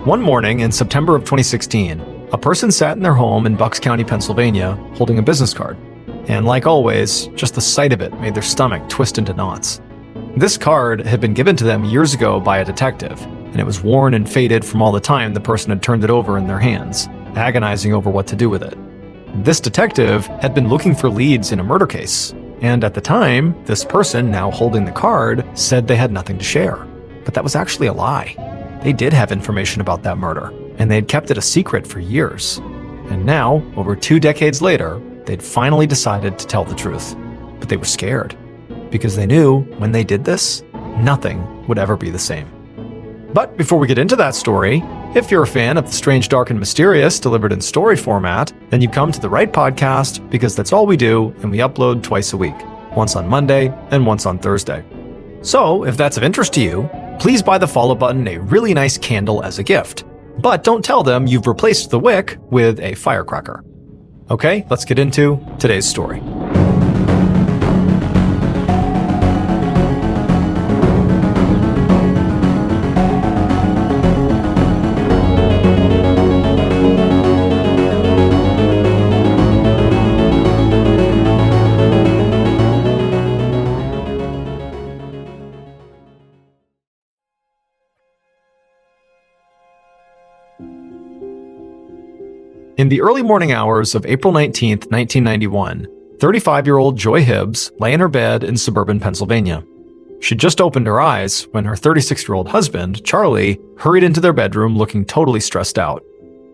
One morning in September of 2016, a person sat in their home in Bucks County, Pennsylvania, holding a business card. And like always, just the sight of it made their stomach twist into knots. This card had been given to them years ago by a detective, and it was worn and faded from all the time the person had turned it over in their hands, agonizing over what to do with it. This detective had been looking for leads in a murder case, and at the time, this person now holding the card said they had nothing to share. But that was actually a lie. They did have information about that murder, and they'd kept it a secret for years. And now, over 2 decades later, they'd finally decided to tell the truth. But they were scared, because they knew when they did this, nothing would ever be the same. But before we get into that story, if you're a fan of the strange, dark, and mysterious delivered in story format, then you've come to the right podcast, because that's all we do, and we upload twice a week, once on Monday and once on Thursday. So, if that's of interest to you, please buy the follow button a really nice candle as a gift. But don't tell them you've replaced the wick with a firecracker. Okay, let's get into today's story. In the early morning hours of April 19, 1991, 35-year-old Joy Hibbs lay in her bed in suburban Pennsylvania. She'd just opened her eyes when her 36-year-old husband, Charlie, hurried into their bedroom looking totally stressed out.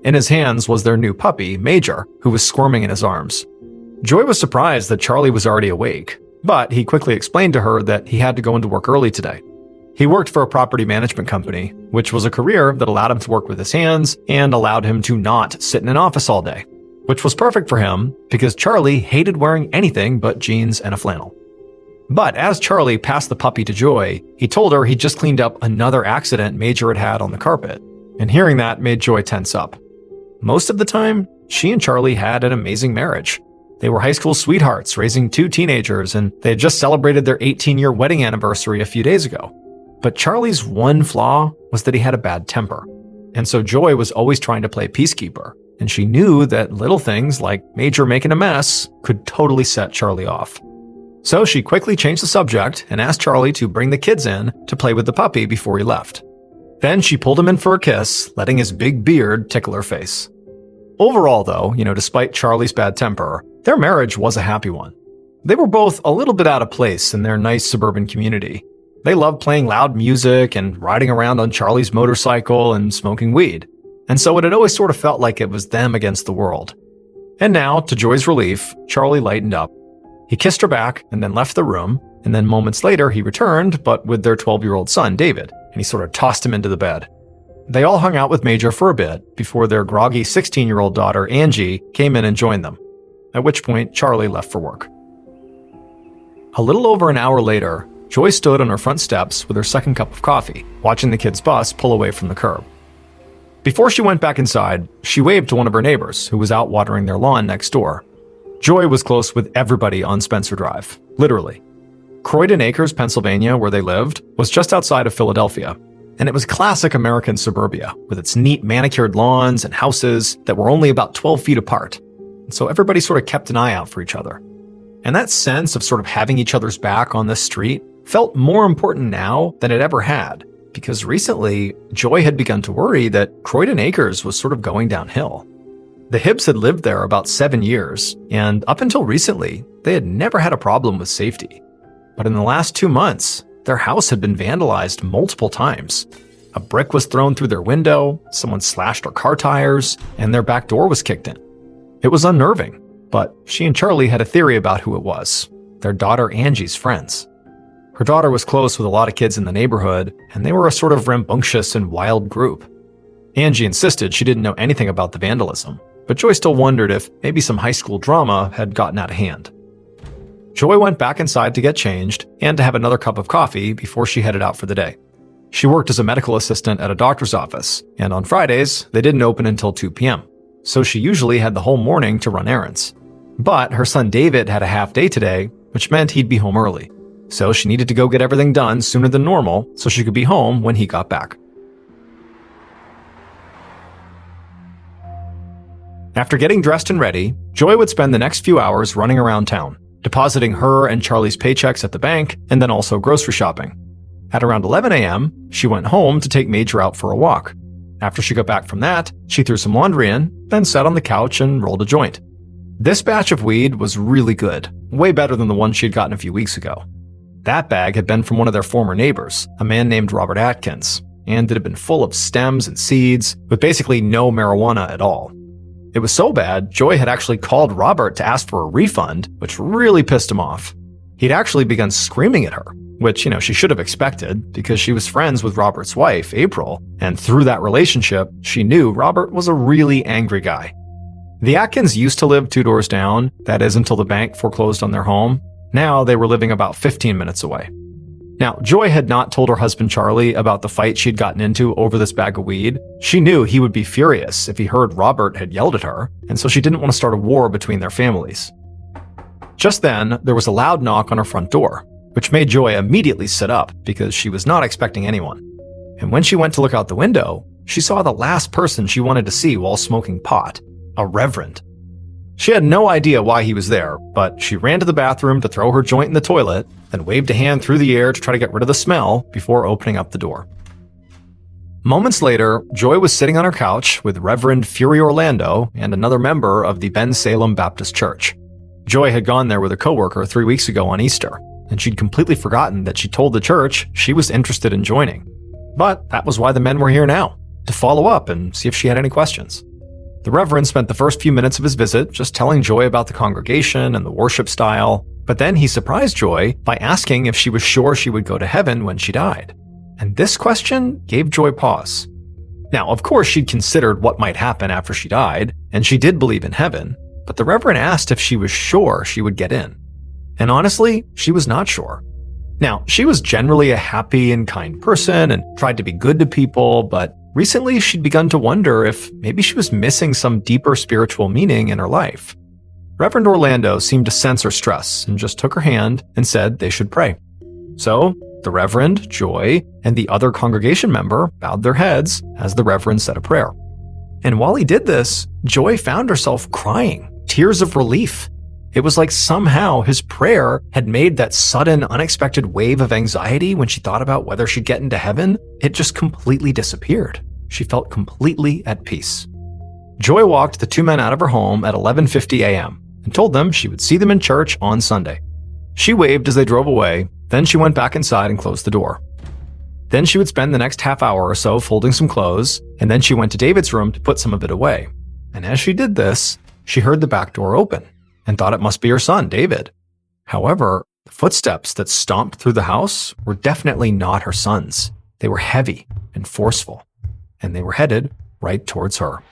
In his hands was their new puppy, Major, who was squirming in his arms. Joy was surprised that Charlie was already awake, but he quickly explained to her that he had to go into work early today. He worked for a property management company, which was a career that allowed him to work with his hands and allowed him to not sit in an office all day, which was perfect for him because Charlie hated wearing anything but jeans and a flannel. But as Charlie passed the puppy to Joy, he told her he'd just cleaned up another accident Major had had on the carpet, and hearing that made Joy tense up. Most of the time, she and Charlie had an amazing marriage. They were high school sweethearts raising 2 teenagers, and they had just celebrated their 18-year wedding anniversary a few days ago. But Charlie's one flaw was that he had a bad temper. And so Joy was always trying to play peacekeeper, and she knew that little things like Major making a mess could totally set Charlie off. So she quickly changed the subject and asked Charlie to bring the kids in to play with the puppy before he left. Then she pulled him in for a kiss, letting his big beard tickle her face. Overall though, despite Charlie's bad temper, their marriage was a happy one. They were both a little bit out of place in their nice suburban community. They loved playing loud music and riding around on Charlie's motorcycle and smoking weed. And so it had always sort of felt like it was them against the world. And now, to Joy's relief, Charlie lightened up. He kissed her back and then left the room, and then moments later he returned, but with their 12-year-old son, David, and he sort of tossed him into the bed. They all hung out with Major for a bit before their groggy 16-year-old daughter, Angie, came in and joined them, at which point Charlie left for work. A little over an hour later, Joy stood on her front steps with her second cup of coffee, watching the kids' bus pull away from the curb. Before she went back inside, she waved to one of her neighbors who was out watering their lawn next door. Joy was close with everybody on Spencer Drive, literally. Croydon Acres, Pennsylvania, where they lived, was just outside of Philadelphia, and it was classic American suburbia with its neat manicured lawns and houses that were only about 12 feet apart. So everybody sort of kept an eye out for each other. And that sense of sort of having each other's back on this street felt more important now than it ever had, because recently, Joy had begun to worry that Croydon Acres was sort of going downhill. The Hibbs had lived there about 7 years, and up until recently, they had never had a problem with safety. But in the last 2 months, their house had been vandalized multiple times. A brick was thrown through their window, someone slashed their car tires, and their back door was kicked in. It was unnerving, but she and Charlie had a theory about who it was: their daughter Angie's friends. Her daughter was close with a lot of kids in the neighborhood, and they were a sort of rambunctious and wild group. Angie insisted she didn't know anything about the vandalism, but Joy still wondered if maybe some high school drama had gotten out of hand. Joy went back inside to get changed and to have another cup of coffee before she headed out for the day. She worked as a medical assistant at a doctor's office, and on Fridays, they didn't open until 2 p.m., so she usually had the whole morning to run errands. But her son David had a half day today, which meant he'd be home early. So she needed to go get everything done sooner than normal so she could be home when he got back. After getting dressed and ready, Joy would spend the next few hours running around town, depositing her and Charlie's paychecks at the bank and then also grocery shopping. At around 11 a.m., she went home to take Major out for a walk. After she got back from that, she threw some laundry in, then sat on the couch and rolled a joint. This batch of weed was really good, way better than the one she'd gotten a few weeks ago. That bag had been from one of their former neighbors, a man named Robert Atkins, and it had been full of stems and seeds, with basically no marijuana at all. It was so bad, Joy had actually called Robert to ask for a refund, which really pissed him off. He'd actually begun screaming at her, which, she should have expected because she was friends with Robert's wife, April, and through that relationship, she knew Robert was a really angry guy. The Atkins used to live 2 doors down, that is until the bank foreclosed on their home. Now they were living about 15 minutes away. Now, Joy had not told her husband Charlie about the fight she'd gotten into over this bag of weed. She knew he would be furious if he heard Robert had yelled at her, and so she didn't want to start a war between their families. Just then, there was a loud knock on her front door, which made Joy immediately sit up because she was not expecting anyone. And when she went to look out the window, she saw the last person she wanted to see while smoking pot, a reverend. She had no idea why he was there, but she ran to the bathroom to throw her joint in the toilet, then waved a hand through the air to try to get rid of the smell before opening up the door. Moments later, Joy was sitting on her couch with Reverend Fury Orlando and another member of the Ben Salem Baptist Church. Joy had gone there with a coworker 3 weeks ago on Easter, and she'd completely forgotten that she told the church she was interested in joining. But that was why the men were here now, to follow up and see if she had any questions. The Reverend spent the first few minutes of his visit just telling Joy about the congregation and the worship style, but then he surprised Joy by asking if she was sure she would go to heaven when she died. And this question gave Joy pause. Now, of course, she'd considered what might happen after she died, and she did believe in heaven, but the Reverend asked if she was sure she would get in. And honestly, she was not sure. Now, she was generally a happy and kind person and tried to be good to people, but recently she'd begun to wonder if maybe she was missing some deeper spiritual meaning in her life. Reverend Orlando seemed to sense her stress and just took her hand and said they should pray. So, the Reverend, Joy, and the other congregation member bowed their heads as the Reverend said a prayer. And while he did this, Joy found herself crying, tears of relief. It was like somehow his prayer had made that sudden, unexpected wave of anxiety when she thought about whether she'd get into heaven, it just completely disappeared. She felt completely at peace. Joy walked the 2 men out of her home at 11:50 a.m. and told them she would see them in church on Sunday. She waved as they drove away, then she went back inside and closed the door. Then she would spend the next half hour or so folding some clothes, and then she went to David's room to put some of it away. And as she did this, she heard the back door open and thought it must be her son, David. However, the footsteps that stomped through the house were definitely not her son's. They were heavy and forceful, and they were headed right towards her.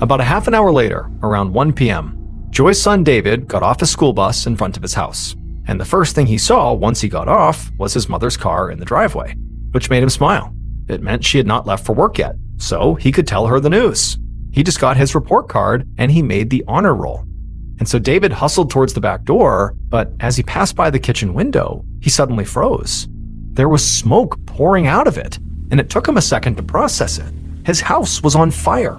About a half an hour later, around 1 p.m., Joy's son David got off his school bus in front of his house, and the first thing he saw once he got off was his mother's car in the driveway, which made him smile. It meant she had not left for work yet, so he could tell her the news. He just got his report card and he made the honor roll. And so David hustled towards the back door, but as he passed by the kitchen window, he suddenly froze. There was smoke pouring out of it, and it took him a second to process it. His house was on fire.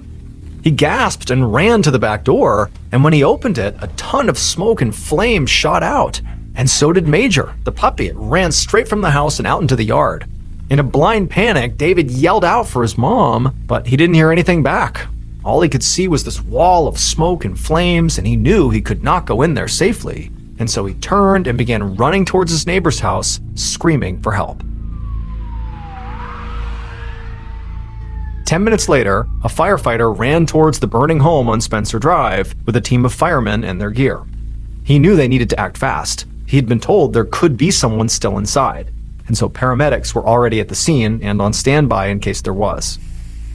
He gasped and ran to the back door, and when he opened it, a ton of smoke and flame shot out. And so did Major, the puppy. It ran straight from the house and out into the yard. In a blind panic, David yelled out for his mom, but he didn't hear anything back. All he could see was this wall of smoke and flames, and he knew he could not go in there safely. And so he turned and began running towards his neighbor's house, screaming for help. 10 minutes later, a firefighter ran towards the burning home on Spencer Drive with a team of firemen and their gear. He knew they needed to act fast. He had been told there could be someone still inside, and so paramedics were already at the scene and on standby in case there was.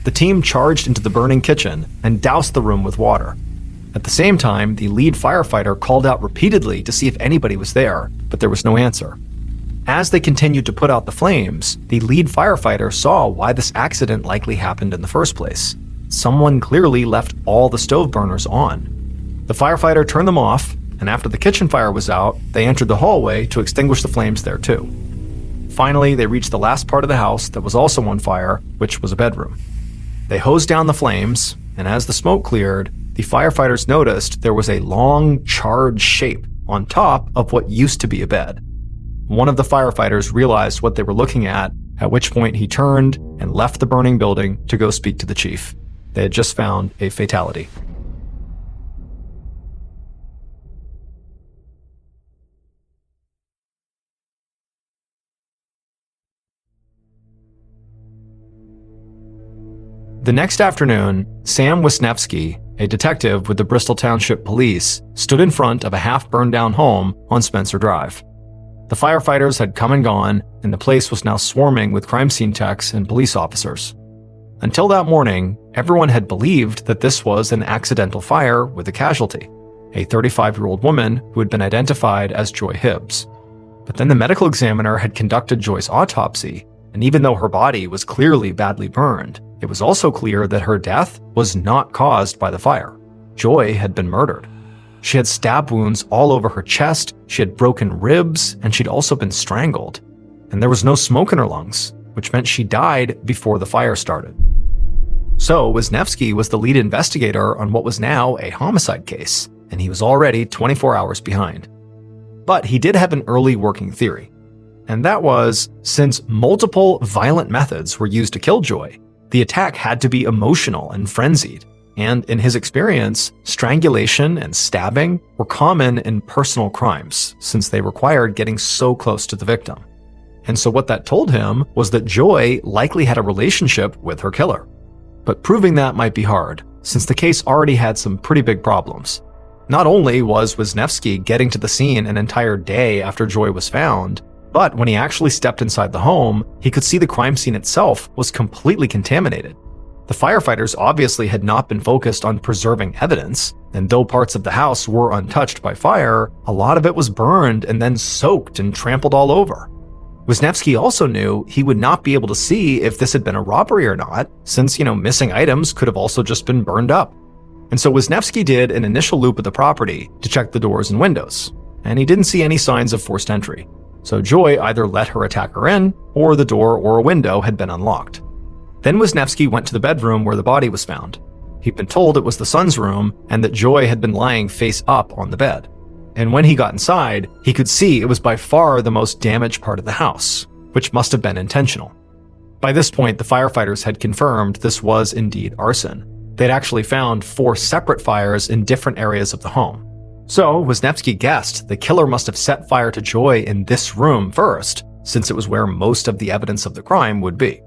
The team charged into the burning kitchen and doused the room with water. At the same time, the lead firefighter called out repeatedly to see if anybody was there, but there was no answer. As they continued to put out the flames, the lead firefighter saw why this accident likely happened in the first place. Someone clearly left all the stove burners on. The firefighter turned them off, and after the kitchen fire was out, they entered the hallway to extinguish the flames there too. Finally, they reached the last part of the house that was also on fire, which was a bedroom. They hosed down the flames, and as the smoke cleared, the firefighters noticed there was a long, charred shape on top of what used to be a bed. One of the firefighters realized what they were looking at which point he turned and left the burning building to go speak to the chief. They had just found a fatality. The next afternoon, Sam Wisniewski, a detective with the Bristol Township Police, stood in front of a half-burned-down home on Spencer Drive. The firefighters had come and gone, and the place was now swarming with crime scene techs and police officers. Until that morning, everyone had believed that this was an accidental fire with a casualty, a 35-year-old woman who had been identified as Joy Hibbs. But then the medical examiner had conducted Joy's autopsy, and even though her body was clearly badly burned, it was also clear that her death was not caused by the fire. Joy had been murdered. She had stab wounds all over her chest, she had broken ribs, and she'd also been strangled. And there was no smoke in her lungs, which meant she died before the fire started. So Wisniewski was the lead investigator on what was now a homicide case, and he was already 24 hours behind. But he did have an early working theory. And that was, since multiple violent methods were used to kill Joy, the attack had to be emotional and frenzied. And in his experience, strangulation and stabbing were common in personal crimes, since they required getting so close to the victim. And so what that told him was that Joy likely had a relationship with her killer. But proving that might be hard, since the case already had some pretty big problems. Not only was Wisniewski getting to the scene an entire day after Joy was found, but when he actually stepped inside the home, he could see the crime scene itself was completely contaminated. The firefighters obviously had not been focused on preserving evidence, and though parts of the house were untouched by fire, a lot of it was burned and then soaked and trampled all over. Wisniewski also knew he would not be able to see if this had been a robbery or not, since, missing items could have also just been burned up. And so Wisniewski did an initial loop of the property to check the doors and windows, and he didn't see any signs of forced entry. So Joy either let her attacker in, or the door or a window had been unlocked. Then Wisniewski went to the bedroom where the body was found. He'd been told it was the son's room and that Joy had been lying face up on the bed. And when he got inside, he could see it was by far the most damaged part of the house, which must have been intentional. By this point, the firefighters had confirmed this was indeed arson. They'd actually found 4 separate fires in different areas of the home. So Wisniewski guessed the killer must have set fire to Joy in this room first, since it was where most of the evidence of the crime would be.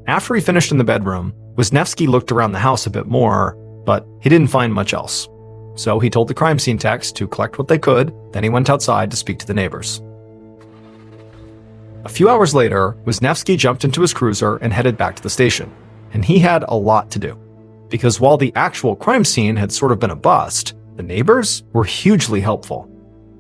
After he finished in the bedroom, Wisniewski looked around the house a bit more, but he didn't find much else. So he told the crime scene techs to collect what they could, then he went outside to speak to the neighbors. A few hours later, Wisniewski jumped into his cruiser and headed back to the station. And he had a lot to do. Because while the actual crime scene had sort of been a bust, the neighbors were hugely helpful.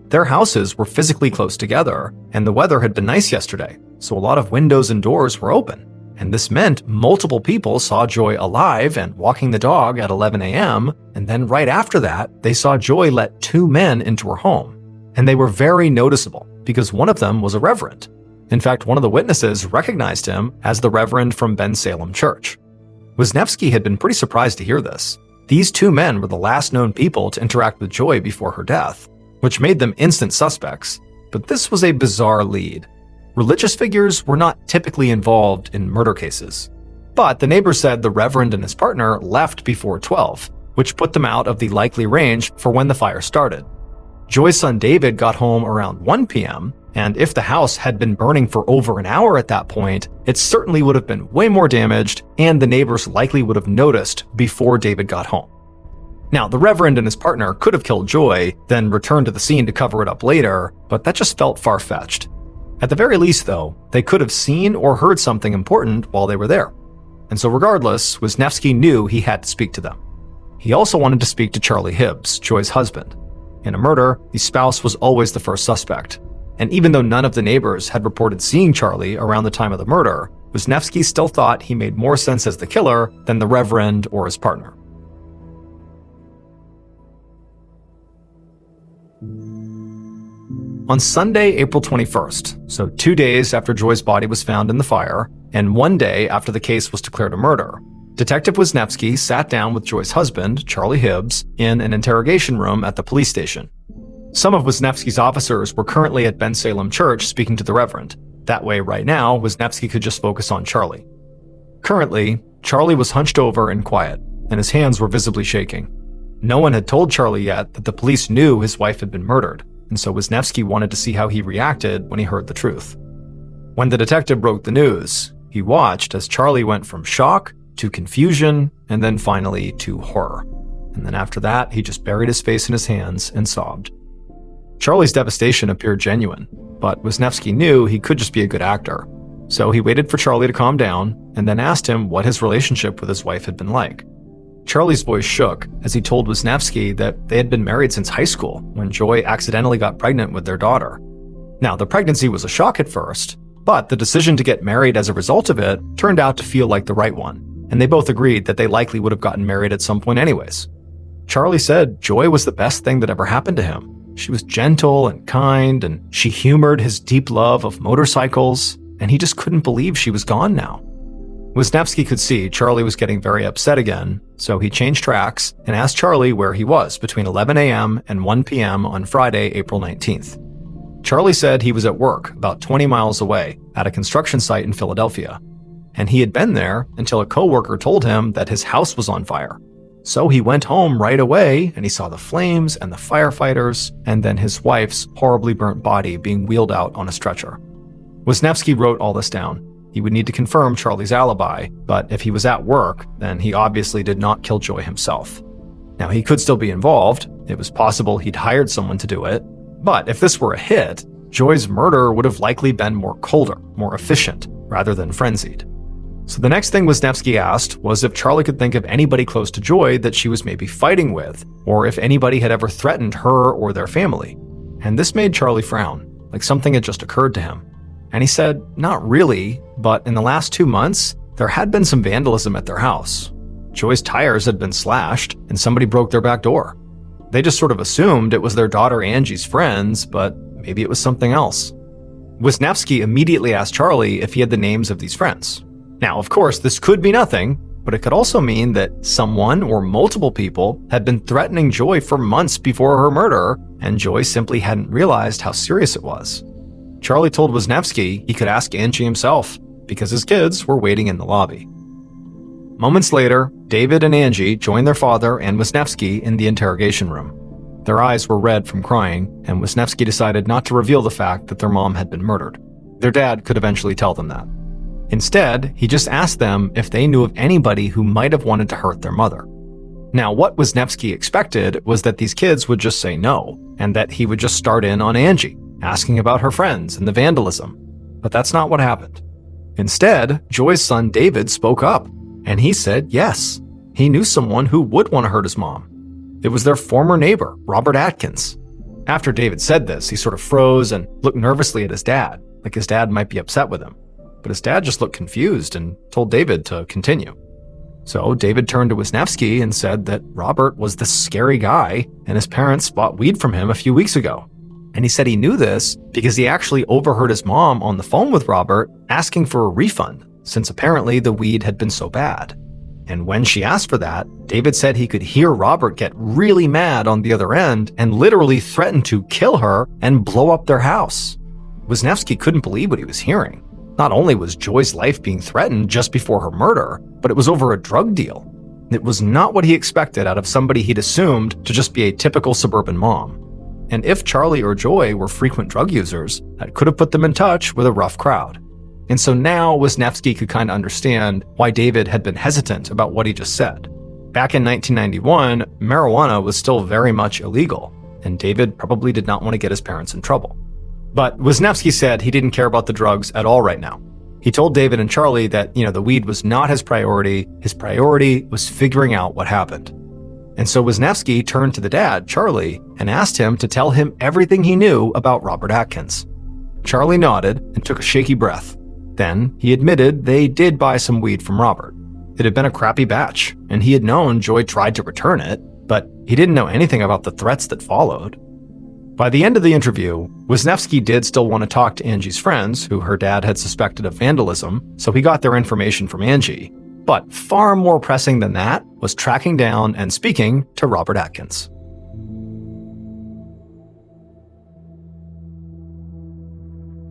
Their houses were physically close together, and the weather had been nice yesterday, so a lot of windows and doors were open. And this meant multiple people saw Joy alive and walking the dog at 11 a.m., and then right after that, they saw Joy let 2 men into her home. And they were very noticeable, because one of them was a reverend. In fact, one of the witnesses recognized him as the reverend from Ben Salem Church. Wisniewski had been pretty surprised to hear this. These 2 men were the last known people to interact with Joy before her death, which made them instant suspects. But this was a bizarre lead. Religious figures were not typically involved in murder cases. But the neighbors said the reverend and his partner left before 12, which put them out of the likely range for when the fire started. Joy's son David got home around 1 p.m., and if the house had been burning for over an hour at that point, it certainly would have been way more damaged, and the neighbors likely would have noticed before David got home. Now, the reverend and his partner could have killed Joy, then returned to the scene to cover it up later, but that just felt far-fetched. At the very least, though, they could have seen or heard something important while they were there. And so regardless, Wisniewski knew he had to speak to them. He also wanted to speak to Charlie Hibbs, Joy's husband. In a murder, the spouse was always the first suspect. And even though none of the neighbors had reported seeing Charlie around the time of the murder, Wisniewski still thought he made more sense as the killer than the reverend or his partner. On Sunday, April 21st, so 2 days after Joy's body was found in the fire, and 1 day after the case was declared a murder, Detective Wisniewski sat down with Joy's husband, Charlie Hibbs, in an interrogation room at the police station. Some of Wisniewski's officers were currently at Ben Salem Church speaking to the Reverend. That way, right now, Wisniewski could just focus on Charlie. Currently, Charlie was hunched over and quiet, and his hands were visibly shaking. No one had told Charlie yet that the police knew his wife had been murdered, and so Wisniewski wanted to see how he reacted when he heard the truth. When the detective broke the news, he watched as Charlie went from shock to confusion and then finally to horror. And then after that, he just buried his face in his hands and sobbed. Charlie's devastation appeared genuine, but Wisniewski knew he could just be a good actor. So he waited for Charlie to calm down and then asked him what his relationship with his wife had been like. Charlie's voice shook as he told Wisniewski that they had been married since high school when Joy accidentally got pregnant with their daughter. Now, the pregnancy was a shock at first, but the decision to get married as a result of it turned out to feel like the right one, and they both agreed that they likely would have gotten married at some point anyways. Charlie said Joy was the best thing that ever happened to him. She was gentle and kind, and she humored his deep love of motorcycles, and he just couldn't believe she was gone now. Wisniewski could see Charlie was getting very upset again, so he changed tracks and asked Charlie where he was between 11 a.m. and 1 p.m. on Friday, April 19th. Charlie said he was at work about 20 miles away at a construction site in Philadelphia, and he had been there until a coworker told him that his house was on fire. So he went home right away and he saw the flames and the firefighters and then his wife's horribly burnt body being wheeled out on a stretcher. Wisniewski wrote all this down. He would need to confirm Charlie's alibi, but if he was at work, then he obviously did not kill Joy himself. Now, he could still be involved. It was possible he'd hired someone to do it. But if this were a hit, Joy's murder would have likely been more colder, more efficient, rather than frenzied. So the next thing Wisniewski asked was if Charlie could think of anybody close to Joy that she was maybe fighting with, or if anybody had ever threatened her or their family. And this made Charlie frown, like something had just occurred to him. And he said, not really, but in the last 2 months, there had been some vandalism at their house. Joy's tires had been slashed, and somebody broke their back door. They just sort of assumed it was their daughter Angie's friends, but maybe it was something else. Wisniewski immediately asked Charlie if he had the names of these friends. Now, of course, this could be nothing, but it could also mean that someone or multiple people had been threatening Joy for months before her murder, and Joy simply hadn't realized how serious it was. Charlie told Wisniewski he could ask Angie himself, because his kids were waiting in the lobby. Moments later, David and Angie joined their father and Wisniewski in the interrogation room. Their eyes were red from crying, and Wisniewski decided not to reveal the fact that their mom had been murdered. Their dad could eventually tell them that. Instead, he just asked them if they knew of anybody who might have wanted to hurt their mother. Now, what Wisniewski expected was that these kids would just say no, and that he would just start in on Angie, asking about her friends and the vandalism. But that's not what happened. Instead, Joy's son David spoke up, and he said yes, he knew someone who would want to hurt his mom. It was their former neighbor, Robert Atkins. After David said this, he sort of froze and looked nervously at his dad, like his dad might be upset with him. But his dad just looked confused and told David to continue. So David turned to Wisniewski and said that Robert was this scary guy, and his parents bought weed from him a few weeks ago. And he said he knew this because he actually overheard his mom on the phone with Robert asking for a refund, since apparently the weed had been so bad. And when she asked for that, David said he could hear Robert get really mad on the other end and literally threaten to kill her and blow up their house. Wisniewski couldn't believe what he was hearing. Not only was Joy's life being threatened just before her murder, but it was over a drug deal. It was not what he expected out of somebody he'd assumed to just be a typical suburban mom. And if Charlie or Joy were frequent drug users, that could have put them in touch with a rough crowd. And so now Wisniewski could kind of understand why David had been hesitant about what he just said. Back in 1991, marijuana was still very much illegal, and David probably did not want to get his parents in trouble. But Wisniewski said he didn't care about the drugs at all right now. He told David and Charlie that, the weed was not his priority. His priority was figuring out what happened. And so Wisniewski turned to the dad, Charlie, and asked him to tell him everything he knew about Robert Atkins. Charlie nodded and took a shaky breath. Then he admitted they did buy some weed from Robert. It had been a crappy batch, and he had known Joy tried to return it, but he didn't know anything about the threats that followed. By the end of the interview, Wisniewski did still want to talk to Angie's friends, who her dad had suspected of vandalism, so he got their information from Angie. But far more pressing than that was tracking down and speaking to Robert Atkins.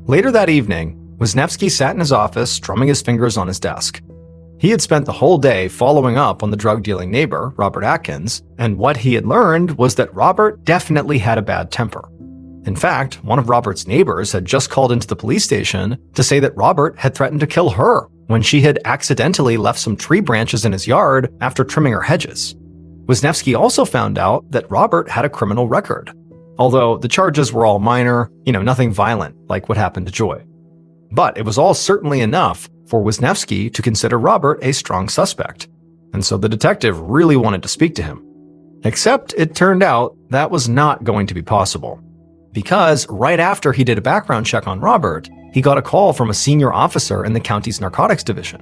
Later that evening, Wisniewski sat in his office, drumming his fingers on his desk. He had spent the whole day following up on the drug-dealing neighbor, Robert Atkins, and what he had learned was that Robert definitely had a bad temper. In fact, one of Robert's neighbors had just called into the police station to say that Robert had threatened to kill her when she had accidentally left some tree branches in his yard after trimming her hedges. Wisniewski also found out that Robert had a criminal record, although the charges were all minor, nothing violent like what happened to Joy. But it was all certainly enough for Wisniewski to consider Robert a strong suspect, and so the detective really wanted to speak to him. Except it turned out that was not going to be possible, because right after he did a background check on Robert, he got a call from a senior officer in the county's narcotics division,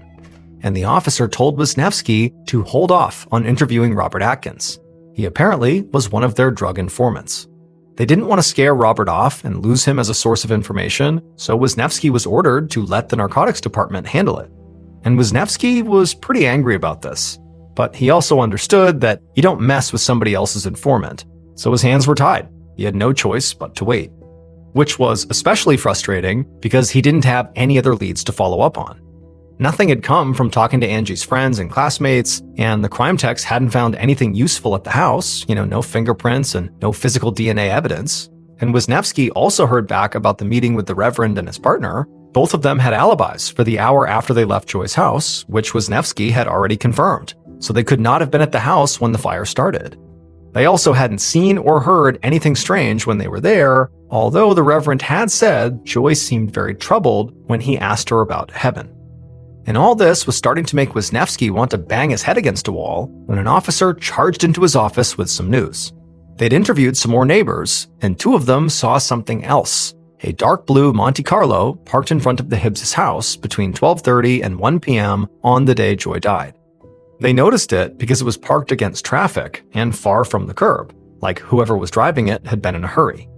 and the officer told Wisniewski to hold off on interviewing Robert Atkins. He apparently was one of their drug informants. They didn't want to scare Robert off and lose him as a source of information, so Wisniewski was ordered to let the narcotics department handle it. And Wisniewski was pretty angry about this, but he also understood that you don't mess with somebody else's informant, so his hands were tied. He had no choice but to wait, which was especially frustrating because he didn't have any other leads to follow up on. Nothing had come from talking to Angie's friends and classmates, and the crime techs hadn't found anything useful at the house, no fingerprints and no physical DNA evidence. And Wisniewski also heard back about the meeting with the Reverend and his partner. Both of them had alibis for the hour after they left Joy's house, which Wisniewski had already confirmed, so they could not have been at the house when the fire started. They also hadn't seen or heard anything strange when they were there, although the Reverend had said Joy seemed very troubled when he asked her about heaven. And all this was starting to make Wisniewski want to bang his head against a wall when an officer charged into his office with some news. They'd interviewed some more neighbors, and two of them saw something else: a dark blue Monte Carlo parked in front of the Hibbs' house between 12:30 and 1 p.m. on the day Joy died. They noticed it because it was parked against traffic and far from the curb, like whoever was driving it had been in a hurry.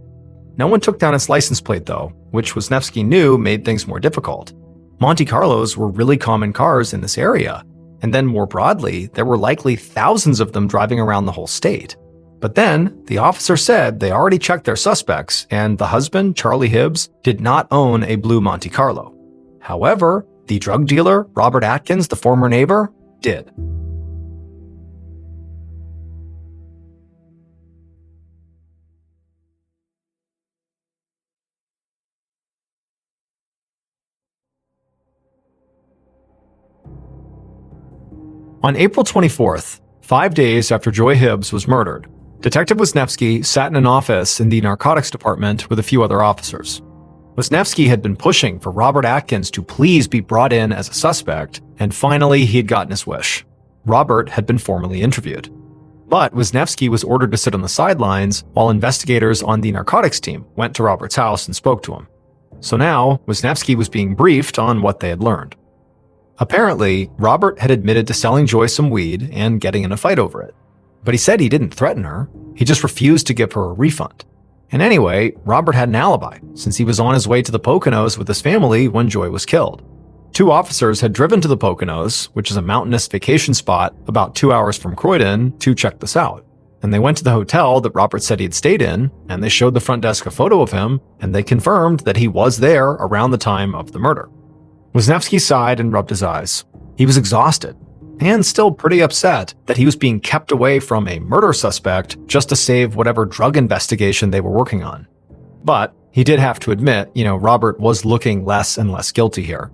No one took down its license plate though, which Wisniewski knew made things more difficult. Monte Carlos were really common cars in this area, and then more broadly, there were likely thousands of them driving around the whole state. But then, the officer said they already checked their suspects, and the husband, Charlie Hibbs, did not own a blue Monte Carlo. However, the drug dealer, Robert Atkins, the former neighbor, did. On April 24th, 5 days after Joy Hibbs was murdered, Detective Wisniewski sat in an office in the narcotics department with a few other officers. Wisniewski had been pushing for Robert Atkins to please be brought in as a suspect, and finally he had gotten his wish. Robert had been formally interviewed. But Wisniewski was ordered to sit on the sidelines while investigators on the narcotics team went to Robert's house and spoke to him. So now, Wisniewski was being briefed on what they had learned. Apparently, Robert had admitted to selling Joy some weed and getting in a fight over it. But he said he didn't threaten her, he just refused to give her a refund. And anyway, Robert had an alibi, since he was on his way to the Poconos with his family when Joy was killed. 2 officers had driven to the Poconos, which is a mountainous vacation spot about 2 hours from Croydon, to check this out. And they went to the hotel that Robert said he'd stayed in, and they showed the front desk a photo of him, and they confirmed that he was there around the time of the murder. Wisniewski sighed and rubbed his eyes. He was exhausted, and still pretty upset that he was being kept away from a murder suspect just to save whatever drug investigation they were working on. But he did have to admit, Robert was looking less and less guilty here.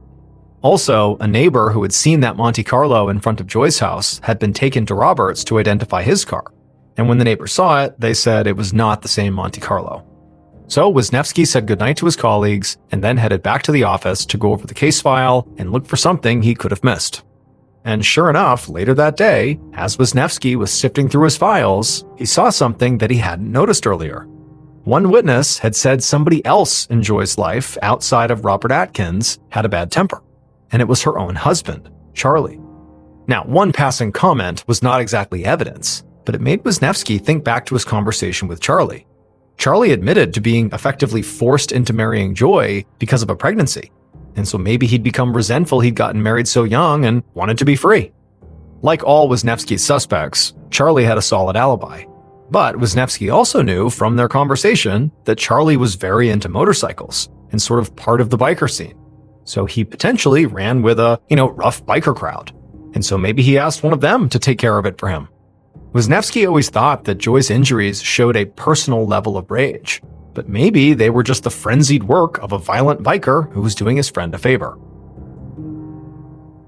Also, a neighbor who had seen that Monte Carlo in front of Joy's house had been taken to Robert's to identify his car. And when the neighbor saw it, they said it was not the same Monte Carlo. So Wisniewski said goodnight to his colleagues and then headed back to the office to go over the case file and look for something he could have missed. And sure enough, later that day, as Wisniewski was sifting through his files, he saw something that he hadn't noticed earlier. One witness had said somebody else in Joy's life outside of Robert Atkins had a bad temper, and it was her own husband, Charlie. Now, one passing comment was not exactly evidence, but it made Wisniewski think back to his conversation with Charlie. Charlie admitted to being effectively forced into marrying Joy because of a pregnancy, and so maybe he'd become resentful he'd gotten married so young and wanted to be free. Like all Wisniewski's suspects, Charlie had a solid alibi. But Wisniewski also knew from their conversation that Charlie was very into motorcycles and sort of part of the biker scene. So he potentially ran with a, rough biker crowd. And so maybe he asked one of them to take care of it for him. Wisniewski always thought that Joy's injuries showed a personal level of rage, but maybe they were just the frenzied work of a violent biker who was doing his friend a favor.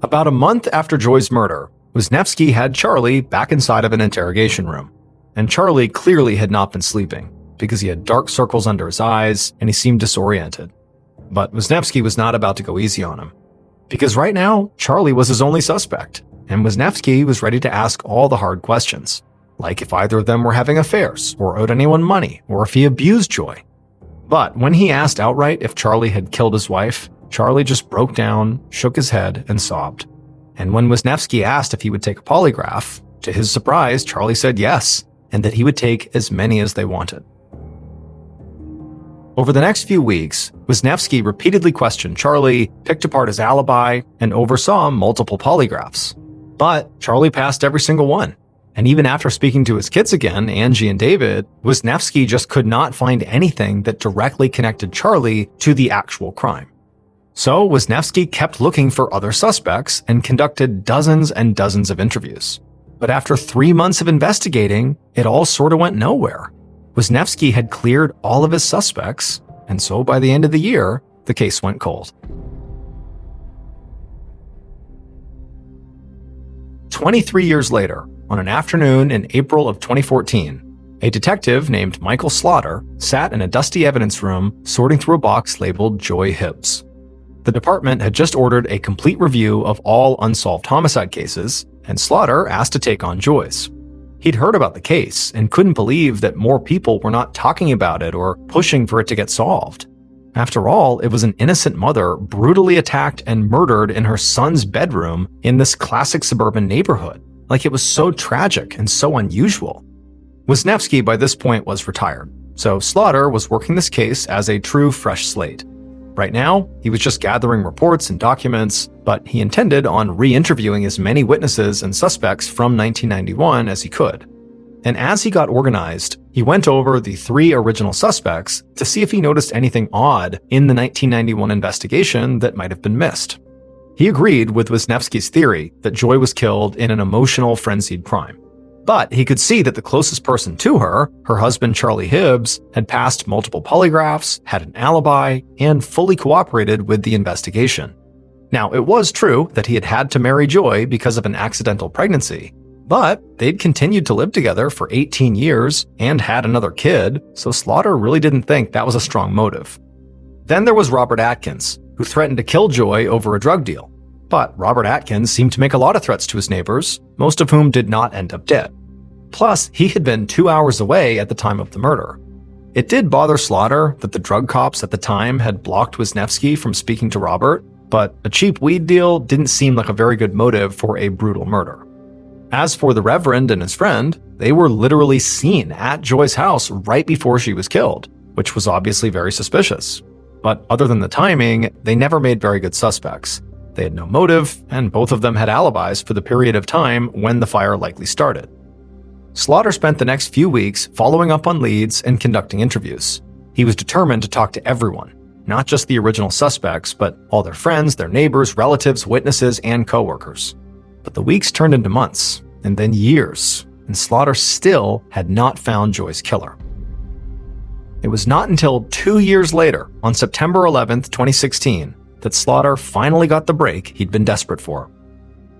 About a month after Joy's murder, Wisniewski had Charlie back inside of an interrogation room. And Charlie clearly had not been sleeping, because he had dark circles under his eyes and he seemed disoriented. But Wisniewski was not about to go easy on him. Because right now, Charlie was his only suspect, and Wisniewski was ready to ask all the hard questions, like if either of them were having affairs, or owed anyone money, or if he abused Joy. But when he asked outright if Charlie had killed his wife, Charlie just broke down, shook his head, and sobbed. And when Wisniewski asked if he would take a polygraph, to his surprise, Charlie said yes, and that he would take as many as they wanted. Over the next few weeks, Wisniewski repeatedly questioned Charlie, picked apart his alibi, and oversaw multiple polygraphs. But Charlie passed every single one. And even after speaking to his kids again, Angie and David, Wisniewski just could not find anything that directly connected Charlie to the actual crime. So Wisniewski kept looking for other suspects and conducted dozens and dozens of interviews. But after 3 months of investigating, it all sort of went nowhere. Wisniewski had cleared all of his suspects, and so by the end of the year, the case went cold. 23 years later, on an afternoon in April of 2014, a detective named Michael Slaughter sat in a dusty evidence room sorting through a box labeled Joy Hibbs. The department had just ordered a complete review of all unsolved homicide cases, and Slaughter asked to take on Joy's. He'd heard about the case and couldn't believe that more people were not talking about it or pushing for it to get solved. After all, it was an innocent mother brutally attacked and murdered in her son's bedroom in this classic suburban neighborhood. Like it was so tragic and so unusual. Wisniewski by this point was retired, so Slaughter was working this case as a true fresh slate. Right now, he was just gathering reports and documents, but he intended on re-interviewing as many witnesses and suspects from 1991 as he could. And as he got organized, he went over the 3 original suspects to see if he noticed anything odd in the 1991 investigation that might have been missed. He agreed with Wisniewski's theory that Joy was killed in an emotional, frenzied crime. But he could see that the closest person to her, her husband Charlie Hibbs, had passed multiple polygraphs, had an alibi, and fully cooperated with the investigation. Now, it was true that he had had to marry Joy because of an accidental pregnancy, but they'd continued to live together for 18 years and had another kid, so Slaughter really didn't think that was a strong motive. Then there was Robert Atkins, who threatened to kill Joy over a drug deal. But Robert Atkins seemed to make a lot of threats to his neighbors, most of whom did not end up dead. Plus, he had been 2 hours away at the time of the murder. It did bother Slaughter that the drug cops at the time had blocked Wisniewski from speaking to Robert, but a cheap weed deal didn't seem like a very good motive for a brutal murder. As for the Reverend and his friend, they were literally seen at Joy's house right before she was killed, which was obviously very suspicious. But other than the timing, they never made very good suspects. They had no motive, and both of them had alibis for the period of time when the fire likely started. Slaughter spent the next few weeks following up on leads and conducting interviews. He was determined to talk to everyone, not just the original suspects, but all their friends, their neighbors, relatives, witnesses, and coworkers. But the weeks turned into months, and then years, and Slaughter still had not found Joy's killer. It was not until 2 years later, on September 11th, 2016, that Slaughter finally got the break he'd been desperate for.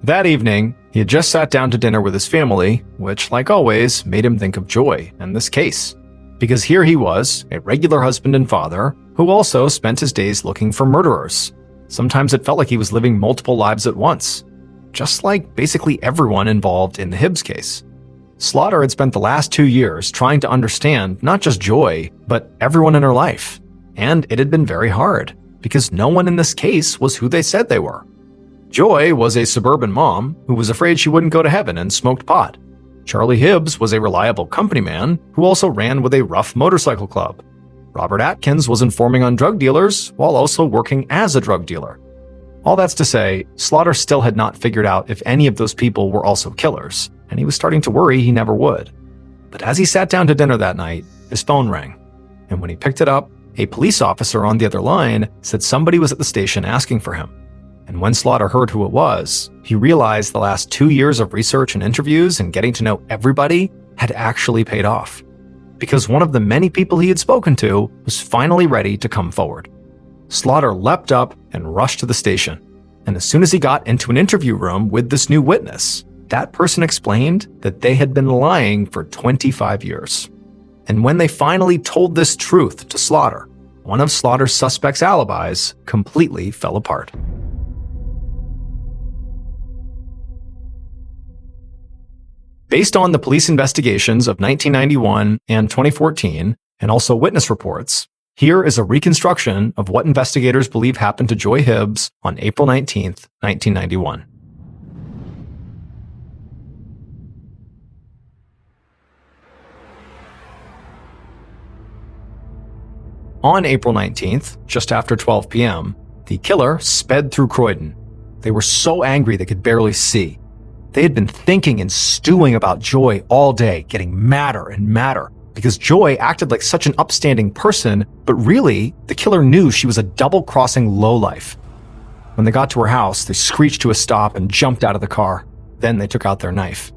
That evening, he had just sat down to dinner with his family, which, like always, made him think of Joy and this case. Because here he was, a regular husband and father, who also spent his days looking for murderers. Sometimes it felt like he was living multiple lives at once, just like basically everyone involved in the Hibbs case. Slaughter had spent the last 2 years trying to understand not just Joy, but everyone in her life. And it had been very hard, because no one in this case was who they said they were. Joy was a suburban mom who was afraid she wouldn't go to heaven and smoked pot. Charlie Hibbs was a reliable company man who also ran with a rough motorcycle club. Robert Atkins was informing on drug dealers while also working as a drug dealer. All that's to say, Slaughter still had not figured out if any of those people were also killers, and he was starting to worry he never would. But as he sat down to dinner that night, his phone rang. And when he picked it up, a police officer on the other line said somebody was at the station asking for him. And when Slaughter heard who it was, he realized the last 2 years of research and interviews and getting to know everybody had actually paid off. Because one of the many people he had spoken to was finally ready to come forward. Slaughter leapt up and rushed to the station. And as soon as he got into an interview room with this new witness, that person explained that they had been lying for 25 years. And when they finally told this truth to Slaughter, one of Slaughter's suspects' alibis completely fell apart. Based on the police investigations of 1991 and 2014, and also witness reports, here is a reconstruction of what investigators believe happened to Joy Hibbs on April 19, 1991. On April 19th, just after 12 p.m., the killer sped through Croydon. They were so angry they could barely see. They had been thinking and stewing about Joy all day, getting madder and madder, because Joy acted like such an upstanding person, but really, the killer knew she was a double-crossing lowlife. When they got to her house, they screeched to a stop and jumped out of the car. Then they took out their knife.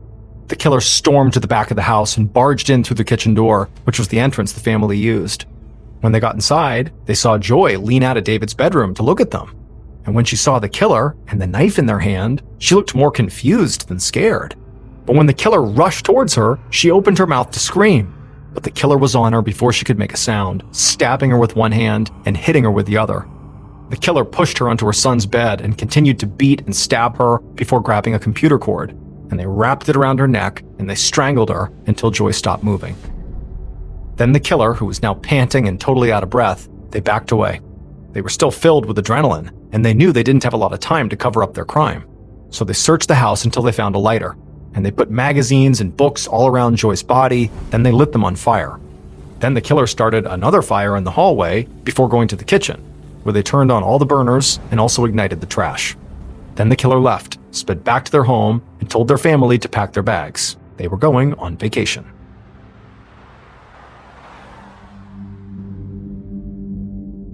The killer stormed to the back of the house and barged in through the kitchen door, which was the entrance the family used. When they got inside, they saw Joy lean out of David's bedroom to look at them. And when she saw the killer and the knife in their hand, she looked more confused than scared. But when the killer rushed towards her, she opened her mouth to scream. But the killer was on her before she could make a sound, stabbing her with one hand and hitting her with the other. The killer pushed her onto her son's bed and continued to beat and stab her before grabbing a computer cord, and they wrapped it around her neck and they strangled her until Joy stopped moving. Then the killer, who was now panting and totally out of breath, they backed away. They were still filled with adrenaline, and they knew they didn't have a lot of time to cover up their crime. So they searched the house until they found a lighter, and they put magazines and books all around Joy's body, then they lit them on fire. Then the killer started another fire in the hallway before going to the kitchen, where they turned on all the burners and also ignited the trash. Then the killer left, sped back to their home, and told their family to pack their bags. They were going on vacation.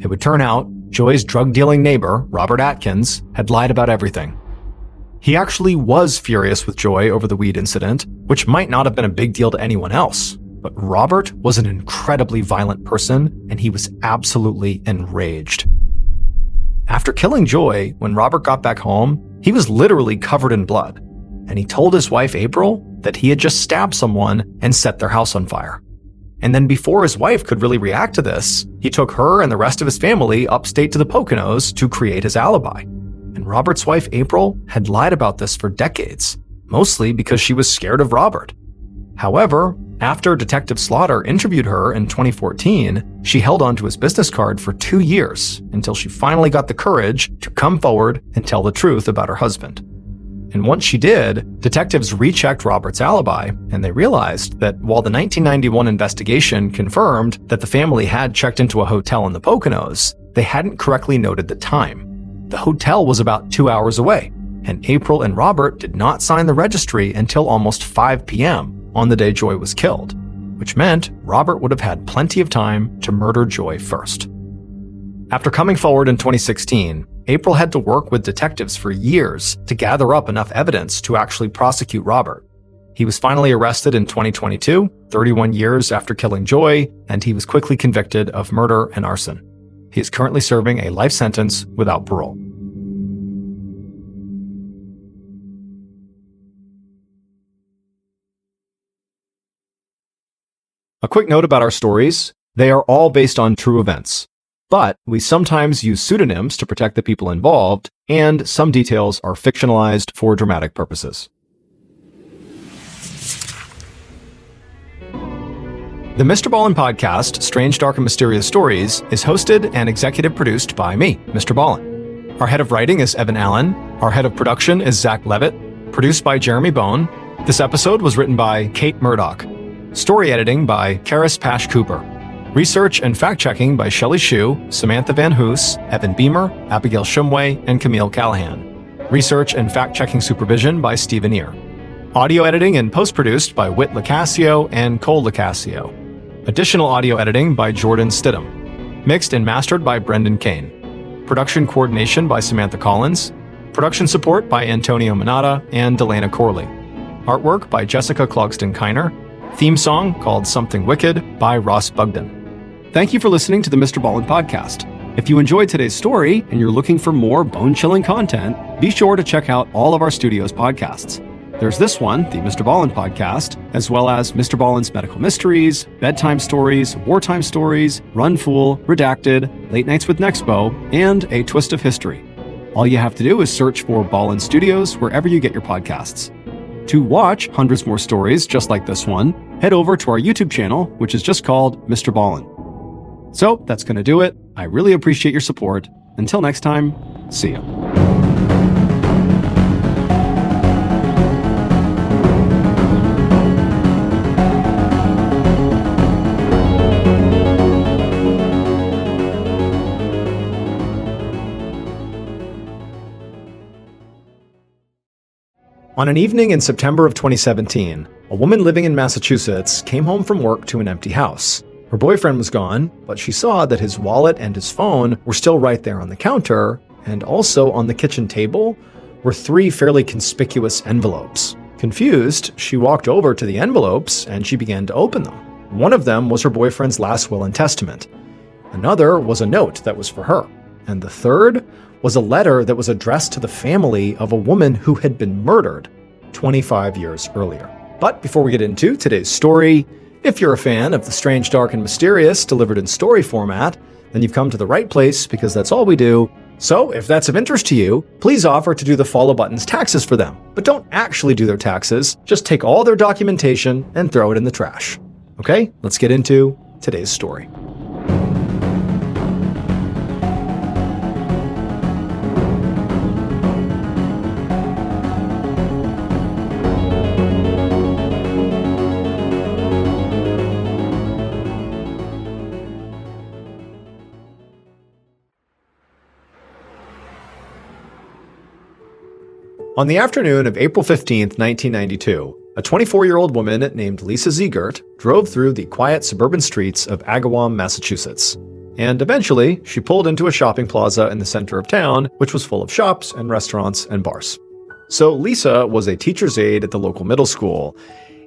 It would turn out Joy's drug-dealing neighbor, Robert Atkins, had lied about everything. He actually was furious with Joy over the weed incident, which might not have been a big deal to anyone else. But Robert was an incredibly violent person, and he was absolutely enraged. After killing Joy, when Robert got back home, he was literally covered in blood, and he told his wife April that he had just stabbed someone and set their house on fire. And then before his wife could really react to this, he took her and the rest of his family upstate to the Poconos to create his alibi. And Robert's wife April had lied about this for decades, mostly because she was scared of Robert. However, after Detective Slaughter interviewed her in 2014, she held onto his business card for 2 years until she finally got the courage to come forward and tell the truth about her husband. And once she did, detectives rechecked Robert's alibi, and they realized that while the 1991 investigation confirmed that the family had checked into a hotel in the Poconos, they hadn't correctly noted the time. The hotel was about 2 hours away, and April and Robert did not sign the registry until almost 5 p.m. on the day Joy was killed, which meant Robert would have had plenty of time to murder Joy first. After coming forward in 2016, April had to work with detectives for years to gather up enough evidence to actually prosecute Robert. He was finally arrested in 2022, 31 years after killing Joy, and he was quickly convicted of murder and arson. He is currently serving a life sentence without parole. A quick note about our stories: they are all based on true events. But we sometimes use pseudonyms to protect the people involved, and some details are fictionalized for dramatic purposes. The MrBallen Podcast, Strange, Dark, and Mysterious Stories, is hosted and executive produced by me, Mr. Ballen. Our head of writing is Evan Allen. Our head of production is Zach Levitt. Produced by Jeremy Bone. This episode was written by Kate Murdoch. Story editing by Karis Pash Cooper. Research and fact-checking by Shelley Shue, Samantha Van Hoos, Evan Beamer, Abigail Shumway, and Camille Callahan. Research and fact-checking supervision by Stephen Ear. Audio editing and post-produced by Whit Lacasio and Cole Lacasio. Additional audio editing by Jordan Stidham. Mixed and mastered by Brendan Kane. Production coordination by Samantha Collins. Production support by Antonio Manata and Delana Corley. Artwork by Jessica Clogston-Kiner. Theme song called Something Wicked by Ross Bugden. Thank you for listening to the MrBallen Podcast. If you enjoyed today's story and you're looking for more bone-chilling content, be sure to check out all of our studio's podcasts. There's this one, the MrBallen Podcast, as well as Mr. Ballen's Medical Mysteries, Bedtime Stories, Wartime Stories, Run Fool, Redacted, Late Nights with Nexpo, and A Twist of History. All you have to do is search for Ballen Studios wherever you get your podcasts. To watch hundreds more stories just like this one, head over to our YouTube channel, which is just called Mr. Ballen. So that's going to do it. I really appreciate your support. Until next time, see ya. On an evening in September of 2017, a woman living in Massachusetts came home from work to an empty house. Her boyfriend was gone, but she saw that his wallet and his phone were still right there on the counter, and also on the kitchen table were 3 fairly conspicuous envelopes. Confused, she walked over to the envelopes and she began to open them. One of them was her boyfriend's last will and testament. Another was a note that was for her. And the third was a letter that was addressed to the family of a woman who had been murdered 25 years earlier. But before we get into today's story, if you're a fan of the strange, dark, and mysterious delivered in story format, then you've come to the right place because that's all we do. So if that's of interest to you, please offer to do the follow button's taxes for them. But don't actually do their taxes, just take all their documentation and throw it in the trash. Okay, let's get into today's story. On the afternoon of April 15th, 1992, a 24-year-old woman named Lisa Ziegert drove through the quiet suburban streets of Agawam, Massachusetts. And eventually, she pulled into a shopping plaza in the center of town, which was full of shops and restaurants and bars. So Lisa was a teacher's aide at the local middle school.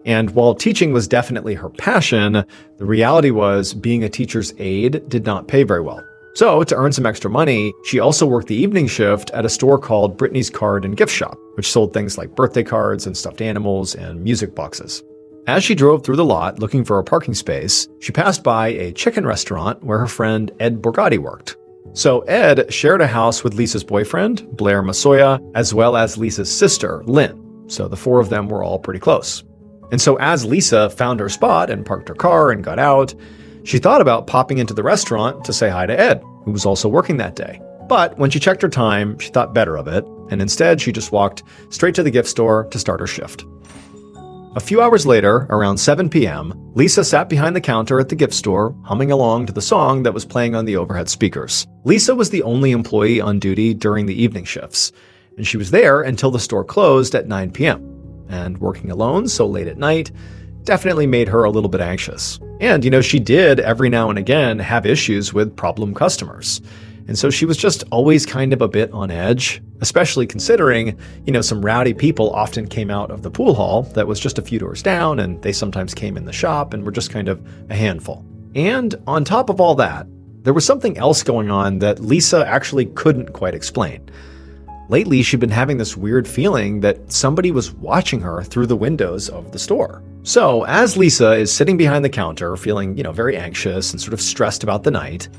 And while teaching was definitely her passion, the reality was being a teacher's aide did not pay very well. So, to earn some extra money, she also worked the evening shift at a store called Brittany's Card and Gift Shop, which sold things like birthday cards and stuffed animals and music boxes. As she drove through the lot looking for a parking space, she passed by a chicken restaurant where her friend Ed Borgatti worked. So Ed shared a house with Lisa's boyfriend, Blair Masoya, as well as Lisa's sister, Lynn. So the 4 of them were all pretty close. And so as Lisa found her spot and parked her car and got out, she thought about popping into the restaurant to say hi to Ed, who was also working that day. But when she checked her time, she thought better of it, and instead she just walked straight to the gift store to start her shift. A few hours later, around 7 p.m., Lisa sat behind the counter at the gift store, humming along to the song that was playing on the overhead speakers. Lisa was the only employee on duty during the evening shifts, and she was there until the store closed at 9 p.m. And working alone so late at night definitely made her a little bit anxious. And, she did every now and again have issues with problem customers. And so she was just always kind of a bit on edge, especially considering, some rowdy people often came out of the pool hall that was just a few doors down, and they sometimes came in the shop and were just kind of a handful. And on top of all that, there was something else going on that Lisa actually couldn't quite explain. Lately, she'd been having this weird feeling that somebody was watching her through the windows of the store. So, as Lisa is sitting behind the counter, feeling, very anxious and sort of stressed about the night,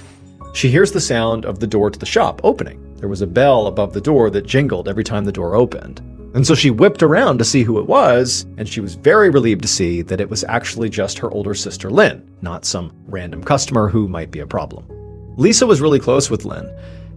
she hears the sound of the door to the shop opening. There was a bell above the door that jingled every time the door opened. And so she whipped around to see who it was, and she was very relieved to see that it was actually just her older sister, Lynn, not some random customer who might be a problem. Lisa was really close with Lynn,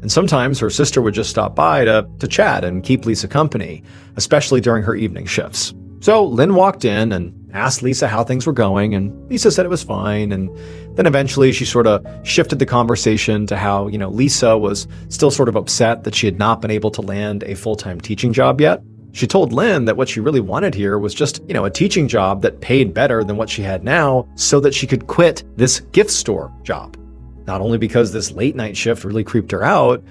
and sometimes her sister would just stop by to chat and keep Lisa company, especially during her evening shifts. So Lynn walked in and asked Lisa how things were going, and Lisa said it was fine. And then eventually she sort of shifted the conversation to how, Lisa was still sort of upset that she had not been able to land a full-time teaching job yet. She told Lynn that what she really wanted here was just, a teaching job that paid better than what she had now so that she could quit this gift store job. Not only because this late night shift really creeped her out,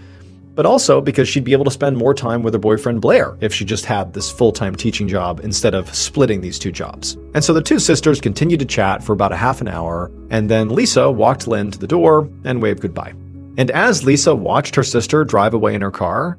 but also because she'd be able to spend more time with her boyfriend Blair if she just had this full-time teaching job instead of splitting these two jobs. And so the two sisters continued to chat for about a half an hour, and then Lisa walked Lynn to the door and waved goodbye. And as Lisa watched her sister drive away in her car,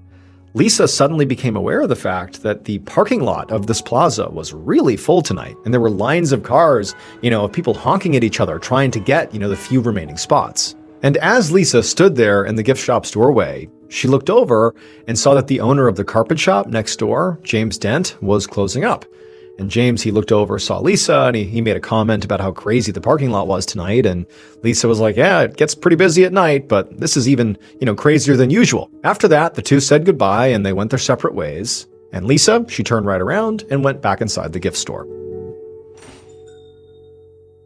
Lisa suddenly became aware of the fact that the parking lot of this plaza was really full tonight, and there were lines of cars, of people honking at each other trying to get, the few remaining spots. And as Lisa stood there in the gift shop's doorway, she looked over and saw that the owner of the carpet shop next door, James Dent, was closing up. And James, he looked over, saw Lisa, and he made a comment about how crazy the parking lot was tonight. And Lisa was like, yeah, it gets pretty busy at night, but this is even, crazier than usual. After that, the two said goodbye and they went their separate ways. And Lisa, she turned right around and went back inside the gift store.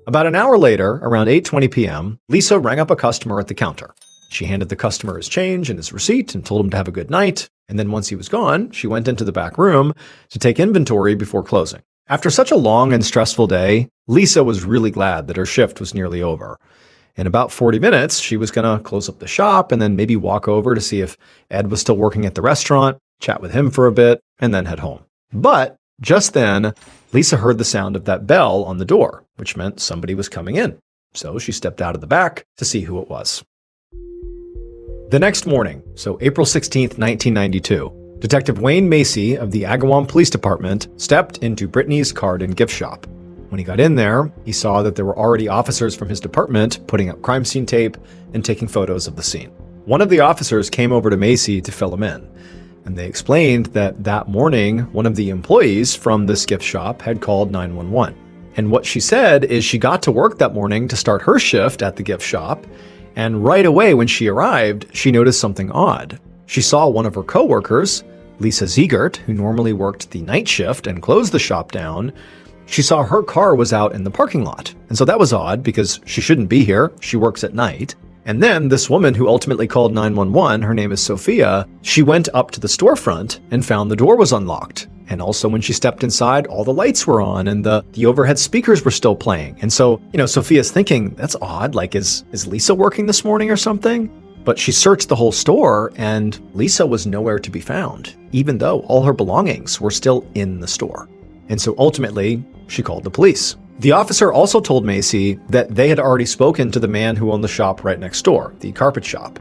About an hour later, around 8:20 p.m., Lisa rang up a customer at the counter. She handed the customer his change and his receipt and told him to have a good night. And then once he was gone, she went into the back room to take inventory before closing. After such a long and stressful day, Lisa was really glad that her shift was nearly over. In about 40 minutes, she was going to close up the shop and then maybe walk over to see if Ed was still working at the restaurant, chat with him for a bit, and then head home. But just then, Lisa heard the sound of that bell on the door, which meant somebody was coming in. So she stepped out of the back to see who it was. The next morning, so April 16th, 1992, Detective Wayne Macy of the Agawam Police Department stepped into Brittany's card and gift shop. When he got in there, he saw that there were already officers from his department putting up crime scene tape and taking photos of the scene. One of the officers came over to Macy to fill him in, and they explained that morning, one of the employees from this gift shop had called 911. And what she said is she got to work that morning to start her shift at the gift shop, and right away when she arrived, she noticed something odd. She saw one of her coworkers, Lisa Ziegert, who normally worked the night shift and closed the shop down. She saw her car was out in the parking lot. And so that was odd because she shouldn't be here. She works at night. And then this woman who ultimately called 911, her name is Sophia, she went up to the storefront and found the door was unlocked. And also when she stepped inside, all the lights were on and the overhead speakers were still playing. And so, Sophia's thinking, that's odd. Like, is Lisa working this morning or something? But she searched the whole store and Lisa was nowhere to be found, even though all her belongings were still in the store. And so ultimately, she called the police. The officer also told Macy that they had already spoken to the man who owned the shop right next door, the carpet shop.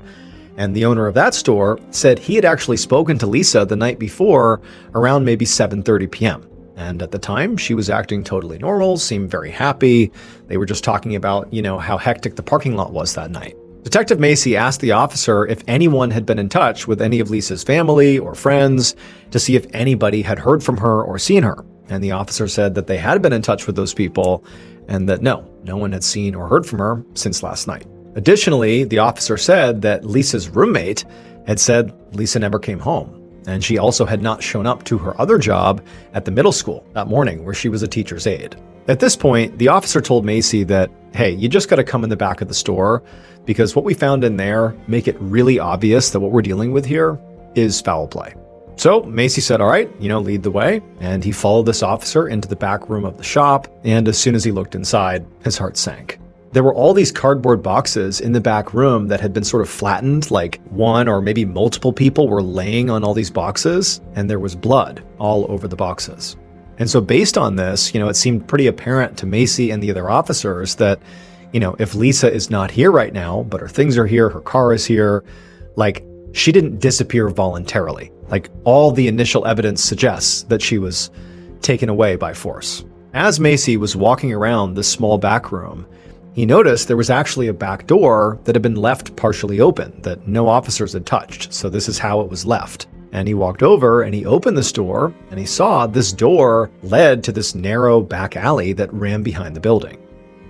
And the owner of that store said he had actually spoken to Lisa the night before around maybe 7:30 p.m. And at the time, she was acting totally normal, seemed very happy. They were just talking about, how hectic the parking lot was that night. Detective Macy asked the officer if anyone had been in touch with any of Lisa's family or friends to see if anybody had heard from her or seen her. And the officer said that they had been in touch with those people and that no one had seen or heard from her since last night. Additionally, the officer said that Lisa's roommate had said Lisa never came home, and she also had not shown up to her other job at the middle school that morning where she was a teacher's aide. At this point, the officer told Macy that, hey, you just got to come in the back of the store because what we found in there make it really obvious that what we're dealing with here is foul play. So Macy said, all right, lead the way. And he followed this officer into the back room of the shop. And as soon as he looked inside, his heart sank. There were all these cardboard boxes in the back room that had been sort of flattened, like one or maybe multiple people were laying on all these boxes, and there was blood all over the boxes. And so based on this, it seemed pretty apparent to Macy and the other officers that, if Lisa is not here right now, but her things are here, her car is here, like she didn't disappear voluntarily. Like all the initial evidence suggests that she was taken away by force. As Macy was walking around this small back room, he noticed there was actually a back door that had been left partially open that no officers had touched. So this is how it was left. And he walked over and he opened this door and he saw this door led to this narrow back alley that ran behind the building.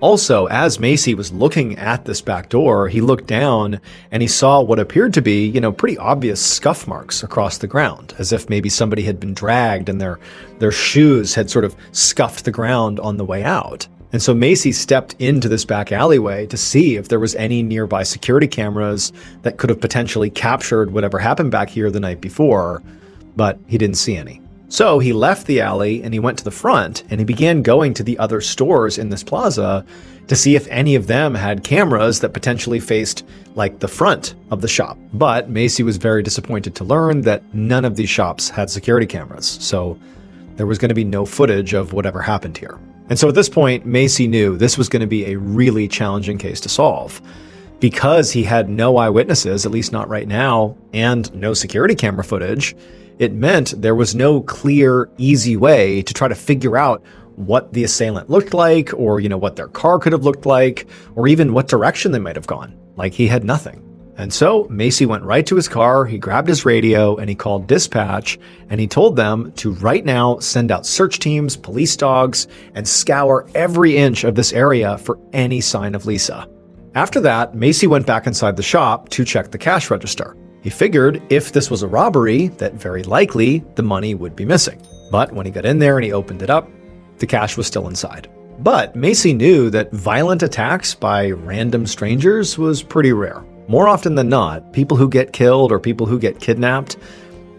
Also, as Macy was looking at this back door, he looked down and he saw what appeared to be, pretty obvious scuff marks across the ground, as if maybe somebody had been dragged and their shoes had sort of scuffed the ground on the way out. And so Macy stepped into this back alleyway to see if there was any nearby security cameras that could have potentially captured whatever happened back here the night before, but he didn't see any. So he left the alley and he went to the front and he began going to the other stores in this plaza to see if any of them had cameras that potentially faced like the front of the shop. But Macy was very disappointed to learn that none of these shops had security cameras. So there was going to be no footage of whatever happened here. And so at this point, Macy knew this was going to be a really challenging case to solve. Because he had no eyewitnesses, at least not right now, and no security camera footage, it meant there was no clear, easy way to try to figure out what the assailant looked like, or, what their car could have looked like, or even what direction they might have gone. Like, he had nothing. And so Macy went right to his car, he grabbed his radio, and he called dispatch, and he told them to right now send out search teams, police dogs, and scour every inch of this area for any sign of Lisa. After that, Macy went back inside the shop to check the cash register. He figured if this was a robbery, that very likely the money would be missing. But when he got in there and he opened it up, the cash was still inside. But Macy knew that violent attacks by random strangers was pretty rare. More often than not, people who get killed or people who get kidnapped,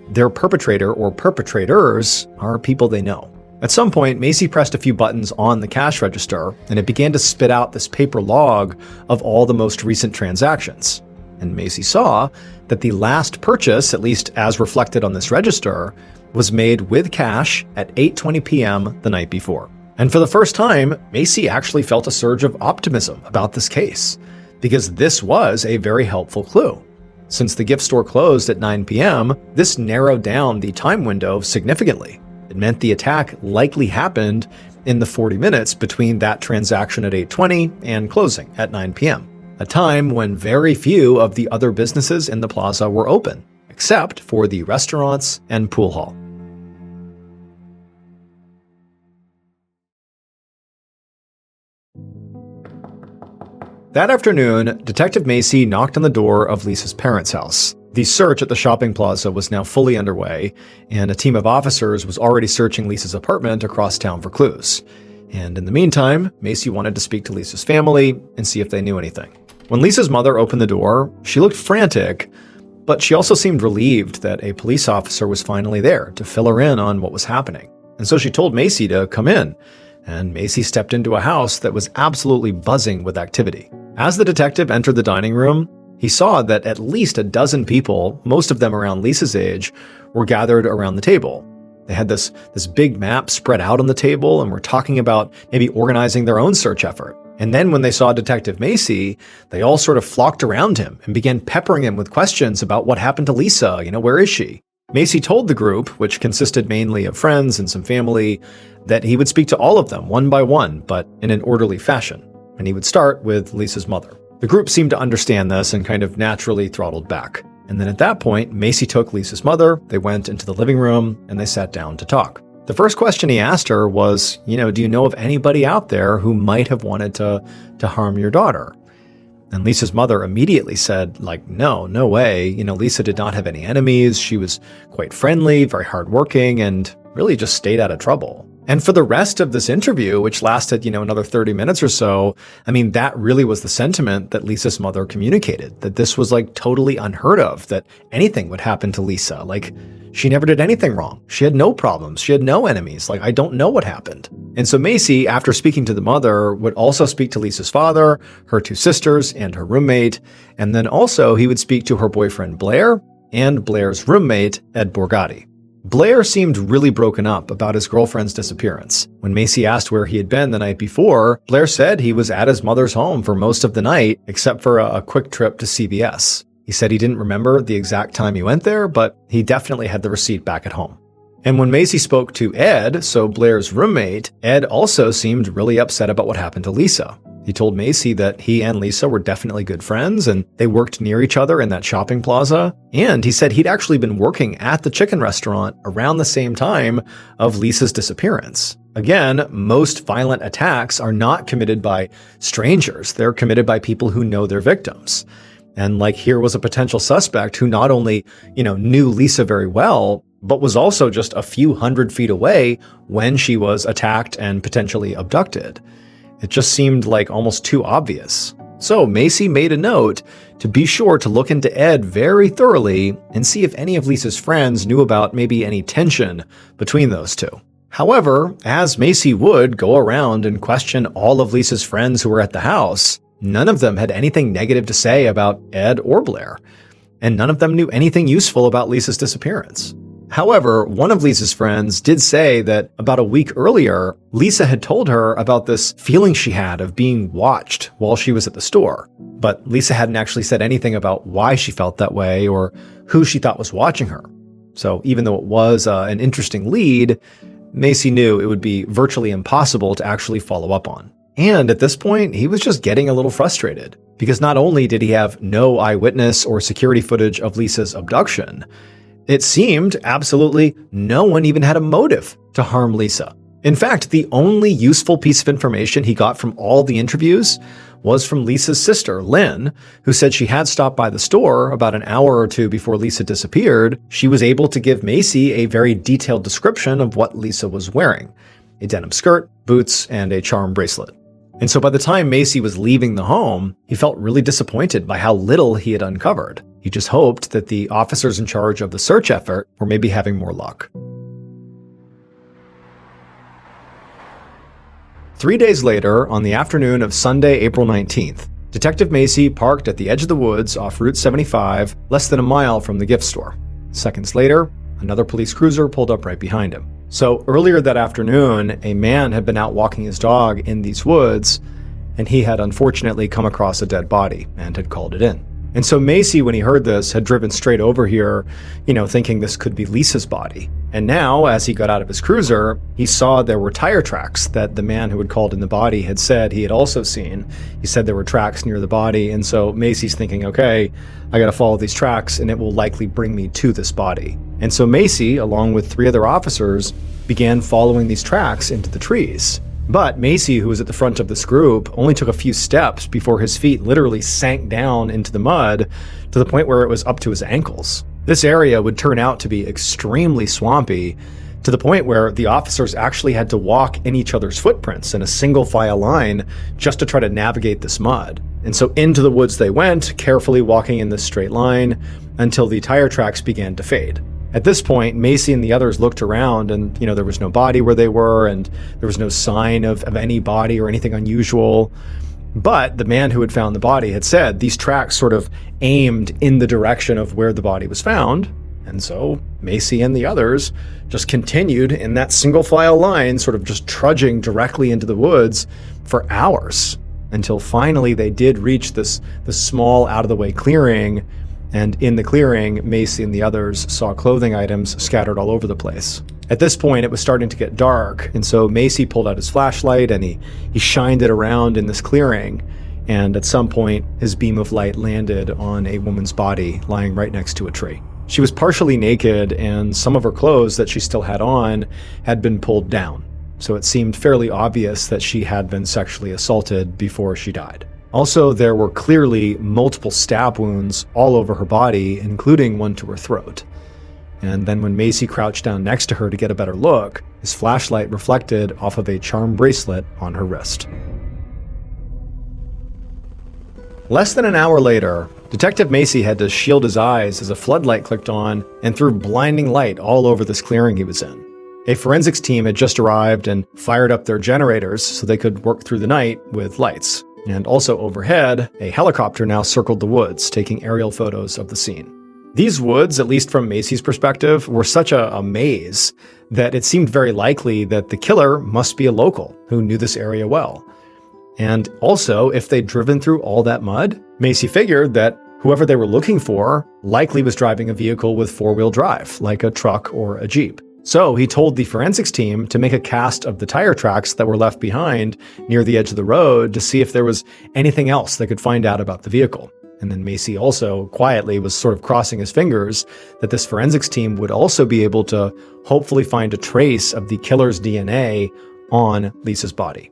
their perpetrator or perpetrators are people they know. At some point, Macy pressed a few buttons on the cash register, and it began to spit out this paper log of all the most recent transactions. And Macy saw that the last purchase, at least as reflected on this register, was made with cash at 8:20 p.m. the night before. And for the first time, Macy actually felt a surge of optimism about this case, because this was a very helpful clue. Since the gift store closed at 9 p.m., this narrowed down the time window significantly. It meant the attack likely happened in the 40 minutes between that transaction at 8:20 and closing at 9 p.m., a time when very few of the other businesses in the plaza were open, except for the restaurants and pool hall. That afternoon, Detective Macy knocked on the door of Lisa's parents' house. The search at the shopping plaza was now fully underway, and a team of officers was already searching Lisa's apartment across town for clues. And in the meantime, Macy wanted to speak to Lisa's family and see if they knew anything. When Lisa's mother opened the door, she looked frantic, but she also seemed relieved that a police officer was finally there to fill her in on what was happening. And so she told Macy to come in, and Macy stepped into a house that was absolutely buzzing with activity. As the detective entered the dining room, he saw that at least a dozen people, most of them around Lisa's age, were gathered around the table. They had this big map spread out on the table and were talking about maybe organizing their own search effort. And then when they saw Detective Macy, they all sort of flocked around him and began peppering him with questions about what happened to Lisa, where is she? Macy told the group, which consisted mainly of friends and some family, that he would speak to all of them one by one, but in an orderly fashion. And he would start with Lisa's mother. The group seemed to understand this and kind of naturally throttled back. And then at that point, Macy took Lisa's mother, they went into the living room, and they sat down to talk. The first question he asked her was, do you know of anybody out there who might have wanted to harm your daughter? And Lisa's mother immediately said, no way. Lisa did not have any enemies. She was quite friendly, very hardworking, and really just stayed out of trouble. And for the rest of this interview, which lasted, another 30 minutes or so, that really was the sentiment that Lisa's mother communicated, that this was totally unheard of, that anything would happen to Lisa. She never did anything wrong. She had no problems. She had no enemies. I don't know what happened. And so Macy, after speaking to the mother, would also speak to Lisa's father, her two sisters, and her roommate. And then also he would speak to her boyfriend Blair and Blair's roommate, Ed Borgatti. Blair seemed really broken up about his girlfriend's disappearance. When Macy asked where he had been the night before, Blair said he was at his mother's home for most of the night, except for a quick trip to CVS. He said he didn't remember the exact time he went there, but he definitely had the receipt back at home. And when Macy spoke to Ed, so Blair's roommate, Ed also seemed really upset about what happened to Lisa. He told Macy that he and Lisa were definitely good friends and they worked near each other in that shopping plaza. And he said he'd actually been working at the chicken restaurant around the same time of Lisa's disappearance. Again, most violent attacks are not committed by strangers. They're committed by people who know their victims. And like here was a potential suspect who not only, knew Lisa very well, but was also just a few hundred feet away when she was attacked and potentially abducted. It just seemed like almost too obvious. So Macy made a note to be sure to look into Ed very thoroughly and see if any of Lisa's friends knew about maybe any tension between those two. However, as Macy would go around and question all of Lisa's friends who were at the house, none of them had anything negative to say about Ed or Blair, and none of them knew anything useful about Lisa's disappearance. However, one of Lisa's friends did say that about a week earlier, Lisa had told her about this feeling she had of being watched while she was at the store. But Lisa hadn't actually said anything about why she felt that way or who she thought was watching her. So even though it was an interesting lead, Macy knew it would be virtually impossible to actually follow up on. And at this point, he was just getting a little frustrated because not only did he have no eyewitness or security footage of Lisa's abduction, it seemed absolutely no one even had a motive to harm Lisa. In fact, the only useful piece of information he got from all the interviews was from Lisa's sister, Lynn, who said she had stopped by the store about an hour or two before Lisa disappeared. She was able to give Macy a very detailed description of what Lisa was wearing: a denim skirt, boots, and a charm bracelet. And so by the time Macy was leaving the home, he felt really disappointed by how little he had uncovered. He just hoped that the officers in charge of the search effort were maybe having more luck. 3 days later, on the afternoon of Sunday, April 19th, Detective Macy parked at the edge of the woods off Route 75, less than a mile from the gift store. Seconds later, another police cruiser pulled up right behind him. So earlier that afternoon, a man had been out walking his dog in these woods, and he had unfortunately come across a dead body and had called it in. And so Macy, when he heard this, had driven straight over here, thinking this could be Lisa's body. And now, as he got out of his cruiser, he saw there were tire tracks that the man who had called in the body had said he had also seen. He said there were tracks near the body, and so Macy's thinking, okay, I gotta follow these tracks and it will likely bring me to this body. And so Macy, along with 3 other officers, began following these tracks into the trees. But Macy, who was at the front of this group, only took a few steps before his feet literally sank down into the mud to the point where it was up to his ankles. This area would turn out to be extremely swampy, to the point where the officers actually had to walk in each other's footprints in a single file line just to try to navigate this mud. And so into the woods they went, carefully walking in this straight line until the tire tracks began to fade. At this point, Macy and the others looked around and, there was no body where they were and there was no sign of any body or anything unusual. But the man who had found the body had said these tracks sort of aimed in the direction of where the body was found. And so Macy and the others just continued in that single file line, sort of just trudging directly into the woods for hours until finally they did reach this small out-of-the-way clearing. And in the clearing, Macy and the others saw clothing items scattered all over the place. At this point, it was starting to get dark, and so Macy pulled out his flashlight and he shined it around in this clearing, and at some point, his beam of light landed on a woman's body lying right next to a tree. She was partially naked, and some of her clothes that she still had on had been pulled down, so it seemed fairly obvious that she had been sexually assaulted before she died. Also, there were clearly multiple stab wounds all over her body, including one to her throat. And then when Macy crouched down next to her to get a better look, his flashlight reflected off of a charm bracelet on her wrist. Less than an hour later, Detective Macy had to shield his eyes as a floodlight clicked on and threw blinding light all over this clearing he was in. A forensics team had just arrived and fired up their generators so they could work through the night with lights. And also overhead, a helicopter now circled the woods, taking aerial photos of the scene. These woods, at least from Macy's perspective, were such a maze that it seemed very likely that the killer must be a local who knew this area well. And also, if they'd driven through all that mud, Macy figured that whoever they were looking for likely was driving a vehicle with 4-wheel drive, like a truck or a Jeep. So he told the forensics team to make a cast of the tire tracks that were left behind near the edge of the road to see if there was anything else they could find out about the vehicle. And then Macy also quietly was sort of crossing his fingers that this forensics team would also be able to hopefully find a trace of the killer's DNA on Lisa's body.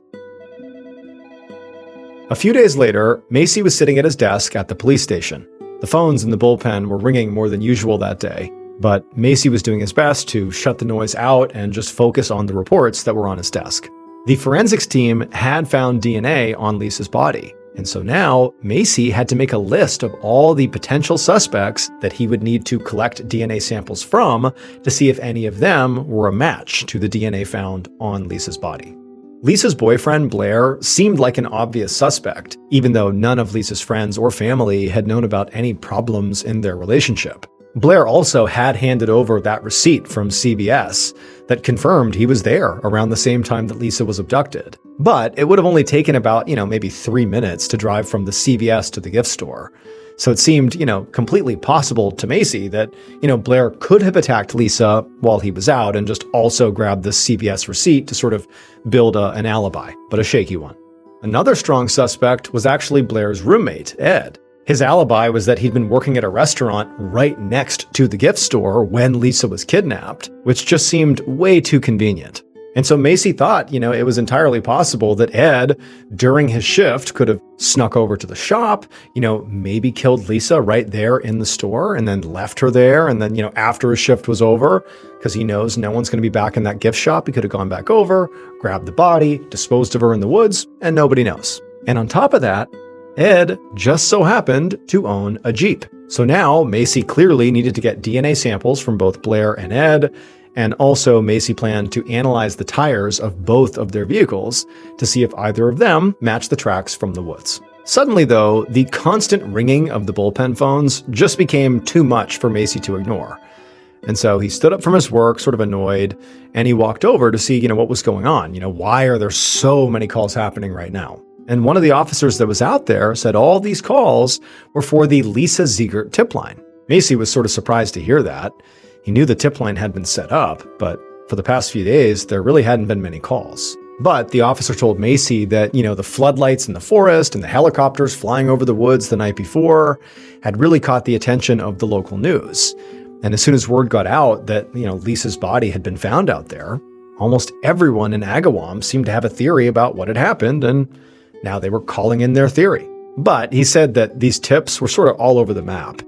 A few days later, Macy was sitting at his desk at the police station. The phones in the bullpen were ringing more than usual that day, but Macy was doing his best to shut the noise out and just focus on the reports that were on his desk. The forensics team had found DNA on Lisa's body, and so now Macy had to make a list of all the potential suspects that he would need to collect DNA samples from to see if any of them were a match to the DNA found on Lisa's body. Lisa's boyfriend, Blair, seemed like an obvious suspect, even though none of Lisa's friends or family had known about any problems in their relationship. Blair also had handed over that receipt from CVS that confirmed he was there around the same time that Lisa was abducted. But it would have only taken about, maybe 3 minutes to drive from the CVS to the gift store. So it seemed, completely possible to Macy that, Blair could have attacked Lisa while he was out and just also grabbed the CVS receipt to sort of build an alibi, but a shaky one. Another strong suspect was actually Blair's roommate, Ed. His alibi was that he'd been working at a restaurant right next to the gift store when Lisa was kidnapped, which just seemed way too convenient. And so Macy thought, it was entirely possible that Ed, during his shift, could have snuck over to the shop, maybe killed Lisa right there in the store and then left her there. And then, after his shift was over, because he knows no one's going to be back in that gift shop, he could have gone back over, grabbed the body, disposed of her in the woods, and nobody knows. And on top of that, Ed just so happened to own a Jeep. So now Macy clearly needed to get DNA samples from both Blair and Ed, and also Macy planned to analyze the tires of both of their vehicles to see if either of them matched the tracks from the woods. Suddenly, though, the constant ringing of the bullpen phones just became too much for Macy to ignore. And so he stood up from his work, sort of annoyed, and he walked over to see, what was going on. Why are there so many calls happening right now? And one of the officers that was out there said all these calls were for the Lisa Ziegert tip line. Macy was sort of surprised to hear that. He knew the tip line had been set up, but for the past few days, there really hadn't been many calls. But the officer told Macy that, the floodlights in the forest and the helicopters flying over the woods the night before had really caught the attention of the local news. And as soon as word got out that, Lisa's body had been found out there, almost everyone in Agawam seemed to have a theory about what had happened, and now they were calling in their theory. But he said that these tips were sort of all over the map,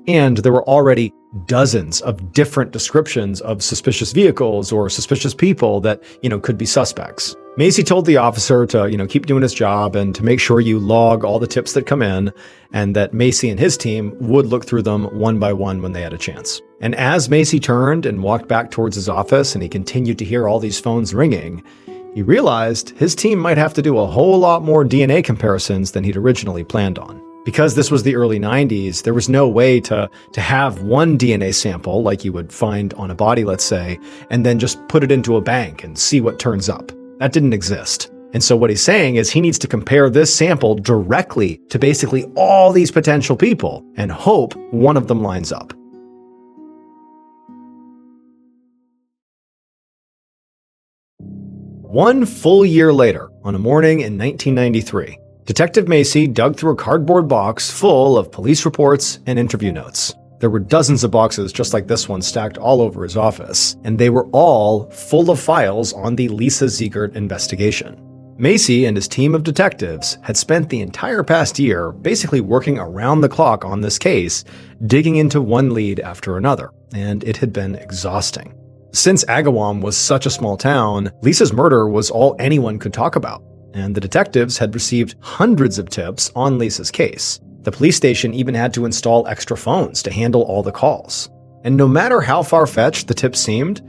and there were already dozens of different descriptions of suspicious vehicles or suspicious people that, could be suspects. Macy told the officer to, keep doing his job and to make sure you log all the tips that come in, and that Macy and his team would look through them one by one when they had a chance. And as Macy turned and walked back towards his office and he continued to hear all these phones ringing, he realized his team might have to do a whole lot more DNA comparisons than he'd originally planned on. Because this was the early 90s, there was no way to have one DNA sample like you would find on a body, let's say, and then just put it into a bank and see what turns up. That didn't exist. And so what he's saying is he needs to compare this sample directly to basically all these potential people and hope one of them lines up. One full year later, on a morning in 1993, Detective Macy dug through a cardboard box full of police reports and interview notes. There were dozens of boxes just like this one stacked all over his office, and they were all full of files on the Lisa Ziegert investigation. Macy and his team of detectives had spent the entire past year basically working around the clock on this case, digging into one lead after another, and it had been exhausting. Since Agawam was such a small town, Lisa's murder was all anyone could talk about, and the detectives had received hundreds of tips on Lisa's case. The police station even had to install extra phones to handle all the calls. And no matter how far-fetched the tips seemed,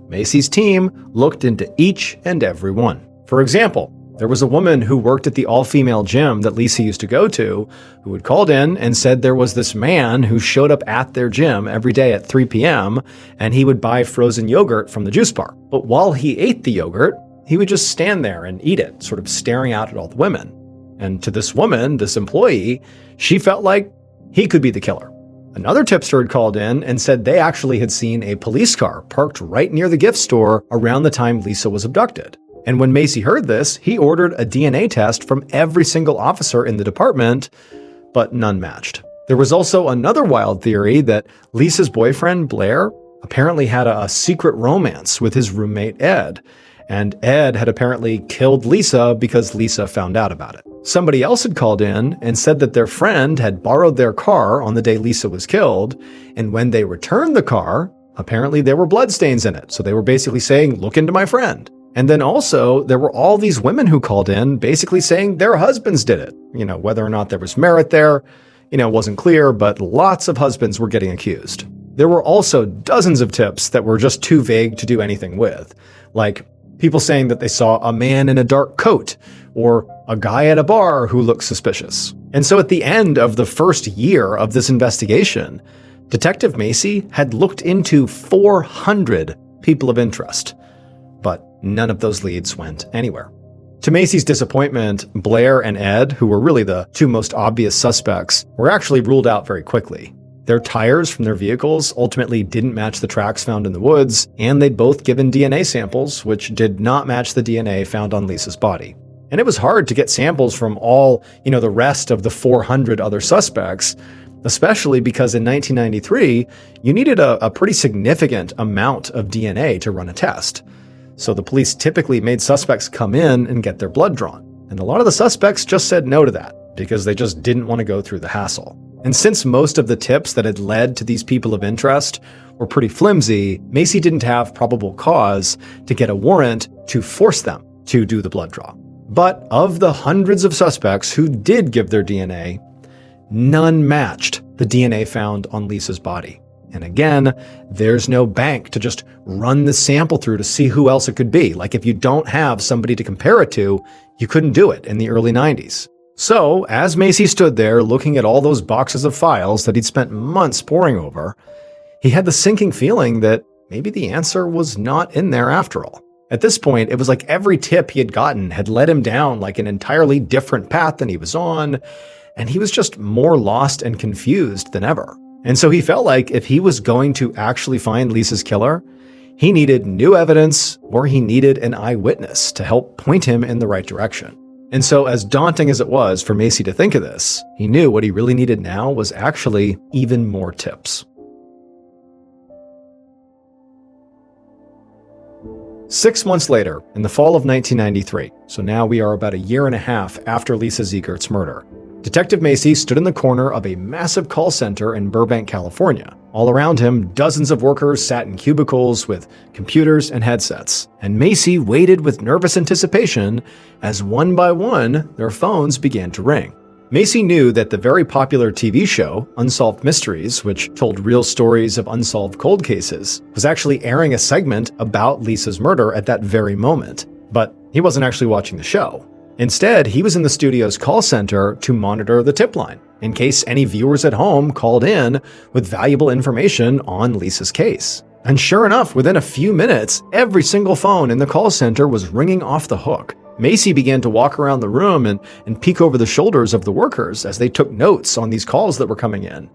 Macy's team looked into each and every one. For example, there was a woman who worked at the all-female gym that Lisa used to go to, who had called in and said there was this man who showed up at their gym every day at 3 p.m., and he would buy frozen yogurt from the juice bar. But while he ate the yogurt, he would just stand there and eat it, sort of staring out at all the women. And to this woman, this employee, she felt like he could be the killer. Another tipster had called in and said they actually had seen a police car parked right near the gift store around the time Lisa was abducted. And when Macy heard this, he ordered a DNA test from every single officer in the department, but none matched. There was also another wild theory that Lisa's boyfriend, Blair, apparently had a secret romance with his roommate, Ed, and Ed had apparently killed Lisa because Lisa found out about it. Somebody else had called in and said that their friend had borrowed their car on the day Lisa was killed, and when they returned the car, apparently there were bloodstains in it. So they were basically saying, look into my friend. And then also, there were all these women who called in basically saying their husbands did it. Whether or not there was merit there, wasn't clear, but lots of husbands were getting accused. There were also dozens of tips that were just too vague to do anything with, like people saying that they saw a man in a dark coat or a guy at a bar who looked suspicious. And so at the end of the first year of this investigation, Detective Macy had looked into 400 people of interest, but none of those leads went anywhere. To Macy's disappointment, Blair and Ed, who were really the two most obvious suspects, were actually ruled out very quickly. Their tires from their vehicles ultimately didn't match the tracks found in the woods, and they'd both given DNA samples, which did not match the DNA found on Lisa's body. And it was hard to get samples from all, the rest of the 400 other suspects, especially because in 1993, you needed a pretty significant amount of DNA to run a test. So the police typically made suspects come in and get their blood drawn. And a lot of the suspects just said no to that because they just didn't want to go through the hassle. And since most of the tips that had led to these people of interest were pretty flimsy, Macy didn't have probable cause to get a warrant to force them to do the blood draw. But of the hundreds of suspects who did give their DNA, none matched the DNA found on Lisa's body. And again, there's no bank to just run the sample through to see who else it could be. Like if you don't have somebody to compare it to, you couldn't do it in the early 90s. So as Macy stood there looking at all those boxes of files that he'd spent months poring over, he had the sinking feeling that maybe the answer was not in there after all. At this point, it was like every tip he had gotten had led him down like an entirely different path than he was on, and he was just more lost and confused than ever. And so he felt like if he was going to actually find Lisa's killer, he needed new evidence or he needed an eyewitness to help point him in the right direction. And so as daunting as it was for Macy to think of this, he knew what he really needed now was actually even more tips. 6 months later, in the fall of 1993, so now we are about a year and a half after Lisa Ziegert's murder, Detective Macy stood in the corner of a massive call center in Burbank, California. All around him, dozens of workers sat in cubicles with computers and headsets, and Macy waited with nervous anticipation as one by one, their phones began to ring. Macy knew that the very popular TV show, Unsolved Mysteries, which told real stories of unsolved cold cases, was actually airing a segment about Lisa's murder at that very moment. But he wasn't actually watching the show. Instead, he was in the studio's call center to monitor the tip line, in case any viewers at home called in with valuable information on Lisa's case. And sure enough, within a few minutes, every single phone in the call center was ringing off the hook. Macy began to walk around the room and peek over the shoulders of the workers as they took notes on these calls that were coming in.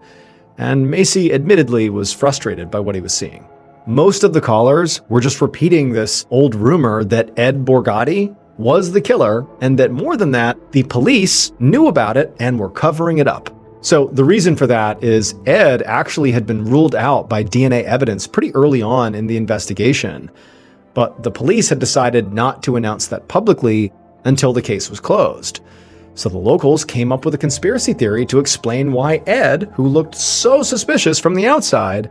And Macy admittedly was frustrated by what he was seeing. Most of the callers were just repeating this old rumor that Ed Borgatti was the killer, and that more than that, the police knew about it and were covering it up. So the reason for that is Ed actually had been ruled out by DNA evidence pretty early on in the investigation, but the police had decided not to announce that publicly until the case was closed. So the locals came up with a conspiracy theory to explain why Ed, who looked so suspicious from the outside,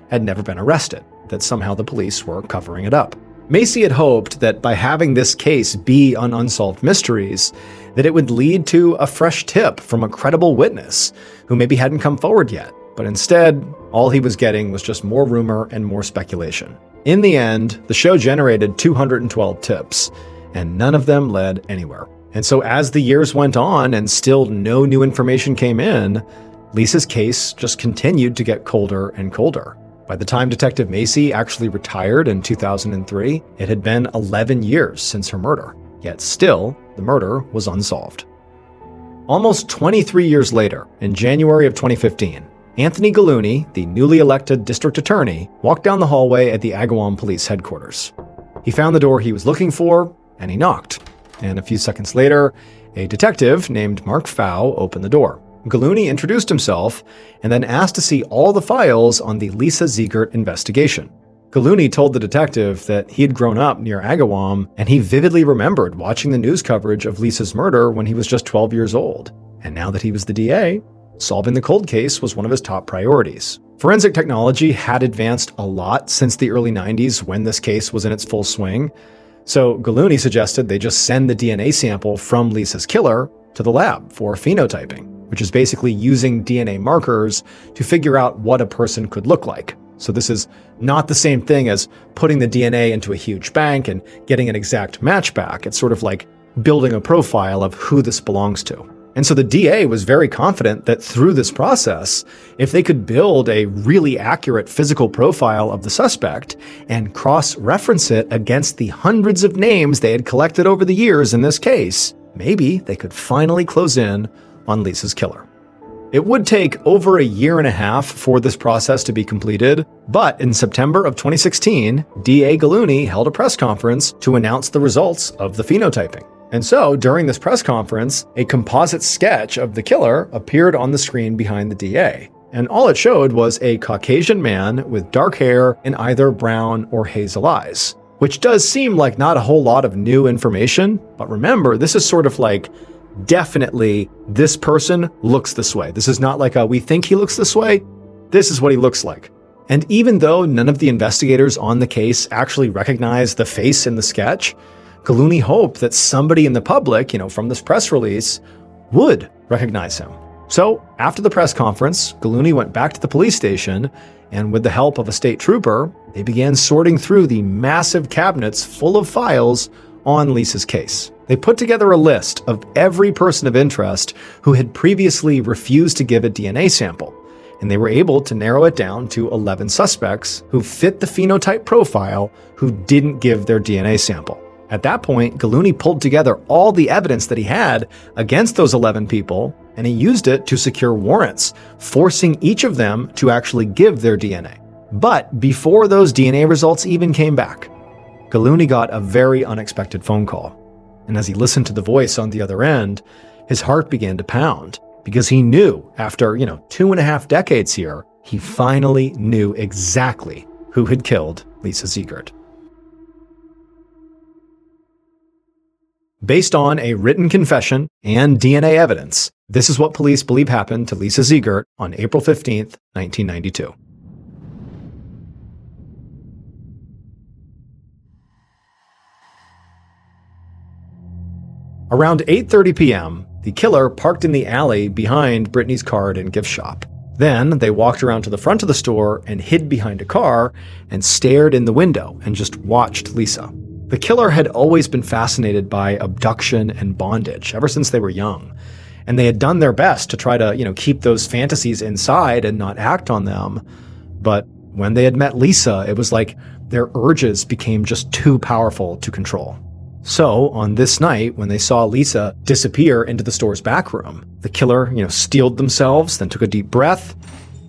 had never been arrested, that somehow the police were covering it up. Macy had hoped that by having this case be on Unsolved Mysteries, that it would lead to a fresh tip from a credible witness who maybe hadn't come forward yet. But instead, all he was getting was just more rumor and more speculation. In the end, the show generated 212 tips, and none of them led anywhere. And so as the years went on and still no new information came in, Lisa's case just continued to get colder and colder. By the time Detective Macy actually retired in 2003, it had been 11 years since her murder. Yet still, the murder was unsolved. Almost 23 years later, in January of 2015, Anthony Gallooni, the newly elected district attorney, walked down the hallway at the Agawam police headquarters. He found the door he was looking for, and he knocked. And a few seconds later, a detective named Mark Fow opened the door. Gallooni introduced himself and then asked to see all the files on the Lisa Ziegert investigation. Gallooni told the detective that he had grown up near Agawam, and he vividly remembered watching the news coverage of Lisa's murder when he was just 12 years old. And now that he was the DA, solving the cold case was one of his top priorities. Forensic technology had advanced a lot since the early 90s when this case was in its full swing, so Gallooni suggested they just send the DNA sample from Lisa's killer to the lab for phenotyping, which is basically using DNA markers to figure out what a person could look like. So this is not the same thing as putting the DNA into a huge bank and getting an exact match back. It's sort of like building a profile of who this belongs to. And so the DA was very confident that through this process, if they could build a really accurate physical profile of the suspect and cross-reference it against the hundreds of names they had collected over the years in this case, maybe they could finally close in on Lisa's killer. It would take over a year and a half for this process to be completed, but in September of 2016, DA Gallooni held a press conference to announce the results of the phenotyping. And so, during this press conference, a composite sketch of the killer appeared on the screen behind the DA. And all it showed was a Caucasian man with dark hair and either brown or hazel eyes, which does seem like not a whole lot of new information. But remember, this is sort of like, definitely, this person looks this way. This is not like we think he looks this way. This is what he looks like. And even though none of the investigators on the case actually recognized the face in the sketch, Gallooni hoped that somebody in the public, from this press release, would recognize him. So, after the press conference, Gallooni went back to the police station, and with the help of a state trooper, they began sorting through the massive cabinets full of files on Lisa's case. They put together a list of every person of interest who had previously refused to give a DNA sample, and they were able to narrow it down to 11 suspects who fit the phenotype profile who didn't give their DNA sample. At that point, Gallooni pulled together all the evidence that he had against those 11 people, and he used it to secure warrants, forcing each of them to actually give their DNA. But before those DNA results even came back, Gallooni got a very unexpected phone call. And as he listened to the voice on the other end, his heart began to pound, because he knew after, 2.5 decades here, he finally knew exactly who had killed Lisa Ziegert. Based on a written confession and DNA evidence, this is what police believe happened to Lisa Ziegert on April 15th, 1992. Around 8:30 p.m., the killer parked in the alley behind Brittany's card and gift shop. Then they walked around to the front of the store and hid behind a car and stared in the window and just watched Lisa. The killer had always been fascinated by abduction and bondage ever since they were young, and they had done their best to try to, keep those fantasies inside and not act on them. But when they had met Lisa, it was like their urges became just too powerful to control. So, on this night, when they saw Lisa disappear into the store's back room, the killer, steeled themselves, then took a deep breath,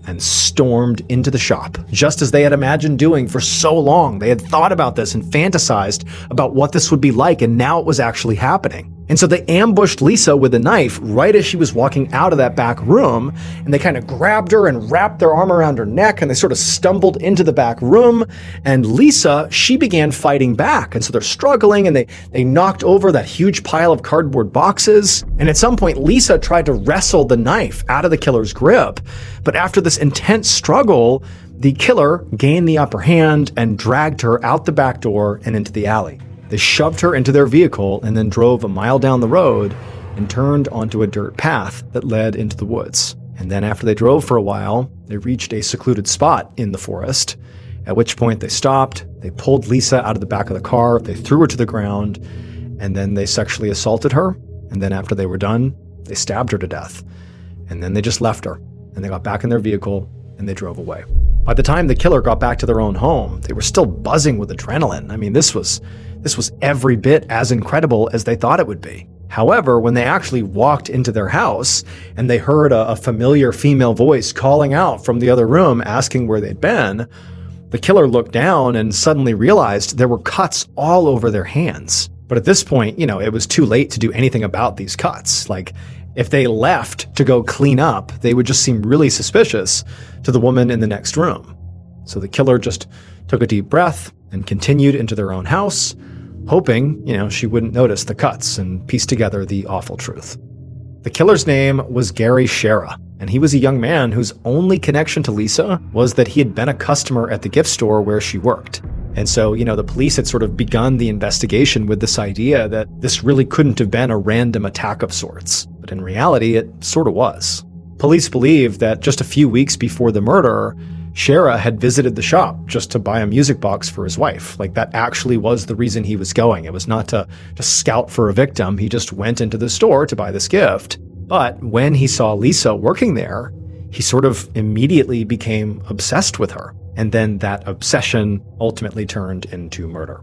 and stormed into the shop, just as they had imagined doing for so long. They had thought about this and fantasized about what this would be like, and now it was actually happening. And so they ambushed Lisa with a knife right as she was walking out of that back room, and they kind of grabbed her and wrapped their arm around her neck, and they sort of stumbled into the back room, and Lisa, she began fighting back. And so they're struggling, and they knocked over that huge pile of cardboard boxes, and at some point Lisa tried to wrestle the knife out of the killer's grip. But after this intense struggle, the killer gained the upper hand and dragged her out the back door and into the alley. They shoved her into their vehicle and then drove a mile down the road and turned onto a dirt path that led into the woods. And then after they drove for a while, they reached a secluded spot in the forest, at which point they stopped, they pulled Lisa out of the back of the car, they threw her to the ground, and then they sexually assaulted her. And then after they were done, they stabbed her to death. And then they just left her, and they got back in their vehicle and they drove away. By the time the killer got back to their own home, they were still buzzing with adrenaline. I mean, this was every bit as incredible as they thought it would be. However, when they actually walked into their house and they heard a familiar female voice calling out from the other room asking where they'd been, the killer looked down and suddenly realized there were cuts all over their hands. But at this point, it was too late to do anything about these cuts. Like, if they left to go clean up, they would just seem really suspicious to the woman in the next room. So the killer just took a deep breath and continued into their own house, hoping, she wouldn't notice the cuts and piece together the awful truth. The killer's name was Gary Shera, and he was a young man whose only connection to Lisa was that he had been a customer at the gift store where she worked. And so, the police had sort of begun the investigation with this idea that this really couldn't have been a random attack of sorts. But in reality, it sort of was. Police believe that just a few weeks before the murder, Shera had visited the shop just to buy a music box for his wife. Like, that actually was the reason he was going. It was not to scout for a victim. He just went into the store to buy this gift. But when he saw Lisa working there, he sort of immediately became obsessed with her. And then that obsession ultimately turned into murder.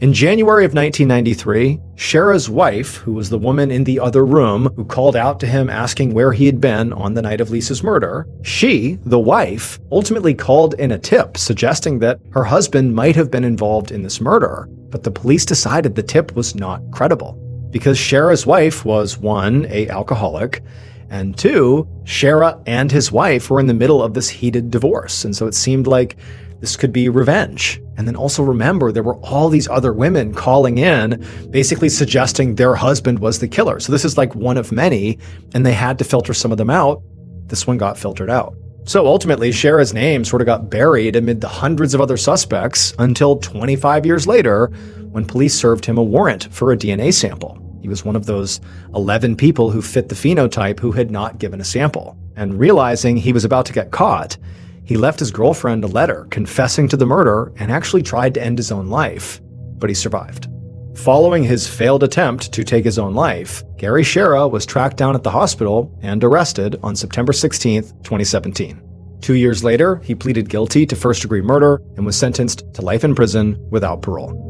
In January of 1993, Shera's wife, who was the woman in the other room who called out to him asking where he had been on the night of Lisa's murder, she, the wife, ultimately called in a tip suggesting that her husband might have been involved in this murder, but the police decided the tip was not credible because Shera's wife was, 1, an alcoholic, and 2, Shera and his wife were in the middle of this heated divorce, and so it seemed like this could be revenge. And then also remember, there were all these other women calling in, basically suggesting their husband was the killer. So this is like one of many, and they had to filter some of them out. This one got filtered out. So ultimately, Shera's name sort of got buried amid the hundreds of other suspects until 25 years later, when police served him a warrant for a DNA sample. He was one of those 11 people who fit the phenotype who had not given a sample. And realizing he was about to get caught, he left his girlfriend a letter confessing to the murder and actually tried to end his own life, but he survived. Following his failed attempt to take his own life, Gary Shera was tracked down at the hospital and arrested on September 16, 2017. 2 years later, he pleaded guilty to first-degree murder and was sentenced to life in prison without parole.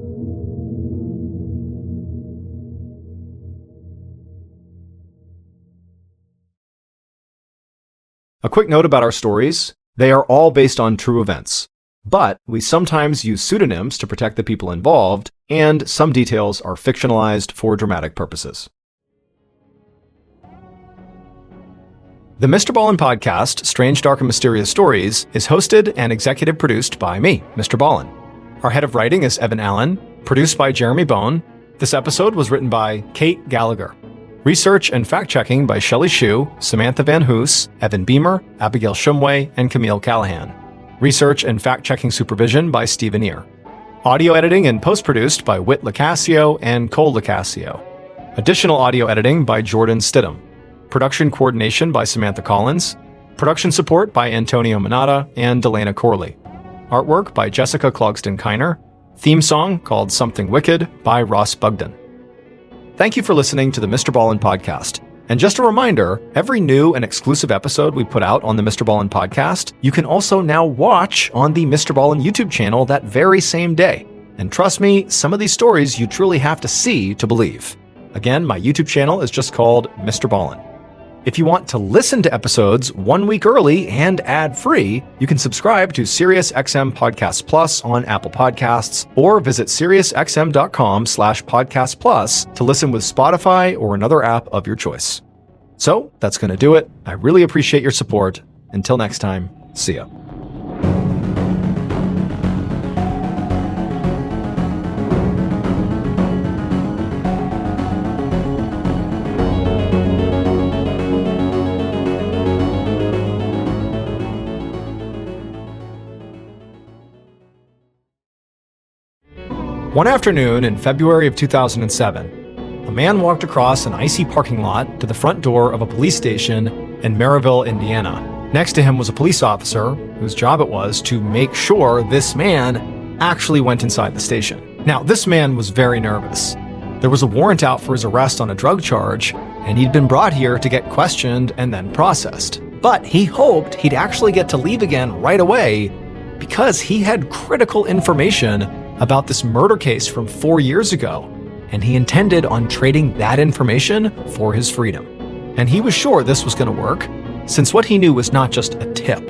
A quick note about our stories. They are all based on true events, but we sometimes use pseudonyms to protect the people involved, and some details are fictionalized for dramatic purposes. The MrBallen Podcast, Strange, Dark, and Mysterious Stories, is hosted and executive produced by me, Mr. Ballen. Our head of writing is Evan Allen, produced by Jeremy Bone. This episode was written by Kate Gallagher. Research and fact-checking by Shelley Shue, Samantha Van Hoos, Evan Beamer, Abigail Shumway, and Camille Callahan. Research and fact-checking supervision by Stephen Ear. Audio editing and post-produced by Whit Lacasio and Cole Lacasio. Additional audio editing by Jordan Stidham. Production coordination by Samantha Collins. Production support by Antonio Manata and Delana Corley. Artwork by Jessica Clogston-Kiner. Theme song called Something Wicked by Ross Bugden. Thank you for listening to the MrBallen Podcast. And just a reminder, every new and exclusive episode we put out on the MrBallen Podcast, you can also now watch on the MrBallen YouTube channel that very same day. And trust me, some of these stories you truly have to see to believe. Again, my YouTube channel is just called MrBallen. If you want to listen to episodes 1 week early and ad-free, you can subscribe to SiriusXM Podcast Plus on Apple Podcasts or visit SiriusXM.com/Podcast Plus to listen with Spotify or another app of your choice. So that's going to do it. I really appreciate your support. Until next time, see ya. One afternoon in February of 2007, a man walked across an icy parking lot to the front door of a police station in Maryville, Indiana. Next to him was a police officer whose job it was to make sure this man actually went inside the station. Now, this man was very nervous. There was a warrant out for his arrest on a drug charge, and he'd been brought here to get questioned and then processed. But he hoped he'd actually get to leave again right away because he had critical information about this murder case from 4 years ago and he intended on trading that information for his freedom. And he was sure this was going to work, since what he knew was not just a tip.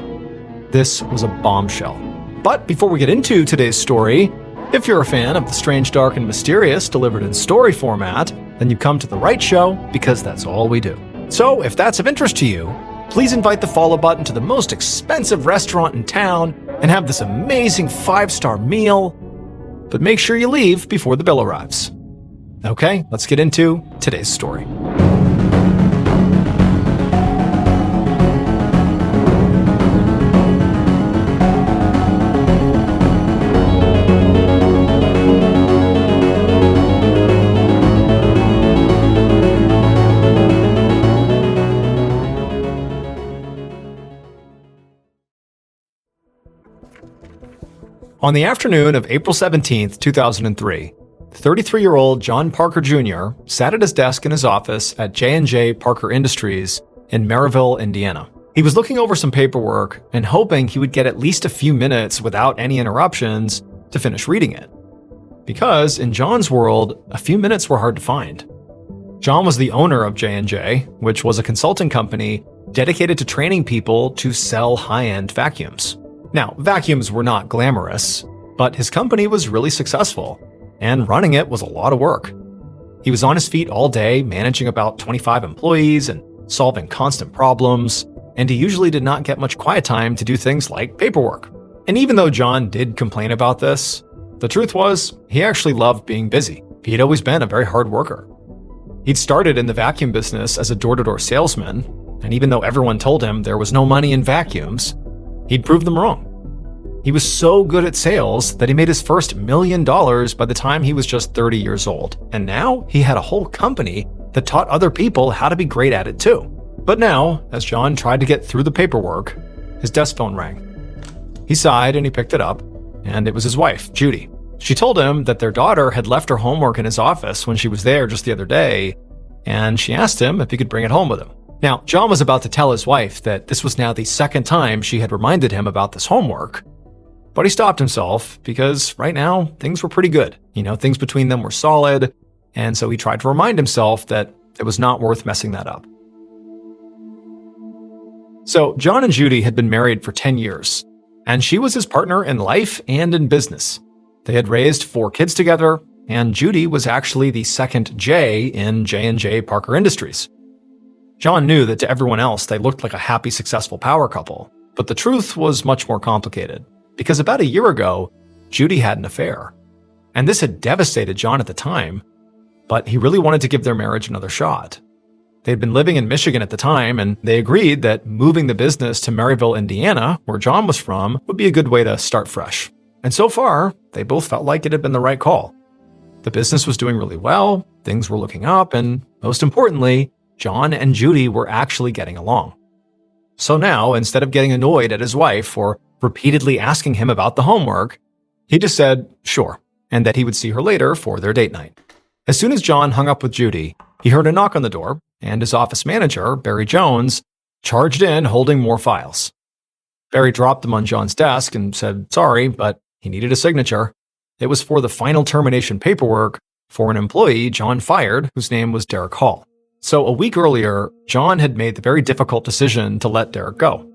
This was a bombshell. But before we get into today's story, if you're a fan of the strange, dark, and mysterious delivered in story format, then you've come to the right show, because that's all we do. So if that's of interest to you, please invite the follow button to the most expensive restaurant in town and have this amazing 5-star meal. But make sure you leave before the bill arrives. Okay, let's get into today's story. On the afternoon of April 17, 2003, 33-year-old John Parker Jr. sat at his desk in his office at J&J Parker Industries in Maryville, Indiana. He was looking over some paperwork and hoping he would get at least a few minutes without any interruptions to finish reading it. Because in John's world, a few minutes were hard to find. John was the owner of J&J, which was a consulting company dedicated to training people to sell high-end vacuums. Now, vacuums were not glamorous, but his company was really successful, and running it was a lot of work. He was on his feet all day, managing about 25 employees and solving constant problems, and he usually did not get much quiet time to do things like paperwork. And even though John did complain about this, the truth was he actually loved being busy. He had always been a very hard worker. He'd started in the vacuum business as a door-to-door salesman, and even though everyone told him there was no money in vacuums, he'd proved them wrong. He was so good at sales that he made his first $1 million by the time he was just 30 years old. And now he had a whole company that taught other people how to be great at it too. But now, as John tried to get through the paperwork, his desk phone rang. He sighed and he picked it up, and it was his wife, Judy. She told him that their daughter had left her homework in his office when she was there just the other day, and she asked him if he could bring it home with him. Now, John was about to tell his wife that this was now the second time she had reminded him about this homework, but he stopped himself because right now things were pretty good. Things between them were solid, and so he tried to remind himself that it was not worth messing that up. So John and Judy had been married for 10 years, and she was his partner in life and in business. They had raised 4 kids together, and Judy was actually the second J in J&J Parker Industries. John knew that to everyone else they looked like a happy, successful power couple, but the truth was much more complicated. Because about a year ago, Judy had an affair. And this had devastated John at the time, but he really wanted to give their marriage another shot. They had been living in Michigan at the time, and they agreed that moving the business to Maryville, Indiana, where John was from, would be a good way to start fresh. And so far, they both felt like it had been the right call. The business was doing really well, things were looking up, and most importantly, John and Judy were actually getting along. So now, instead of getting annoyed at his wife for repeatedly asking him about the homework, he just said sure, and that he would see her later for their date night. As soon as John hung up with Judy, he heard a knock on the door, and his office manager, Barry Jones, charged in holding more files. Barry dropped them on John's desk and said sorry, but he needed a signature. It was for the final termination paperwork for an employee John fired, whose name was Derek Hall. So a week earlier, John had made the very difficult decision to let Derek go.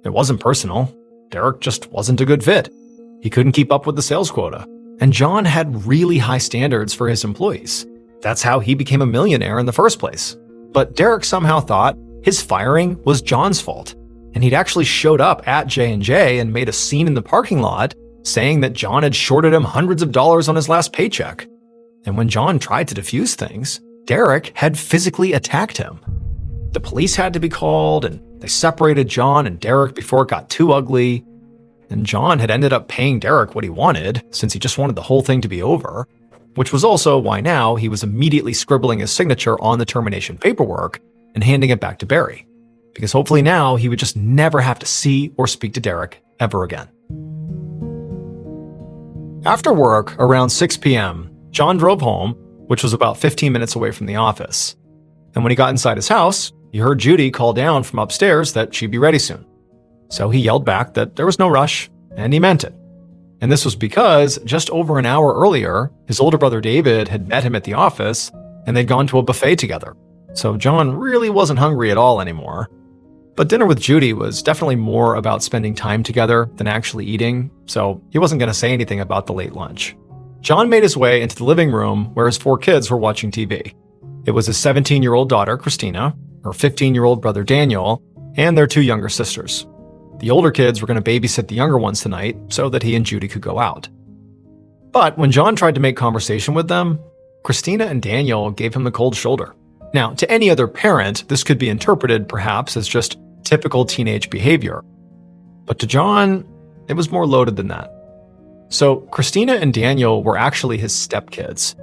It wasn't personal. Derek just wasn't a good fit. He couldn't keep up with the sales quota. And John had really high standards for his employees. That's how he became a millionaire in the first place. But Derek somehow thought his firing was John's fault. And he'd actually showed up at J&J and made a scene in the parking lot saying that John had shorted him hundreds of dollars on his last paycheck. And when John tried to defuse things, Derek had physically attacked him. The police had to be called, and they separated John and Derek before it got too ugly. And John had ended up paying Derek what he wanted, since he just wanted the whole thing to be over, which was also why now he was immediately scribbling his signature on the termination paperwork and handing it back to Barry, because hopefully now he would just never have to see or speak to Derek ever again. After work, around 6 p.m., John drove home, which was about 15 minutes away from the office. And when he got inside his house, he heard Judy call down from upstairs that she'd be ready soon. So he yelled back that there was no rush, and he meant it. And this was because just over an hour earlier, his older brother David had met him at the office and they'd gone to a buffet together. So John really wasn't hungry at all anymore. But dinner with Judy was definitely more about spending time together than actually eating, so he wasn't going to say anything about the late lunch. John made his way into the living room where his 4 kids were watching TV. It was his 17-year-old daughter, Christina, her 15-year-old brother Daniel, and their 2 younger sisters. The older kids were going to babysit the younger ones tonight so that he and Judy could go out. But when John tried to make conversation with them, Christina and Daniel gave him the cold shoulder. Now, to any other parent, this could be interpreted perhaps as just typical teenage behavior. But to John, it was more loaded than that. So Christina and Daniel were actually his stepkids.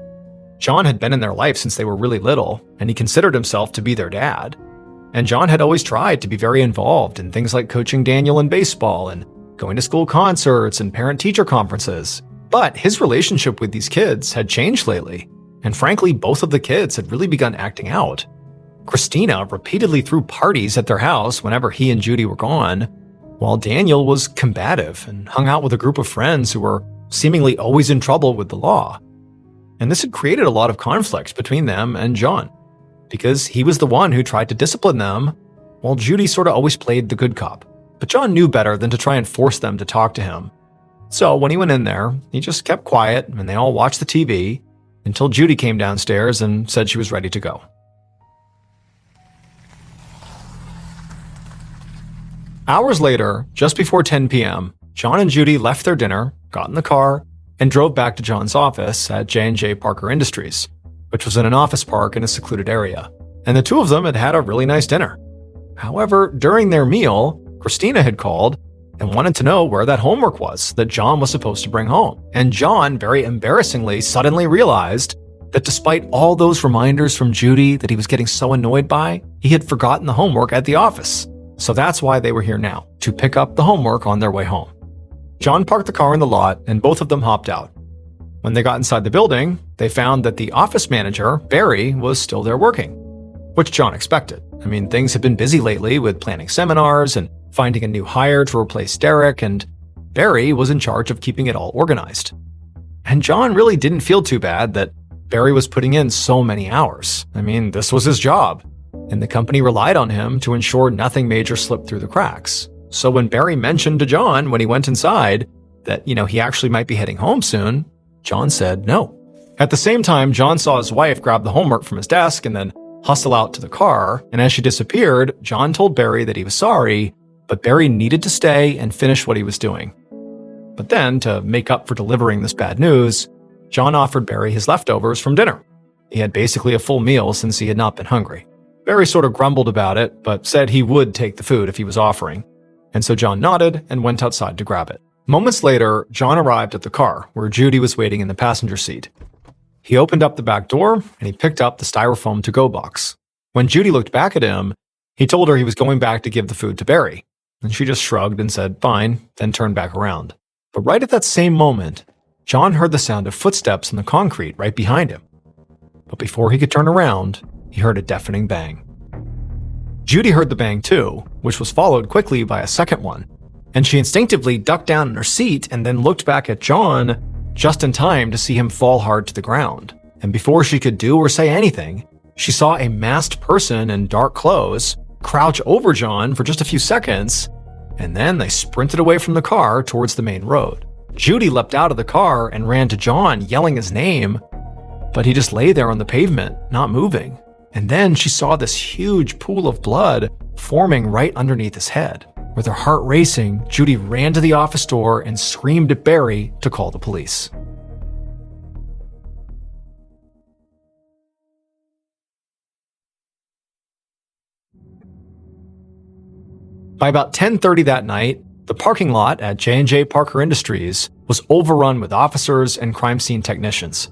John had been in their life since they were really little, and he considered himself to be their dad. And John had always tried to be very involved in things like coaching Daniel in baseball and going to school concerts and parent-teacher conferences. But his relationship with these kids had changed lately, and frankly, both of the kids had really begun acting out. Christina repeatedly threw parties at their house whenever he and Judy were gone, while Daniel was combative and hung out with a group of friends who were seemingly always in trouble with the law. And this had created a lot of conflict between them and John, because he was the one who tried to discipline them, while Judy sort of always played the good cop. But John knew better than to try and force them to talk to him. So when he went in there, he just kept quiet and they all watched the TV until Judy came downstairs and said she was ready to go. Hours later, just before 10 p.m., John and Judy left their dinner, got in the car, and drove back to John's office at J&J Parker Industries, which was in an office park in a secluded area. And the 2 of them had had a really nice dinner. However, during their meal, Christina had called and wanted to know where that homework was that John was supposed to bring home. And John, very embarrassingly, suddenly realized that despite all those reminders from Judy that he was getting so annoyed by, he had forgotten the homework at the office. So that's why they were here now, to pick up the homework on their way home. John parked the car in the lot and both of them hopped out. When they got inside the building, they found that the office manager, Barry, was still there working, which John expected. I mean, things had been busy lately with planning seminars and finding a new hire to replace Derek, and Barry was in charge of keeping it all organized. And John really didn't feel too bad that Barry was putting in so many hours. I mean, this was his job, and the company relied on him to ensure nothing major slipped through the cracks. So when Barry mentioned to John when he went inside that, he actually might be heading home soon, John said no. At the same time, John saw his wife grab the homework from his desk and then hustle out to the car, and as she disappeared, John told Barry that he was sorry, but Barry needed to stay and finish what he was doing. But then, to make up for delivering this bad news, John offered Barry his leftovers from dinner. He had basically a full meal since he had not been hungry. Barry sort of grumbled about it, but said he would take the food if he was offering. And so John nodded and went outside to grab it. Moments later, John arrived at the car, where Judy was waiting in the passenger seat. He opened up the back door, and he picked up the styrofoam to-go box. When Judy looked back at him, he told her he was going back to give the food to Barry. And she just shrugged and said, fine, then turned back around. But right at that same moment, John heard the sound of footsteps in the concrete right behind him. But before he could turn around, he heard a deafening bang. Judy heard the bang too, which was followed quickly by a second one, and she instinctively ducked down in her seat and then looked back at John just in time to see him fall hard to the ground. And before she could do or say anything, she saw a masked person in dark clothes crouch over John for just a few seconds, and then they sprinted away from the car towards the main road. Judy leapt out of the car and ran to John, yelling his name, but he just lay there on the pavement, not moving. And then she saw this huge pool of blood forming right underneath his head. With her heart racing, Judy ran to the office door and screamed at Barry to call the police. By about 10:30 that night, the parking lot at J&J Parker Industries was overrun with officers and crime scene technicians.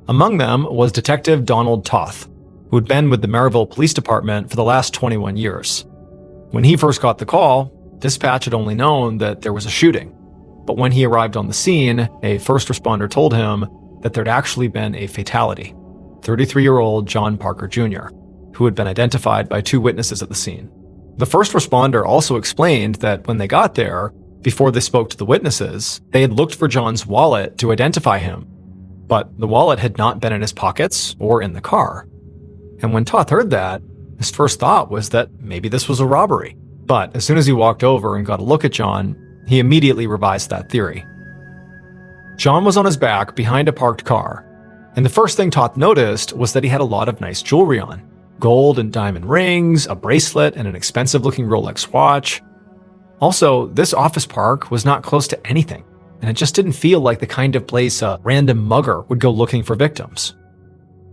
Among them was Detective Donald Toth, who had been with the Maryville Police Department for the last 21 years. When he first got the call, dispatch had only known that there was a shooting. But when he arrived on the scene, a first responder told him that there'd actually been a fatality. 33-year-old John Parker Jr., who had been identified by 2 witnesses at the scene. The first responder also explained that when they got there, Before they spoke to the witnesses, they had looked for John's wallet to identify him, but the wallet had not been in his pockets or in the car. And when Toth heard that, his first thought was that maybe this was a robbery. But as soon as he walked over and got a look at John, he immediately revised that theory. John was on his back behind a parked car, and the first thing Toth noticed was that he had a lot of nice jewelry on. Gold and diamond rings, a bracelet, and an expensive-looking Rolex watch. Also, this office park was not close to anything, and it just didn't feel like the kind of place a random mugger would go looking for victims.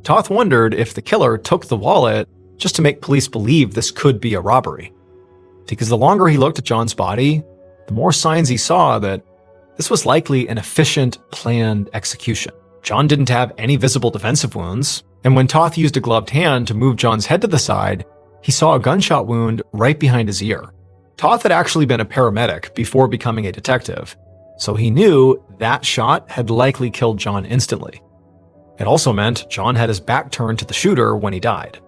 Toth wondered if the killer took the wallet just to make police believe this could be a robbery. Because the longer he looked at John's body, the more signs he saw that this was likely an efficient, planned execution. John didn't have any visible defensive wounds, and when Toth used a gloved hand to move John's head to the side, he saw a gunshot wound right behind his ear. Toth had actually been a paramedic before becoming a detective, so he knew that shot had likely killed John instantly. It also meant John had his back turned to the shooter when he died.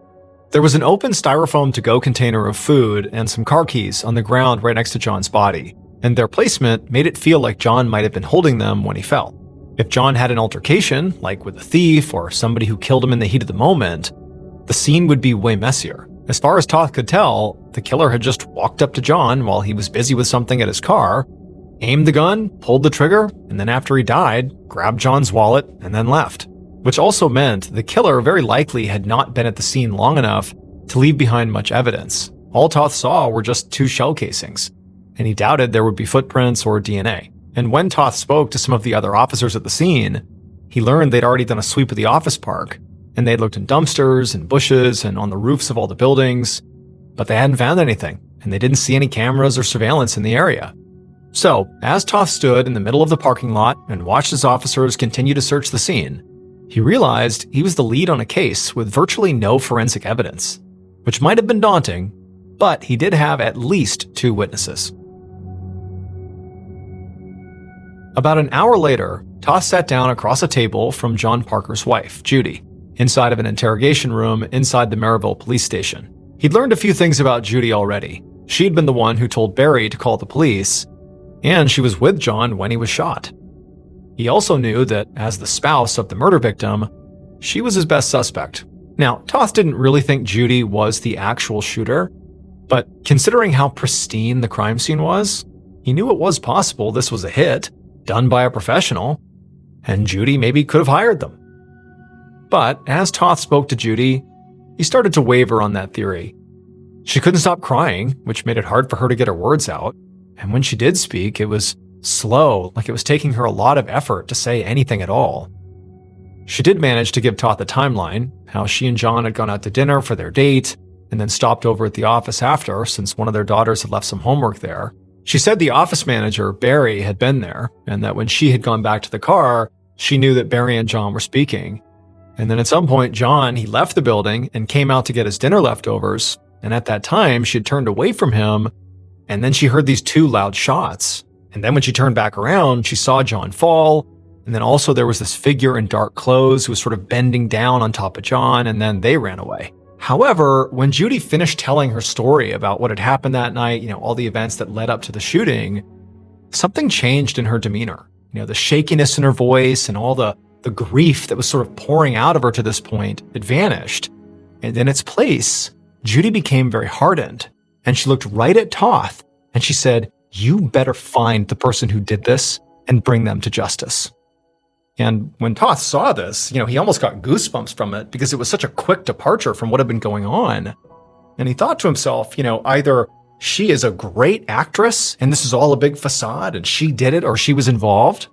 There was an open styrofoam to-go container of food and some car keys on the ground right next to John's body, and their placement made it feel like John might have been holding them when he fell. If John had an altercation, like with a thief or somebody who killed him in the heat of the moment, the scene would be way messier. As far as Toth could tell, the killer had just walked up to John while he was busy with something at his car, aimed the gun, pulled the trigger, and then after he died, grabbed John's wallet and then left. Which also meant the killer very likely had not been at the scene long enough to leave behind much evidence. All Toth saw were just 2 shell casings, and he doubted there would be footprints or DNA. And when Toth spoke to some of the other officers at the scene, he learned they'd already done a sweep of the office park, and they'd looked in dumpsters and bushes and on the roofs of all the buildings, but they hadn't found anything, and they didn't see any cameras or surveillance in the area. So, as Toth stood in the middle of the parking lot and watched his officers continue to search the scene, he realized he was the lead on a case with virtually no forensic evidence, which might have been daunting, but he did have at least 2 witnesses. About an hour later, Toth sat down across a table from John Parker's wife, Judy, inside of an interrogation room inside the Maryville police station. He'd learned a few things about Judy already. She'd been the one who told Barry to call the police, and she was with John when he was shot. He also knew that, as the spouse of the murder victim, she was his best suspect. Now, Toth didn't really think Judy was the actual shooter, but considering how pristine the crime scene was, he knew it was possible this was a hit, done by a professional, and Judy maybe could have hired them. But as Toth spoke to Judy, he started to waver on that theory. She couldn't stop crying, which made it hard for her to get her words out, and when she did speak, it was slow, like it was taking her a lot of effort to say anything at all. She did manage to give Toth a timeline, how she and John had gone out to dinner for their date, and then stopped over at the office after, since one of their daughters had left some homework there. She said the office manager, Barry, had been there, and that when she had gone back to the car, she knew that Barry and John were speaking. And then at some point, John, he left the building and came out to get his dinner leftovers, and at that time, she had turned away from him, and then she heard these 2 loud shots. And then when she turned back around, she saw John fall, and then also there was this figure in dark clothes who was sort of bending down on top of John, and then they ran away. However, when Judy finished telling her story about what had happened that night, all the events that led up to the shooting, something changed in her demeanor. The shakiness in her voice and all the grief that was sort of pouring out of her to this point, it vanished. And in its place, Judy became very hardened, and she looked right at Toth, and she said, "You better find the person who did this and bring them to justice." And when Toth saw this, he almost got goosebumps from it because it was such a quick departure from what had been going on. And he thought to himself, either she is a great actress and this is all a big facade and she did it or she was involved,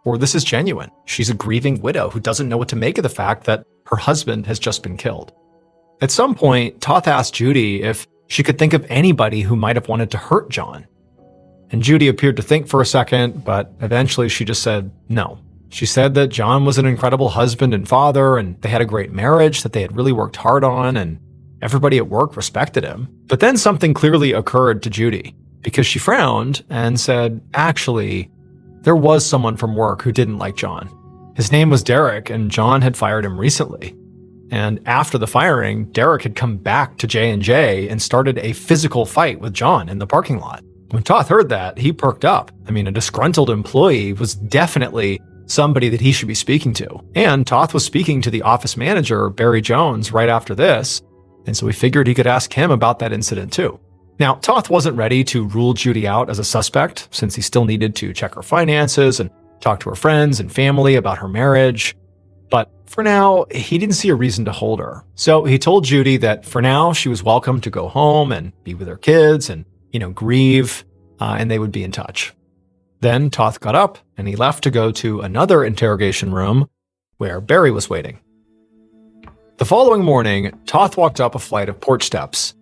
or this is genuine. She's a grieving widow who doesn't know what to make of the fact that her husband has just been killed. At some point, Toth asked Judy if she could think of anybody who might have wanted to hurt John. And Judy appeared to think for a second, but eventually she just said no. She said that John was an incredible husband and father, and they had a great marriage that they had really worked hard on, and everybody at work respected him. But then something clearly occurred to Judy, because she frowned and said, actually, there was someone from work who didn't like John. His name was Derek, and John had fired him recently. And after the firing, Derek had come back to J&J and started a physical fight with John in the parking lot. When Toth heard that, he perked up. I mean, a disgruntled employee was definitely somebody that he should be speaking to. And Toth was speaking to the office manager, Barry Jones, right after this, and so he figured he could ask him about that incident too. Now, Toth wasn't ready to rule Judy out as a suspect, since he still needed to check her finances and talk to her friends and family about her marriage. But for now, he didn't see a reason to hold her. So he told Judy that for now, she was welcome to go home and be with her kids and, grieve, and they would be in touch. Then Toth got up and he left to go to another interrogation room where Barry was waiting. The following morning, Toth walked up a flight of porch steps.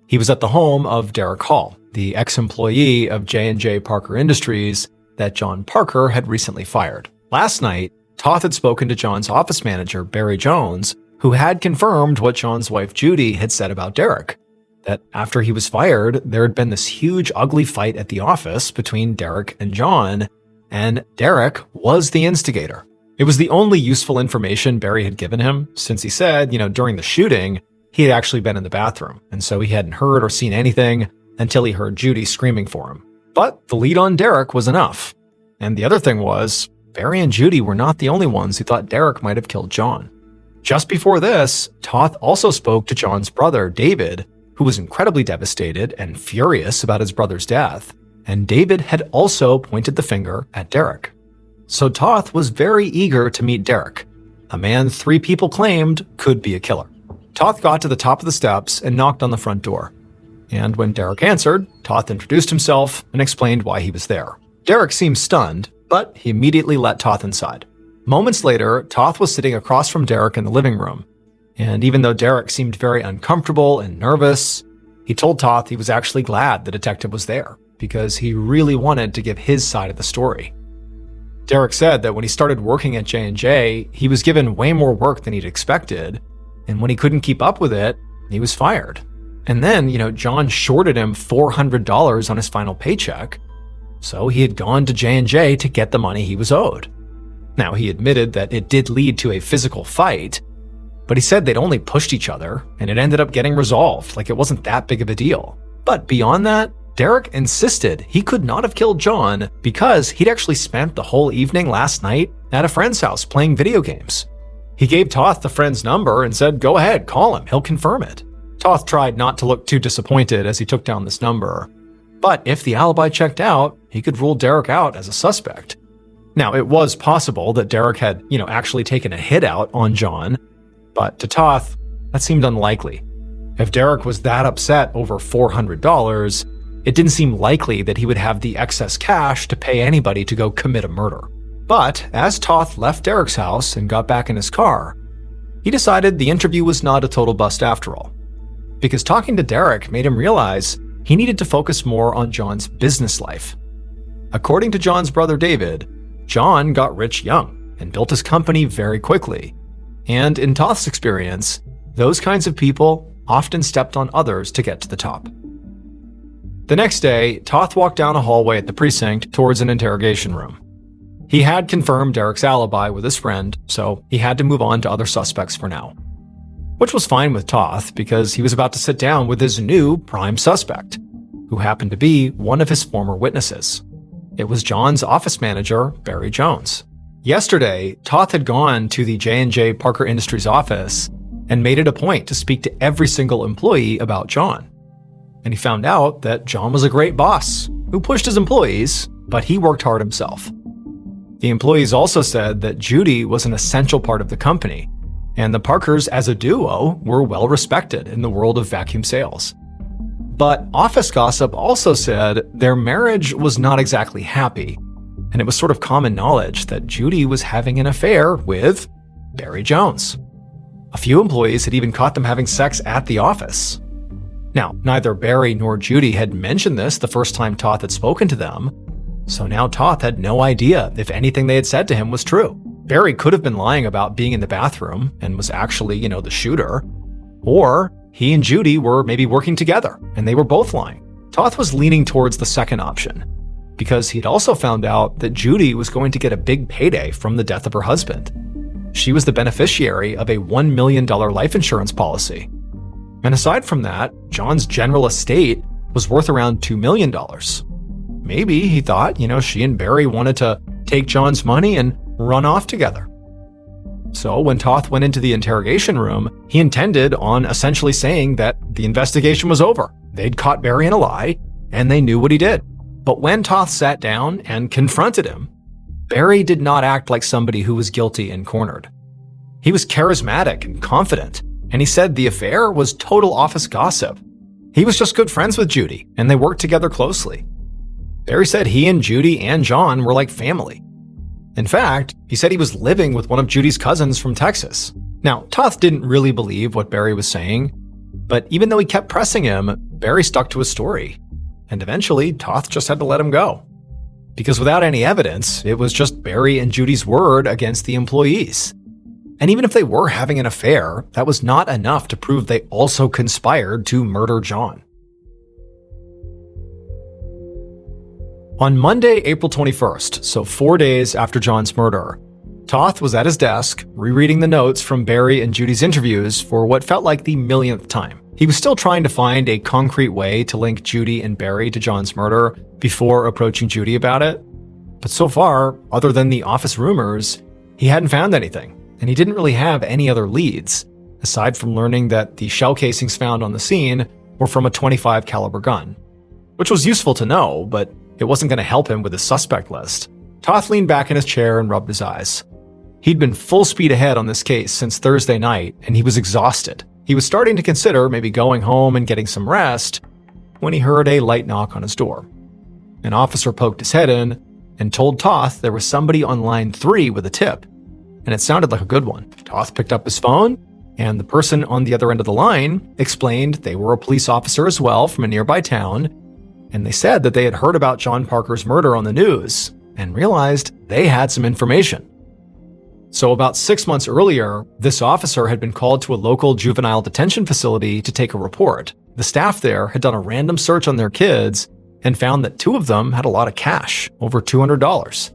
He was at the home of Derek Hall, the ex-employee of J&J Parker Industries that John Parker had recently fired. Last night, Toth had spoken to John's office manager, Barry Jones, who had confirmed what John's wife Judy had said about Derek, that after he was fired, there had been this huge, ugly fight at the office between Derek and John, and Derek was the instigator. It was the only useful information Barry had given him, since he said, during the shooting, he had actually been in the bathroom, and so he hadn't heard or seen anything until he heard Judy screaming for him. But the lead on Derek was enough. And the other thing was, Barry and Judy were not the only ones who thought Derek might have killed John. Just before this, Toth also spoke to John's brother, David, who was incredibly devastated and furious about his brother's death, and David had also pointed the finger at Derek. So Toth was very eager to meet Derek, a man 3 people claimed could be a killer. Toth got to the top of the steps and knocked on the front door. And when Derek answered, Toth introduced himself and explained why he was there. Derek seemed stunned, but he immediately let Toth inside. Moments later, Toth was sitting across from Derek in the living room. And even though Derek seemed very uncomfortable and nervous, he told Toth he was actually glad the detective was there because he really wanted to give his side of the story. Derek said that when he started working at J&J, he was given way more work than he'd expected, and when he couldn't keep up with it, he was fired. And then, John shorted him $400 on his final paycheck, so he had gone to J&J to get the money he was owed. Now, he admitted that it did lead to a physical fight, but he said they'd only pushed each other, and it ended up getting resolved, like it wasn't that big of a deal. But beyond that, Derek insisted he could not have killed John because he'd actually spent the whole evening last night at a friend's house playing video games. He gave Toth the friend's number and said, "Go ahead, call him, he'll confirm it." Toth tried not to look too disappointed as he took down this number. But if the alibi checked out, he could rule Derek out as a suspect. Now, it was possible that Derek had, actually taken a hit out on John, but to Toth, that seemed unlikely. If Derek was that upset over $400, it didn't seem likely that he would have the excess cash to pay anybody to go commit a murder. But as Toth left Derek's house and got back in his car, he decided the interview was not a total bust after all. Because talking to Derek made him realize he needed to focus more on John's business life. According to John's brother David, John got rich young and built his company very quickly. And in Toth's experience, those kinds of people often stepped on others to get to the top. The next day, Toth walked down a hallway at the precinct towards an interrogation room. He had confirmed Derek's alibi with his friend, so he had to move on to other suspects for now. Which was fine with Toth because he was about to sit down with his new prime suspect, who happened to be one of his former witnesses. It was John's office manager, Barry Jones. Yesterday, Toth had gone to the J&J Parker Industries office and made it a point to speak to every single employee about John. And he found out that John was a great boss who pushed his employees, but he worked hard himself. The employees also said that Judy was an essential part of the company, and the Parkers as a duo were well respected in the world of vacuum sales. But office gossip also said their marriage was not exactly happy, and it was sort of common knowledge that Judy was having an affair with Barry Jones. A few employees had even caught them having sex at the office. Now, neither Barry nor Judy had mentioned this the first time Toth had spoken to them, so now Toth had no idea if anything they had said to him was true. Barry could have been lying about being in the bathroom and was actually, the shooter, or he and Judy were maybe working together and they were both lying. Toth was leaning towards the second option because he'd also found out that Judy was going to get a big payday from the death of her husband. She was the beneficiary of a $1 million life insurance policy. And aside from that, John's general estate was worth around $2 million. maybe, he thought, she and Barry wanted to take John's money and run off together. So when Toth went into the interrogation room, he intended on essentially saying that the investigation was over. They'd caught Barry in a lie, and they knew what he did. But when Toth sat down and confronted him, Barry did not act like somebody who was guilty and cornered. He was charismatic and confident, and he said the affair was total office gossip. He was just good friends with Judy, and they worked together closely. Barry said he and Judy and John were like family. In fact, he said he was living with one of Judy's cousins from Texas. Now, Toth didn't really believe what Barry was saying, but even though he kept pressing him, Barry stuck to his story. And eventually, Toth just had to let him go. Because without any evidence, it was just Barry and Judy's word against the employees. And even if they were having an affair, that was not enough to prove they also conspired to murder John. On Monday, April 21st, so 4 days after John's murder, Toth was at his desk, rereading the notes from Barry and Judy's interviews for what felt like the millionth time. He was still trying to find a concrete way to link Judy and Barry to John's murder before approaching Judy about it. But so far, other than the office rumors, he hadn't found anything, and he didn't really have any other leads, aside from learning that the shell casings found on the scene were from a .25 caliber gun, which was useful to know, but it wasn't going to help him with his suspect list. Toth leaned back in his chair and rubbed his eyes. He'd been full speed ahead on this case since Thursday night, and he was exhausted. He was starting to consider maybe going home and getting some rest when he heard a light knock on his door. An officer poked his head in and told Toth there was somebody on line 3 with a tip, and it sounded like a good one. Toth picked up his phone, and the person on the other end of the line explained they were a police officer as well from a nearby town, and they said that they had heard about John Parker's murder on the news and realized they had some information. So about 6 months earlier, this officer had been called to a local juvenile detention facility to take a report. The staff there had done a random search on their kids and found that 2 of them had a lot of cash, over $200.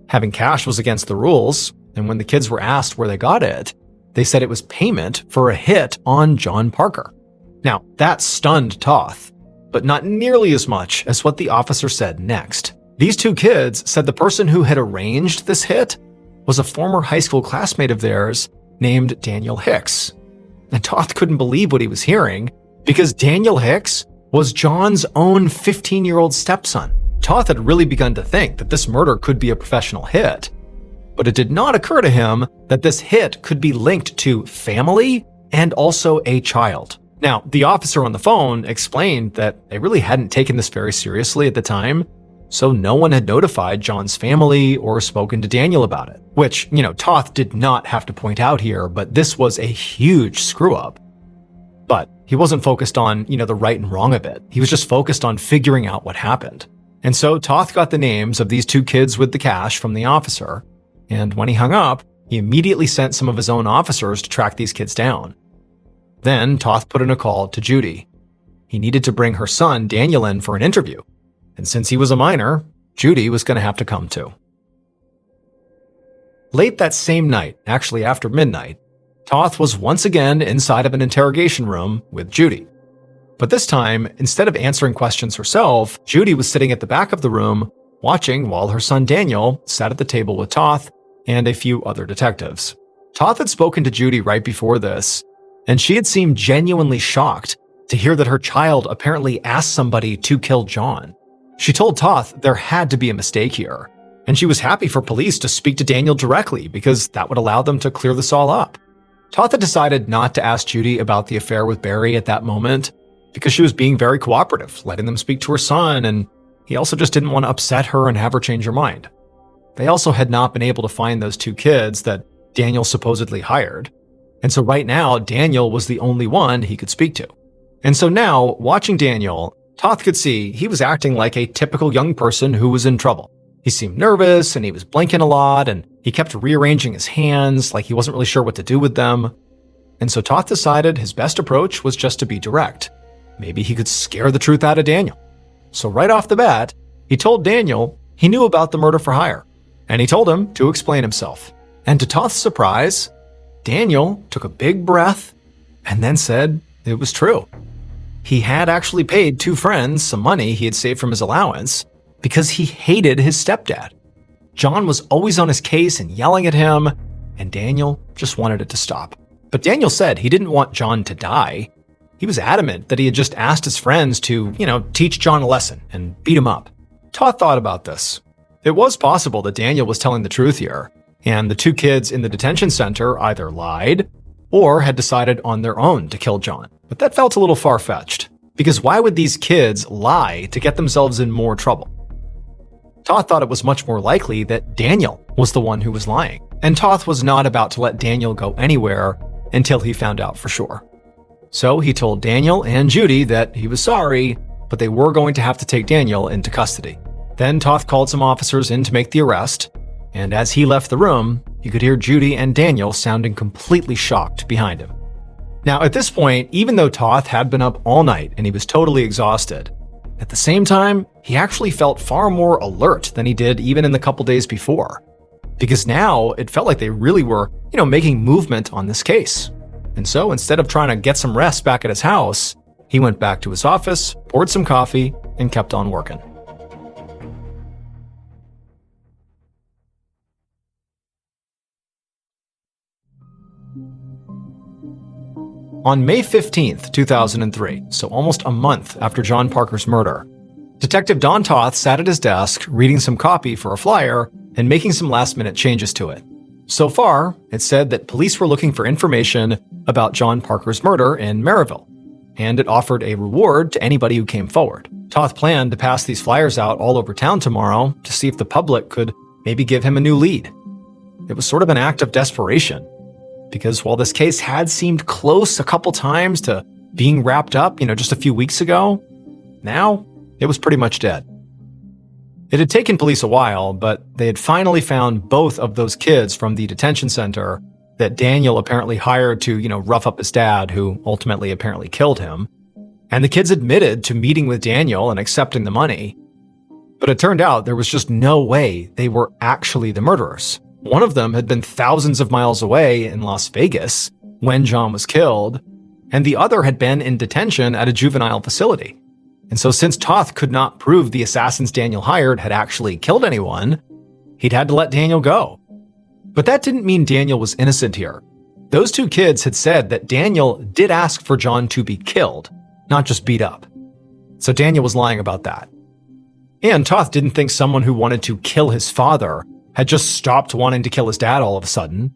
Having cash was against the rules, and when the kids were asked where they got it, they said it was payment for a hit on John Parker. Now, that stunned Toth, but not nearly as much as what the officer said next. These 2 kids said the person who had arranged this hit was a former high school classmate of theirs named Daniel Hicks. And Toth couldn't believe what he was hearing, because Daniel Hicks was John's own 15-year-old stepson. Toth had really begun to think that this murder could be a professional hit, but it did not occur to him that this hit could be linked to family and also a child. Now, the officer on the phone explained that they really hadn't taken this very seriously at the time, so no one had notified John's family or spoken to Daniel about it. Which, Toth did not have to point out here, but this was a huge screw-up. But he wasn't focused on, the right and wrong of it. He was just focused on figuring out what happened. And so Toth got the names of these 2 kids with the cash from the officer, and when he hung up, he immediately sent some of his own officers to track these kids down. Then Toth put in a call to Judy. He needed to bring her son, Daniel, in for an interview. And since he was a minor, Judy was going to have to come too. Late that same night, actually after midnight, Toth was once again inside of an interrogation room with Judy. But this time, instead of answering questions herself, Judy was sitting at the back of the room, watching while her son Daniel sat at the table with Toth and a few other detectives. Toth had spoken to Judy right before this, and she had seemed genuinely shocked to hear that her child apparently asked somebody to kill John. She told Toth there had to be a mistake here, and she was happy for police to speak to Daniel directly because that would allow them to clear this all up. Toth had decided not to ask Judy about the affair with Barry at that moment because she was being very cooperative, letting them speak to her son, and he also just didn't want to upset her and have her change her mind. They also had not been able to find those 2 kids that Daniel supposedly hired, and so right now Daniel was the only one he could speak to. And so now, watching Daniel, Toth could see he was acting like a typical young person who was in trouble. He seemed nervous, and he was blinking a lot, and he kept rearranging his hands like he wasn't really sure what to do with them. And so Toth decided his best approach was just to be direct. Maybe he could scare the truth out of Daniel. So right off the bat, he told Daniel he knew about the murder for hire, and he told him to explain himself. And to Toth's surprise, Daniel took a big breath and then said it was true. He had actually paid 2 friends some money he had saved from his allowance, because he hated his stepdad. John was always on his case and yelling at him, and Daniel just wanted it to stop. But Daniel said he didn't want John to die. He was adamant that he had just asked his friends to, teach John a lesson and beat him up. Toth thought about this. It was possible that Daniel was telling the truth here, and the two kids in the detention center either lied or had decided on their own to kill John. But that felt a little far-fetched, because why would these kids lie to get themselves in more trouble? Toth thought it was much more likely that Daniel was the one who was lying, and Toth was not about to let Daniel go anywhere until he found out for sure. So he told Daniel and Judy that he was sorry, but they were going to have to take Daniel into custody. Then Toth called some officers in to make the arrest, and as he left the room, you could hear Judy and Daniel sounding completely shocked behind him. Now, at this point, even though Toth had been up all night and he was totally exhausted, at the same time, he actually felt far more alert than he did even in the couple days before. Because now it felt like they really were, making movement on this case. And so instead of trying to get some rest back at his house, he went back to his office, poured some coffee, and kept on working. On May 15th, 2003, so almost a month after John Parker's murder, Detective Don Toth sat at his desk reading some copy for a flyer and making some last-minute changes to it. So far, it said that police were looking for information about John Parker's murder in Maryville, and it offered a reward to anybody who came forward. Toth planned to pass these flyers out all over town tomorrow to see if the public could maybe give him a new lead. It was sort of an act of desperation, because while this case had seemed close a couple times to being wrapped up, just a few weeks ago, now it was pretty much dead. It had taken police a while, but they had finally found both of those kids from the detention center that Daniel apparently hired to, rough up his dad, who ultimately apparently killed him. And the kids admitted to meeting with Daniel and accepting the money. But it turned out there was just no way they were actually the murderers. One of them had been thousands of miles away in Las Vegas when John was killed, and the other had been in detention at a juvenile facility. And so since Toth could not prove the assassins Daniel hired had actually killed anyone, he'd had to let Daniel go. But that didn't mean Daniel was innocent here. Those two kids had said that Daniel did ask for John to be killed, not just beat up. So Daniel was lying about that. And Toth didn't think someone who wanted to kill his father had just stopped wanting to kill his dad all of a sudden.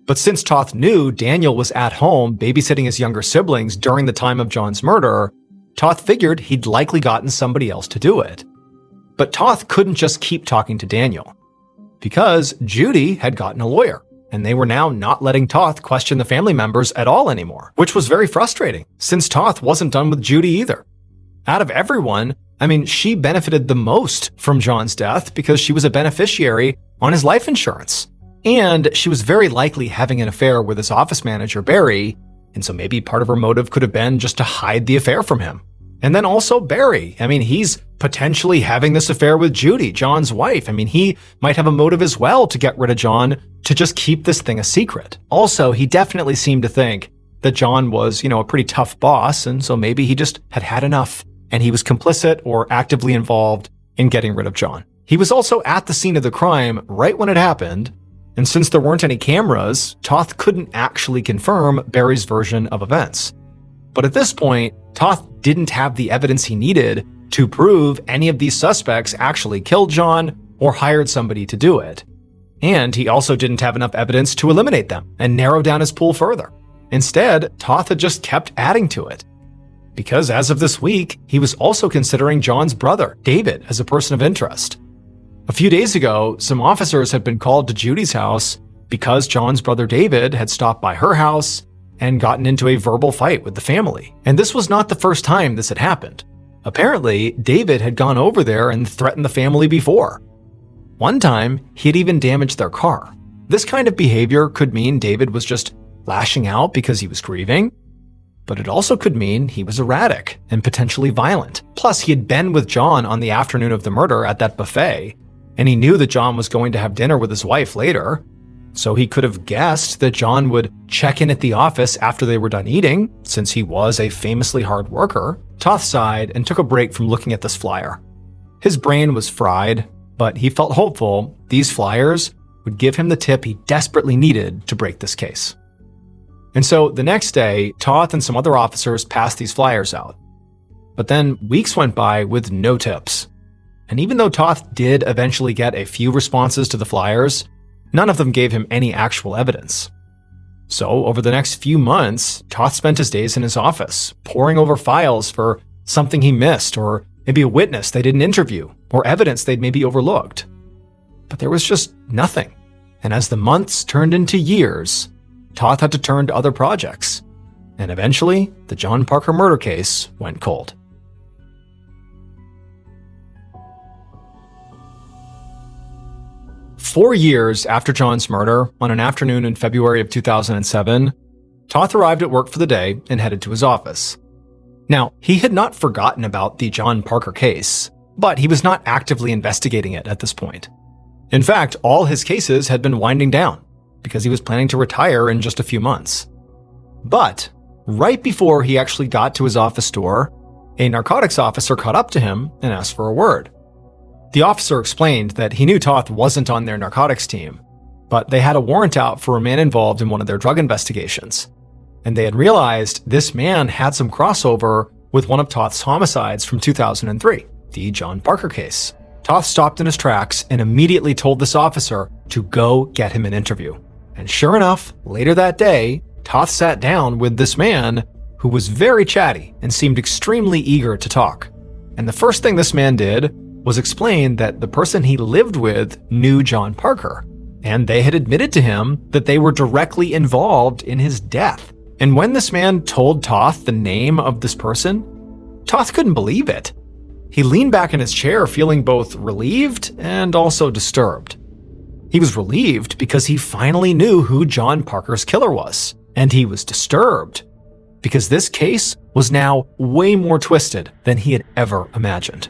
But since Toth knew Daniel was at home babysitting his younger siblings during the time of John's murder, Toth figured he'd likely gotten somebody else to do it. But Toth couldn't just keep talking to Daniel, because Judy had gotten a lawyer, and they were now not letting Toth question the family members at all anymore, which was very frustrating, since Toth wasn't done with Judy either. Out of everyone, she benefited the most from John's death because she was a beneficiary on his life insurance. And she was very likely having an affair with his office manager, Barry, and so maybe part of her motive could have been just to hide the affair from him. And then also Barry. He's potentially having this affair with Judy, John's wife. He might have a motive as well to get rid of John, to just keep this thing a secret. Also, he definitely seemed to think that John was, a pretty tough boss, and so maybe he just had had enough, and he was complicit or actively involved in getting rid of John. He was also at the scene of the crime right when it happened, and since there weren't any cameras, Toth couldn't actually confirm Barry's version of events. But at this point, Toth didn't have the evidence he needed to prove any of these suspects actually killed John or hired somebody to do it. And he also didn't have enough evidence to eliminate them and narrow down his pool further. Instead, Toth had just kept adding to it. Because as of this week, he was also considering John's brother, David, as a person of interest. A few days ago, some officers had been called to Judy's house because John's brother David had stopped by her house and gotten into a verbal fight with the family. And this was not the first time this had happened. Apparently, David had gone over there and threatened the family before. One time, he had even damaged their car. This kind of behavior could mean David was just lashing out because he was grieving, but it also could mean he was erratic and potentially violent. Plus, he had been with John on the afternoon of the murder at that buffet, and he knew that John was going to have dinner with his wife later, so he could have guessed that John would check in at the office after they were done eating, since he was a famously hard worker. Toth sighed and took a break from looking at this flyer. His brain was fried, but he felt hopeful these flyers would give him the tip he desperately needed to break this case. And so the next day, Toth and some other officers passed these flyers out. But then weeks went by with no tips. And even though Toth did eventually get a few responses to the flyers, none of them gave him any actual evidence. So over the next few months, Toth spent his days in his office, poring over files for something he missed, or maybe a witness they didn't interview, or evidence they'd maybe overlooked. But there was just nothing. And as the months turned into years, Toth had to turn to other projects. And eventually, the John Parker murder case went cold. "4 years after John's murder, on an afternoon in February of 2007, Toth arrived at work for the day and headed to his office. Now, he had not forgotten about the John Parker case, but he was not actively investigating it at this point. In fact, all his cases had been winding down because he was planning to retire in just a few months. But right before he actually got to his office door, a narcotics officer caught up to him and asked for a word. The officer explained that he knew Toth wasn't on their narcotics team, but they had a warrant out for a man involved in one of their drug investigations. And they had realized this man had some crossover with one of Toth's homicides from 2003, the John Parker case. Toth stopped in his tracks and immediately told this officer to go get him an interview. And sure enough, later that day, Toth sat down with this man who was very chatty and seemed extremely eager to talk. And the first thing this man did was explain that the person he lived with knew John Parker, and they had admitted to him that they were directly involved in his death. And when this man told Toth the name of this person, Toth couldn't believe it. He leaned back in his chair feeling both relieved and also disturbed. He was relieved because he finally knew who John Parker's killer was, and he was disturbed because this case was now way more twisted than he had ever imagined.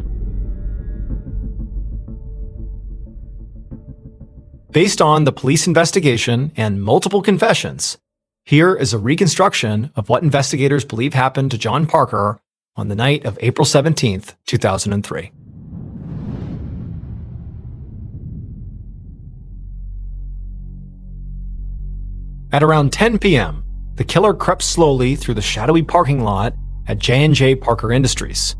Based on the police investigation and multiple confessions, here is a reconstruction of what investigators believe happened to John Parker on the night of April 17th, 2003. At around 10 p.m., the killer crept slowly through the shadowy parking lot at J&J Parker Industries.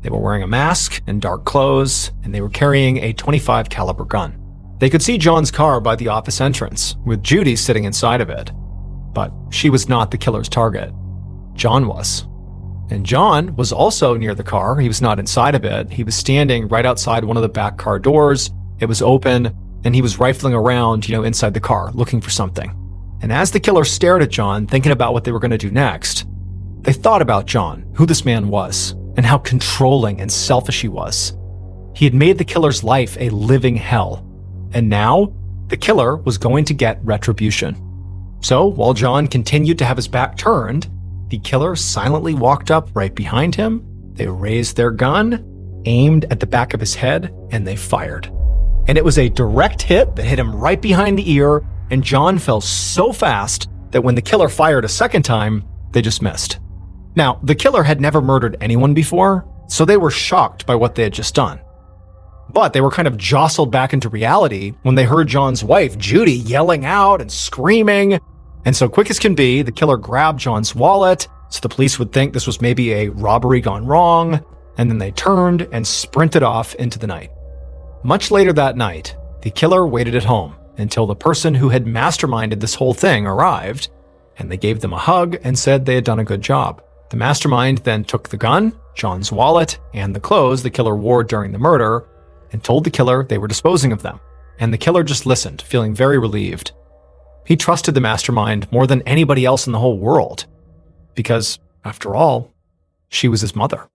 They were wearing a mask and dark clothes, and they were carrying a .25 caliber gun. They could see John's car by the office entrance, with Judy sitting inside of it. But she was not the killer's target. John was. And John was also near the car. He was not inside of it. He was standing right outside one of the back car doors. It was open, and he was rifling around, inside the car, looking for something. And as the killer stared at John, thinking about what they were going to do next, they thought about John, who this man was, and how controlling and selfish he was. He had made the killer's life a living hell. And now, the killer was going to get retribution. So, while John continued to have his back turned, the killer silently walked up right behind him. They raised their gun, aimed at the back of his head, and they fired. And it was a direct hit that hit him right behind the ear, and John fell so fast that when the killer fired a second time, they just missed. Now, the killer had never murdered anyone before, so they were shocked by what they had just done. But they were kind of jostled back into reality when they heard John's wife, Judy, yelling out and screaming. And so quick as can be, the killer grabbed John's wallet, so the police would think this was maybe a robbery gone wrong, and then they turned and sprinted off into the night. Much later that night, the killer waited at home until the person who had masterminded this whole thing arrived, and they gave them a hug and said they had done a good job. The mastermind then took the gun, John's wallet, and the clothes the killer wore during the murder, and told the killer they were disposing of them. And the killer just listened, feeling very relieved. He trusted the mastermind more than anybody else in the whole world. Because, after all, she was his mother.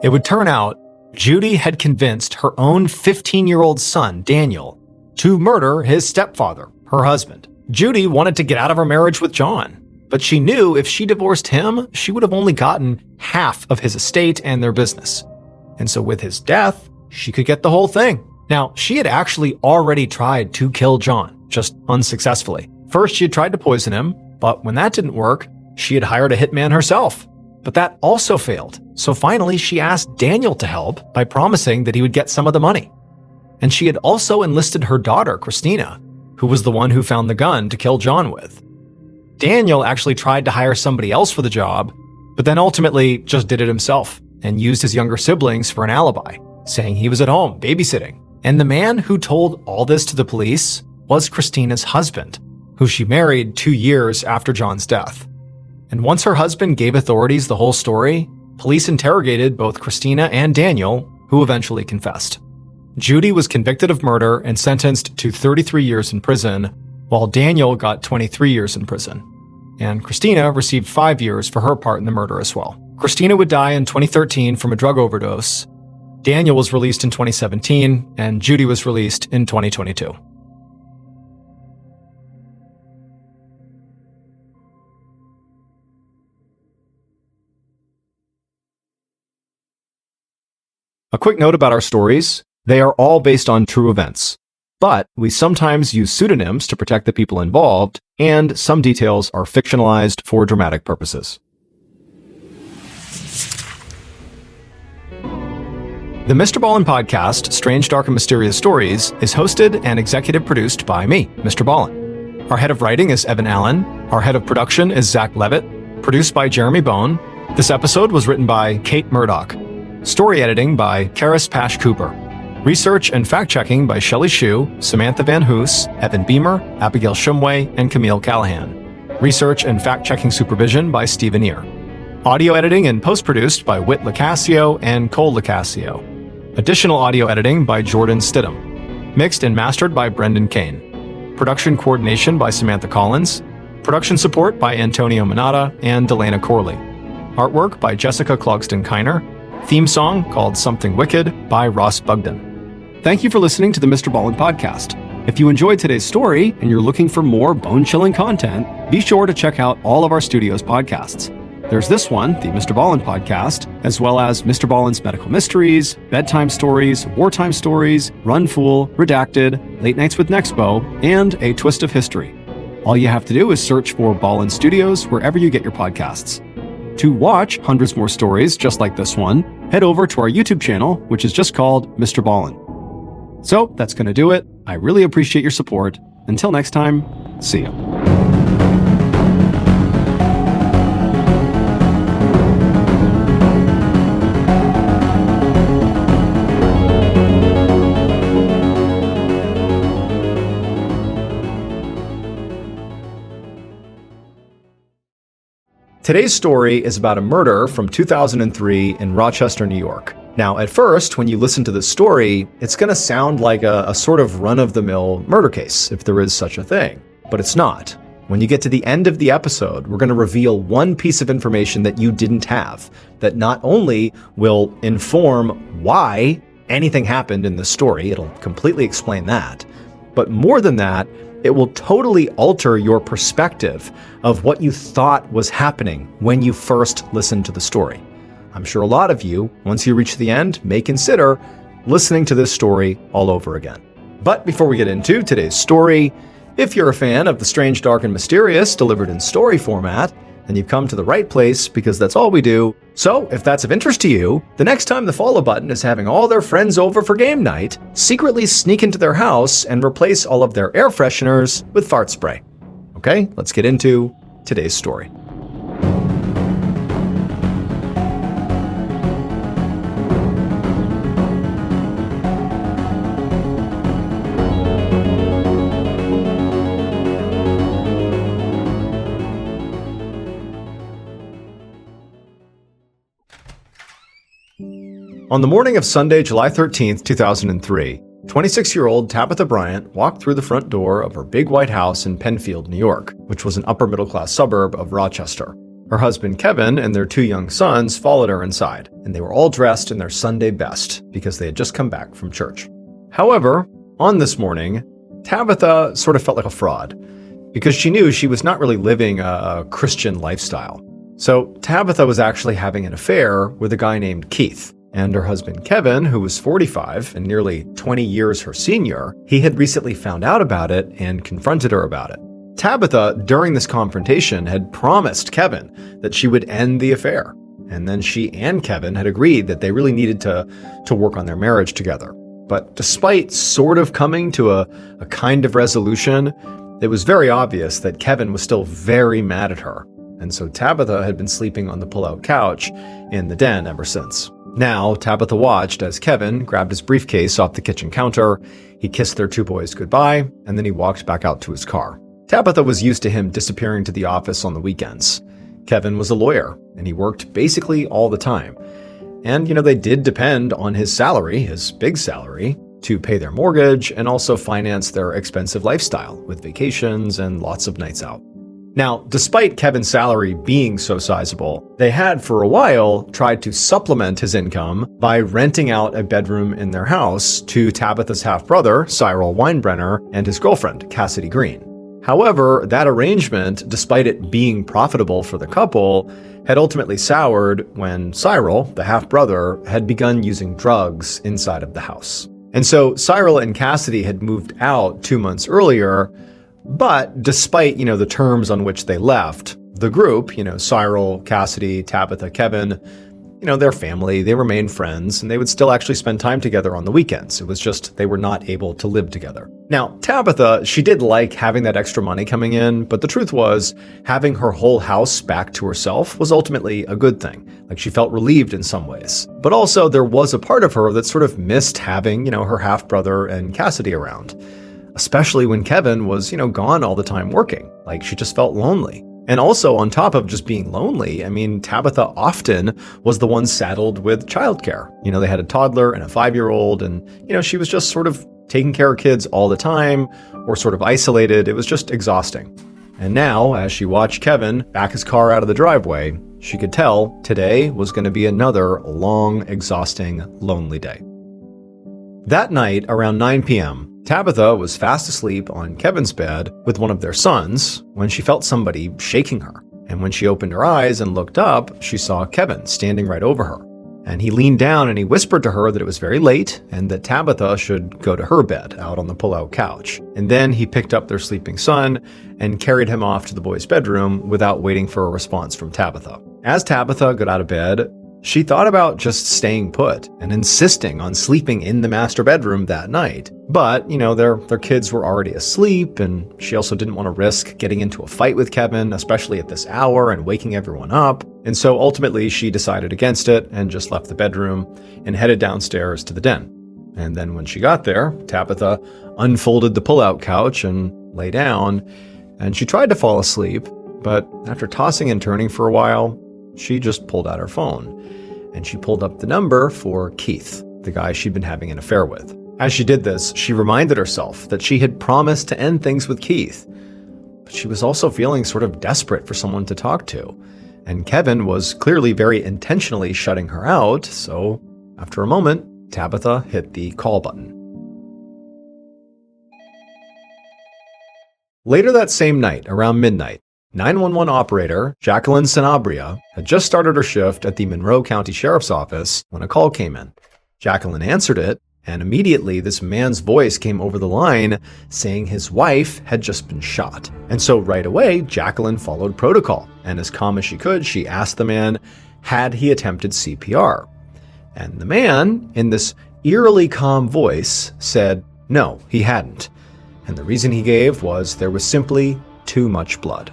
It would turn out Judy had convinced her own 15-year-old son, Daniel, to murder his stepfather, her husband. Judy wanted to get out of her marriage with John, but she knew if she divorced him, she would have only gotten half of his estate and their business. And so with his death, she could get the whole thing. Now, she had actually already tried to kill John, just unsuccessfully. First, she had tried to poison him, but when that didn't work, she had hired a hitman herself. But that also failed. So finally, she asked Daniel to help by promising that he would get some of the money. And she had also enlisted her daughter, Christina, who was the one who found the gun to kill John with. Daniel actually tried to hire somebody else for the job, but then ultimately just did it himself and used his younger siblings for an alibi, saying he was at home babysitting. And the man who told all this to the police was Christina's husband, who she married 2 years after John's death. And once her husband gave authorities the whole story, police interrogated both Christina and Daniel, who eventually confessed. Judy was convicted of murder and sentenced to 33 years in prison, while Daniel got 23 years in prison. And Christina received 5 years for her part in the murder as well. Christina would die in 2013 from a drug overdose. Daniel was released in 2017, and Judy was released in 2022. A quick note about our stories. They are all based on true events, but we sometimes use pseudonyms to protect the people involved, and some details are fictionalized for dramatic purposes. The MrBallen Podcast, Strange, Dark, and Mysterious Stories, is hosted and executive produced by me, Mr. Ballen. Our head of writing is Evan Allen. Our head of production is Zach Levitt. Produced by Jeremy Bone. This episode was written by Kate Murdoch. Story editing by Karis Pash Cooper. Research and fact-checking by Shelley Shue, Samantha Van Hoos, Evan Beamer, Abigail Shumway, and Camille Callahan. Research and fact-checking supervision by Stephen Ear. Audio editing and post-produced by Whit Lacasio and Cole Lacasio. Additional audio editing by Jordan Stidham. Mixed and mastered by Brendan Kane. Production coordination by Samantha Collins. Production support by Antonio Manata and Delana Corley. Artwork by Jessica Clogston-Kiner. Theme song called Something Wicked by Ross Bugden. Thank you for listening to the MrBallen Podcast. If you enjoyed today's story and you're looking for more bone-chilling content, be sure to check out all of our studio's podcasts. There's this one, the MrBallen Podcast, as well as Mr. Ballen's Medical Mysteries, Bedtime Stories, Wartime Stories, Run Fool, Redacted, Late Nights with Nexpo, and A Twist of History. All you have to do is search for Ballen Studios wherever you get your podcasts. To watch hundreds more stories just like this one, head over to our YouTube channel, which is just called Mr. Ballen. So that's going to do it. I really appreciate your support. Until next time, see ya. Today's story is about a murder from 2003 in Rochester, New York. Now, at first, when you listen to this story, it's going to sound like a sort of run-of-the-mill murder case, if there is such a thing. But it's not. When you get to the end of the episode, we're going to reveal one piece of information that you didn't have, that not only will inform why anything happened in the story, it'll completely explain that, but more than that, it will totally alter your perspective of what you thought was happening when you first listened to the story. I'm sure a lot of you, once you reach the end, may consider listening to this story all over again. But before we get into today's story, if you're a fan of the strange, dark, and mysterious delivered in story format, then you've come to the right place because that's all we do. So, if that's of interest to you, the next time the follow button is having all their friends over for game night, secretly sneak into their house and replace all of their air fresheners with fart spray. Okay, let's get into today's story. On the morning of Sunday, July 13th, 2003, 26-year-old Tabitha Bryant walked through the front door of her big white house in Penfield, New York, which was an upper-middle-class suburb of Rochester. Her husband, Kevin, and their 2 young sons followed her inside, and they were all dressed in their Sunday best because they had just come back from church. However, on this morning, Tabitha sort of felt like a fraud because she knew she was not really living a Christian lifestyle. So Tabitha was actually having an affair with a guy named Keith. And her husband, Kevin, who was 45 and nearly 20 years her senior, he had recently found out about it and confronted her about it. Tabitha, during this confrontation, had promised Kevin that she would end the affair. And then she and Kevin had agreed that they really needed to work on their marriage together. But despite sort of coming to a kind of resolution, it was very obvious that Kevin was still very mad at her. And so Tabitha had been sleeping on the pull-out couch in the den ever since. Now, Tabitha watched as Kevin grabbed his briefcase off the kitchen counter, he kissed their 2 boys goodbye, and then he walked back out to his car. Tabitha was used to him disappearing to the office on the weekends. Kevin was a lawyer, and he worked basically all the time. And, they did depend on his salary, his big salary, to pay their mortgage and also finance their expensive lifestyle with vacations and lots of nights out. Now, despite Kevin's salary being so sizable, they had for a while tried to supplement his income by renting out a bedroom in their house to Tabitha's half-brother, Cyril Weinbrenner, and his girlfriend, Cassidy Green. However, that arrangement, despite it being profitable for the couple, had ultimately soured when Cyril, the half-brother, had begun using drugs inside of the house. And so Cyril and Cassidy had moved out 2 months earlier, but despite, the terms on which they left, the group, Cyril, Cassidy, Tabitha, Kevin, their family, they remained friends, and they would still actually spend time together on the weekends. It was just they were not able to live together. Now, Tabitha, she did like having that extra money coming in, but the truth was, having her whole house back to herself was ultimately a good thing. Like, she felt relieved in some ways. But also, there was a part of her that sort of missed having, her half-brother and Cassidy around. Especially when Kevin was, gone all the time working. Like, she just felt lonely. And also, on top of just being lonely, Tabitha often was the one saddled with childcare. They had a toddler and a 5-year-old, and, she was just sort of taking care of kids all the time, or sort of isolated. It was just exhausting. And now, as she watched Kevin back his car out of the driveway, she could tell today was going to be another long, exhausting, lonely day. That night, around 9 p.m., Tabitha was fast asleep on Kevin's bed with one of their sons when she felt somebody shaking her. And when she opened her eyes and looked up, she saw Kevin standing right over her. And he leaned down and he whispered to her that it was very late and that Tabitha should go to her bed out on the pull-out couch. And then he picked up their sleeping son and carried him off to the boys' bedroom without waiting for a response from Tabitha. As Tabitha got out of bed, she thought about just staying put and insisting on sleeping in the master bedroom that night. But, their kids were already asleep, and she also didn't want to risk getting into a fight with Kevin, especially at this hour, and waking everyone up. And so ultimately she decided against it and just left the bedroom and headed downstairs to the den. And then when she got there, Tabitha unfolded the pull-out couch and lay down, and she tried to fall asleep, but after tossing and turning for a while, she just pulled out her phone. And she pulled up the number for Keith, the guy she'd been having an affair with. As she did this, she reminded herself that she had promised to end things with Keith. But she was also feeling sort of desperate for someone to talk to. And Kevin was clearly very intentionally shutting her out, so after a moment, Tabitha hit the call button. Later that same night, around midnight, 911 operator Jacqueline Sanabria had just started her shift at the Monroe County Sheriff's Office when a call came in. Jacqueline answered it, and immediately this man's voice came over the line saying his wife had just been shot. And so right away, Jacqueline followed protocol, and as calm as she could, she asked the man, had he attempted CPR? And the man, in this eerily calm voice, said no, he hadn't. And the reason he gave was there was simply too much blood.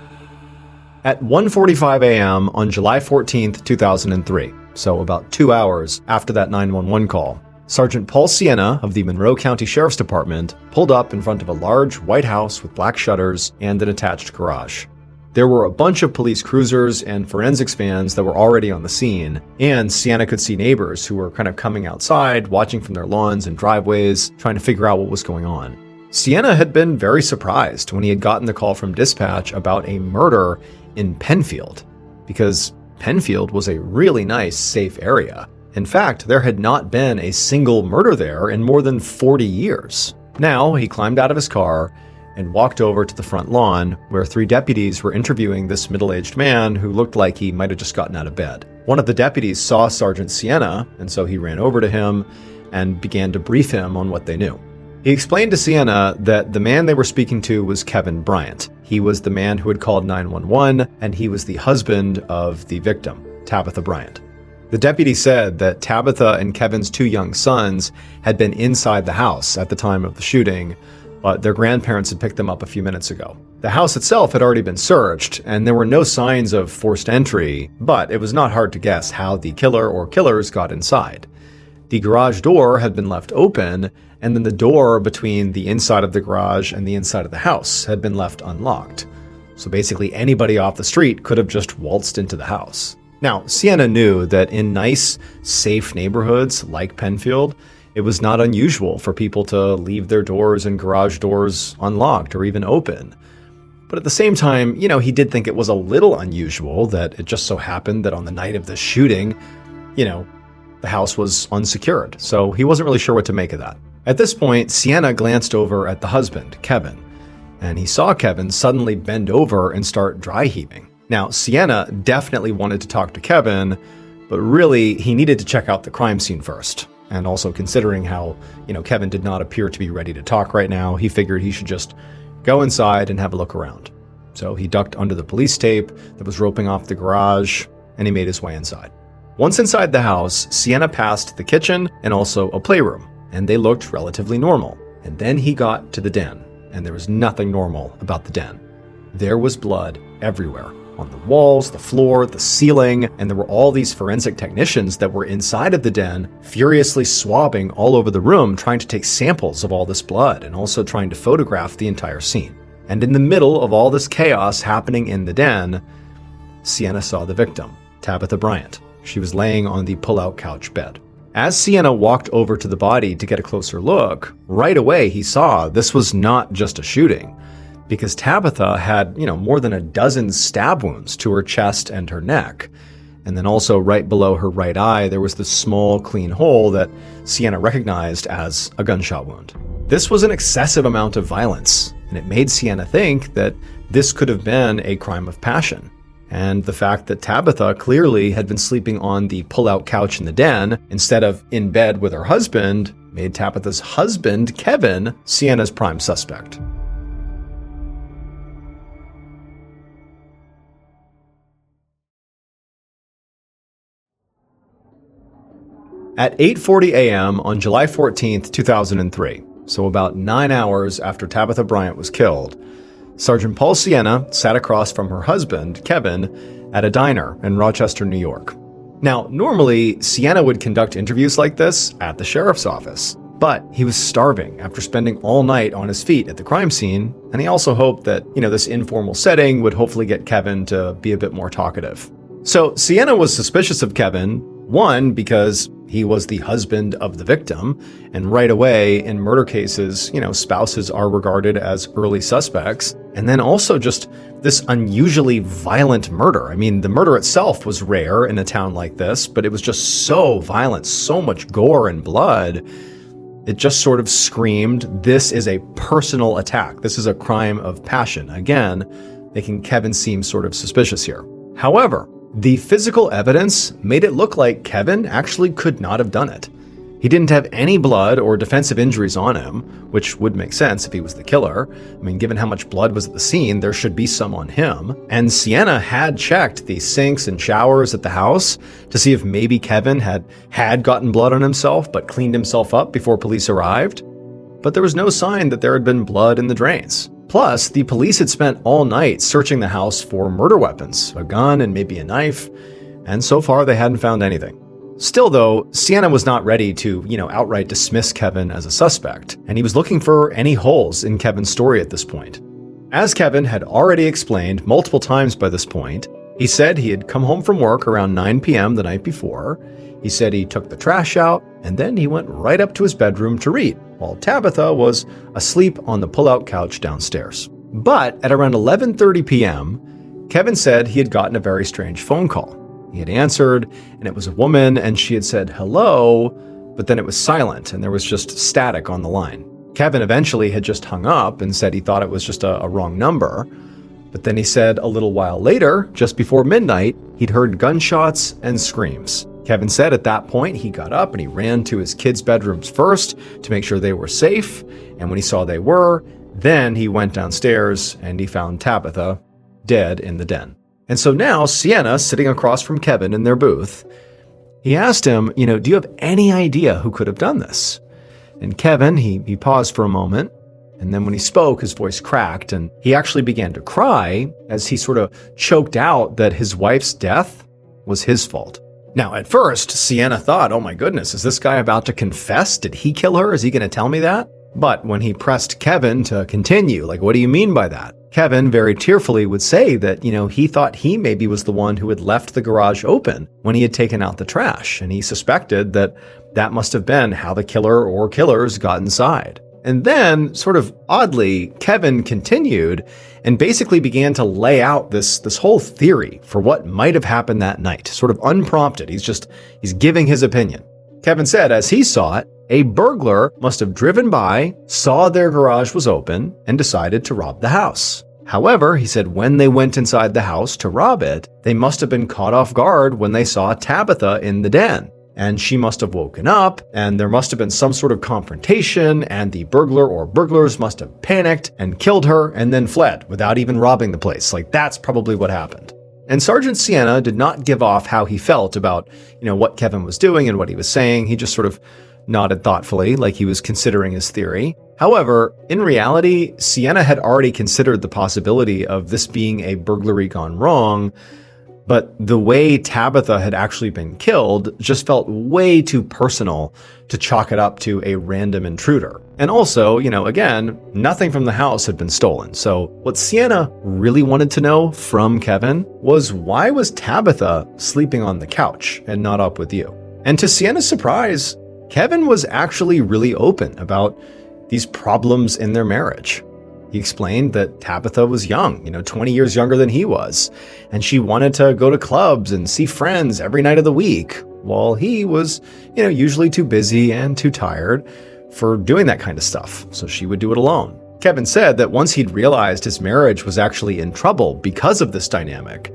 At 1:45 a.m. on July 14th, 2003, so about 2 hours after that 911 call, Sergeant Paul Sienna of the Monroe County Sheriff's Department pulled up in front of a large white house with black shutters and an attached garage. There were a bunch of police cruisers and forensics vans that were already on the scene, and Sienna could see neighbors who were kind of coming outside, watching from their lawns and driveways, trying to figure out what was going on. Sienna had been very surprised when he had gotten the call from dispatch about a murder in Penfield, because Penfield was a really nice, safe area. In fact, there had not been a single murder there in more than 40 years. Now, he climbed out of his car and walked over to the front lawn where 3 deputies were interviewing this middle-aged man who looked like he might have just gotten out of bed. One of the deputies saw Sergeant Sienna, and so he ran over to him and began to brief him on what they knew. He explained to Sienna that the man they were speaking to was Kevin Bryant. He was the man who had called 911, and he was the husband of the victim, Tabitha Bryant. The deputy said that Tabitha and Kevin's 2 young sons had been inside the house at the time of the shooting, but their grandparents had picked them up a few minutes ago. The house itself had already been searched, and there were no signs of forced entry, but it was not hard to guess how the killer or killers got inside. The garage door had been left open, and then the door between the inside of the garage and the inside of the house had been left unlocked. So basically anybody off the street could have just waltzed into the house. Now, Sienna knew that in nice, safe neighborhoods like Penfield, it was not unusual for people to leave their doors and garage doors unlocked or even open. But at the same time, he did think it was a little unusual that it just so happened that on the night of the shooting, the house was unsecured. So he wasn't really sure what to make of that. At this point, Sienna glanced over at the husband, Kevin, and he saw Kevin suddenly bend over and start dry heaving. Now, Sienna definitely wanted to talk to Kevin, but really he needed to check out the crime scene first. And also considering how, Kevin did not appear to be ready to talk right now, he figured he should just go inside and have a look around. So he ducked under the police tape that was roping off the garage, and he made his way inside. Once inside the house, Sienna passed the kitchen and also a playroom, and they looked relatively normal. And then he got to the den, and there was nothing normal about the den. There was blood everywhere. On the walls, the floor, the ceiling, and there were all these forensic technicians that were inside of the den, furiously swabbing all over the room, trying to take samples of all this blood and also trying to photograph the entire scene. And in the middle of all this chaos happening in the den, Sienna saw the victim, Tabitha Bryant. She was laying on the pull-out couch bed. As Sienna walked over to the body to get a closer look, right away he saw this was not just a shooting, because Tabitha had, more than a dozen stab wounds to her chest and her neck. And then also right below her right eye, there was this small, clean hole that Sienna recognized as a gunshot wound. This was an excessive amount of violence, and it made Sienna think that this could have been a crime of passion. And the fact that Tabitha clearly had been sleeping on the pull-out couch in the den instead of in bed with her husband made Tabitha's husband, Kevin, Sienna's prime suspect. At 8:40 a.m. on July 14th, 2003, so about 9 hours after Tabitha Bryant was killed, Sergeant Paul Sienna sat across from her husband, Kevin, at a diner in Rochester, New York. Now, normally, Sienna would conduct interviews like this at the sheriff's office, but he was starving after spending all night on his feet at the crime scene, and he also hoped that, this informal setting would hopefully get Kevin to be a bit more talkative. So Sienna was suspicious of Kevin, one, because he was the husband of the victim, and right away, in murder cases, spouses are regarded as early suspects, and then also just this unusually violent murder. I mean, the murder itself was rare in a town like this, but it was just so violent, so much gore and blood. It just sort of screamed, this is a personal attack. This is a crime of passion. Again, making Kevin seem sort of suspicious here. However, the physical evidence made it look like Kevin actually could not have done it. He didn't have any blood or defensive injuries on him, which would make sense if he was the killer. I mean, given how much blood was at the scene, there should be some on him. And Sienna had checked the sinks and showers at the house to see if maybe Kevin had gotten blood on himself but cleaned himself up before police arrived. But there was no sign that there had been blood in the drains. Plus, the police had spent all night searching the house for murder weapons, a gun and maybe a knife, and so far they hadn't found anything. Still though, Sienna was not ready to, outright dismiss Kevin as a suspect, and he was looking for any holes in Kevin's story at this point. As Kevin had already explained multiple times by this point, he said he had come home from work around 9 p.m. the night before. He said he took the trash out, and then he went right up to his bedroom to read, while Tabitha was asleep on the pull-out couch downstairs. But at around 11:30 p.m., Kevin said he had gotten a very strange phone call. He had answered, and it was a woman, and she had said hello, but then it was silent, and there was just static on the line. Kevin eventually had just hung up and said he thought it was just a wrong number. But then he said a little while later, just before midnight, he'd heard gunshots and screams. Kevin said at that point he got up and he ran to his kids' bedrooms first to make sure they were safe, and when he saw they were, then he went downstairs and he found Tabitha dead in the den. And so now Sienna, sitting across from Kevin in their booth, he asked him, do you have any idea who could have done this? And Kevin, he paused for a moment, and then when he spoke, his voice cracked, and he actually began to cry as he sort of choked out that his wife's death was his fault. Now, at first, Sienna thought, oh my goodness, is this guy about to confess? Did he kill her? Is he going to tell me that? But when he pressed Kevin to continue, what do you mean by that? Kevin very tearfully would say that, he thought he maybe was the one who had left the garage open when he had taken out the trash, and he suspected that that must have been how the killer or killers got inside. And then, sort of oddly, Kevin continued and basically began to lay out this whole theory for what might have happened that night, sort of unprompted. He's giving his opinion. Kevin said, as he saw it, a burglar must have driven by, saw their garage was open, and decided to rob the house. However, he said when they went inside the house to rob it, they must have been caught off guard when they saw Tabitha in the den. And she must have woken up, and there must have been some sort of confrontation, and the burglar or burglars must have panicked and killed her and then fled without even robbing the place. That's probably what happened. And Sergeant Sienna did not give off how he felt about, what Kevin was doing and what he was saying. He just sort of nodded thoughtfully, like he was considering his theory. However, in reality, Sienna had already considered the possibility of this being a burglary gone wrong, but the way Tabitha had actually been killed just felt way too personal to chalk it up to a random intruder. And also, again, nothing from the house had been stolen. So what Sienna really wanted to know from Kevin was, why was Tabitha sleeping on the couch and not up with you? And to Sienna's surprise, Kevin was actually really open about these problems in their marriage. He explained that Tabitha was young, 20 years younger than he was, and she wanted to go to clubs and see friends every night of the week, while he was, usually too busy and too tired for doing that kind of stuff, so she would do it alone. Kevin said that once he'd realized his marriage was actually in trouble because of this dynamic,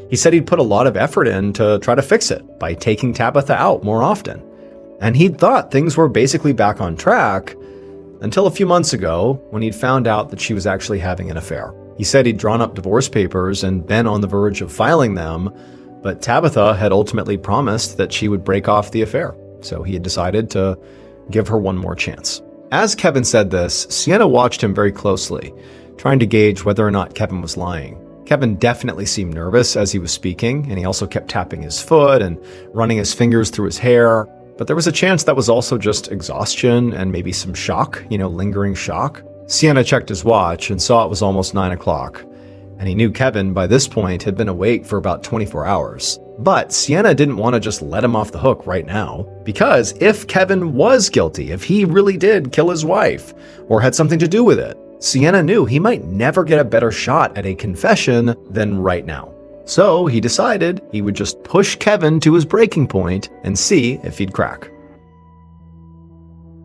he said he'd put a lot of effort in to try to fix it by taking Tabitha out more often. And he'd thought things were basically back on track until a few months ago when he'd found out that she was actually having an affair. He said he'd drawn up divorce papers and been on the verge of filing them, but Tabitha had ultimately promised that she would break off the affair, so he had decided to give her one more chance. As Kevin said this, Sienna watched him very closely, trying to gauge whether or not Kevin was lying. Kevin definitely seemed nervous as he was speaking, and he also kept tapping his foot and running his fingers through his hair. But there was a chance that was also just exhaustion and maybe some shock, lingering shock. Sienna checked his watch and saw it was almost 9 o'clock, and he knew Kevin by this point had been awake for about 24 hours. But Sienna didn't want to just let him off the hook right now, because if Kevin was guilty, if he really did kill his wife or had something to do with it, Sienna knew he might never get a better shot at a confession than right now. So he decided he would just push Kevin to his breaking point and see if he'd crack.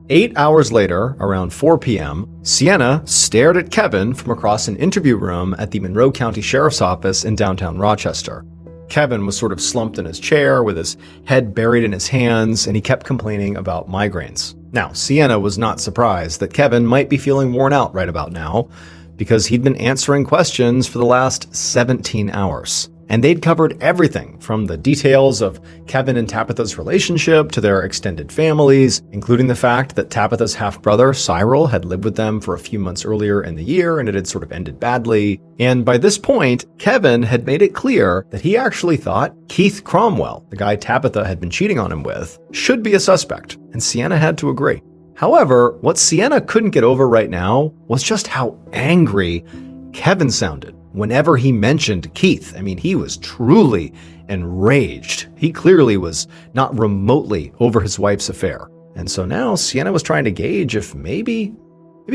8 hours later, around 4 p.m., Sienna stared at Kevin from across an interview room at the Monroe County Sheriff's Office in downtown Rochester. Kevin was sort of slumped in his chair with his head buried in his hands, and he kept complaining about migraines. Now, Sienna was not surprised that Kevin might be feeling worn out right about now, because he'd been answering questions for the last 17 hours. And they'd covered everything from the details of Kevin and Tabitha's relationship to their extended families, including the fact that Tabitha's half-brother, Cyril, had lived with them for a few months earlier in the year and it had sort of ended badly. And by this point, Kevin had made it clear that he actually thought Keith Cromwell, the guy Tabitha had been cheating on him with, should be a suspect, and Sienna had to agree. However, what Sienna couldn't get over right now was just how angry Kevin sounded whenever he mentioned Keith. I mean, he was truly enraged. He clearly was not remotely over his wife's affair. And so now Sienna was trying to gauge if maybe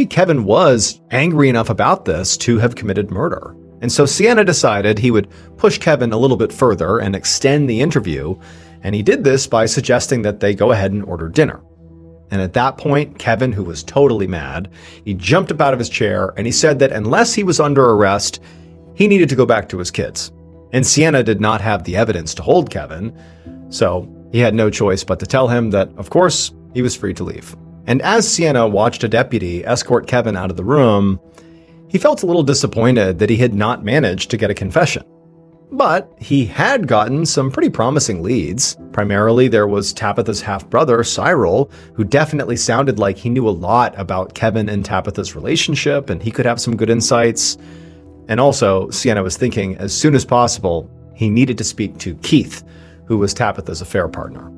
Kevin was angry enough about this to have committed murder. And so Sienna decided he would push Kevin a little bit further and extend the interview. And he did this by suggesting that they go ahead and order dinner. And at that point, Kevin, who was totally mad, he jumped up out of his chair and he said that unless he was under arrest, he needed to go back to his kids. And Sienna did not have the evidence to hold Kevin, so he had no choice but to tell him that, of course, he was free to leave. And as Sienna watched a deputy escort Kevin out of the room, he felt a little disappointed that he had not managed to get a confession. But he had gotten some pretty promising leads. Primarily, there was Tabitha's half-brother, Cyril, who definitely sounded like he knew a lot about Kevin and Tabitha's relationship, and he could have some good insights. And also, Sienna was thinking, as soon as possible, he needed to speak to Keith, who was Tabitha's affair partner.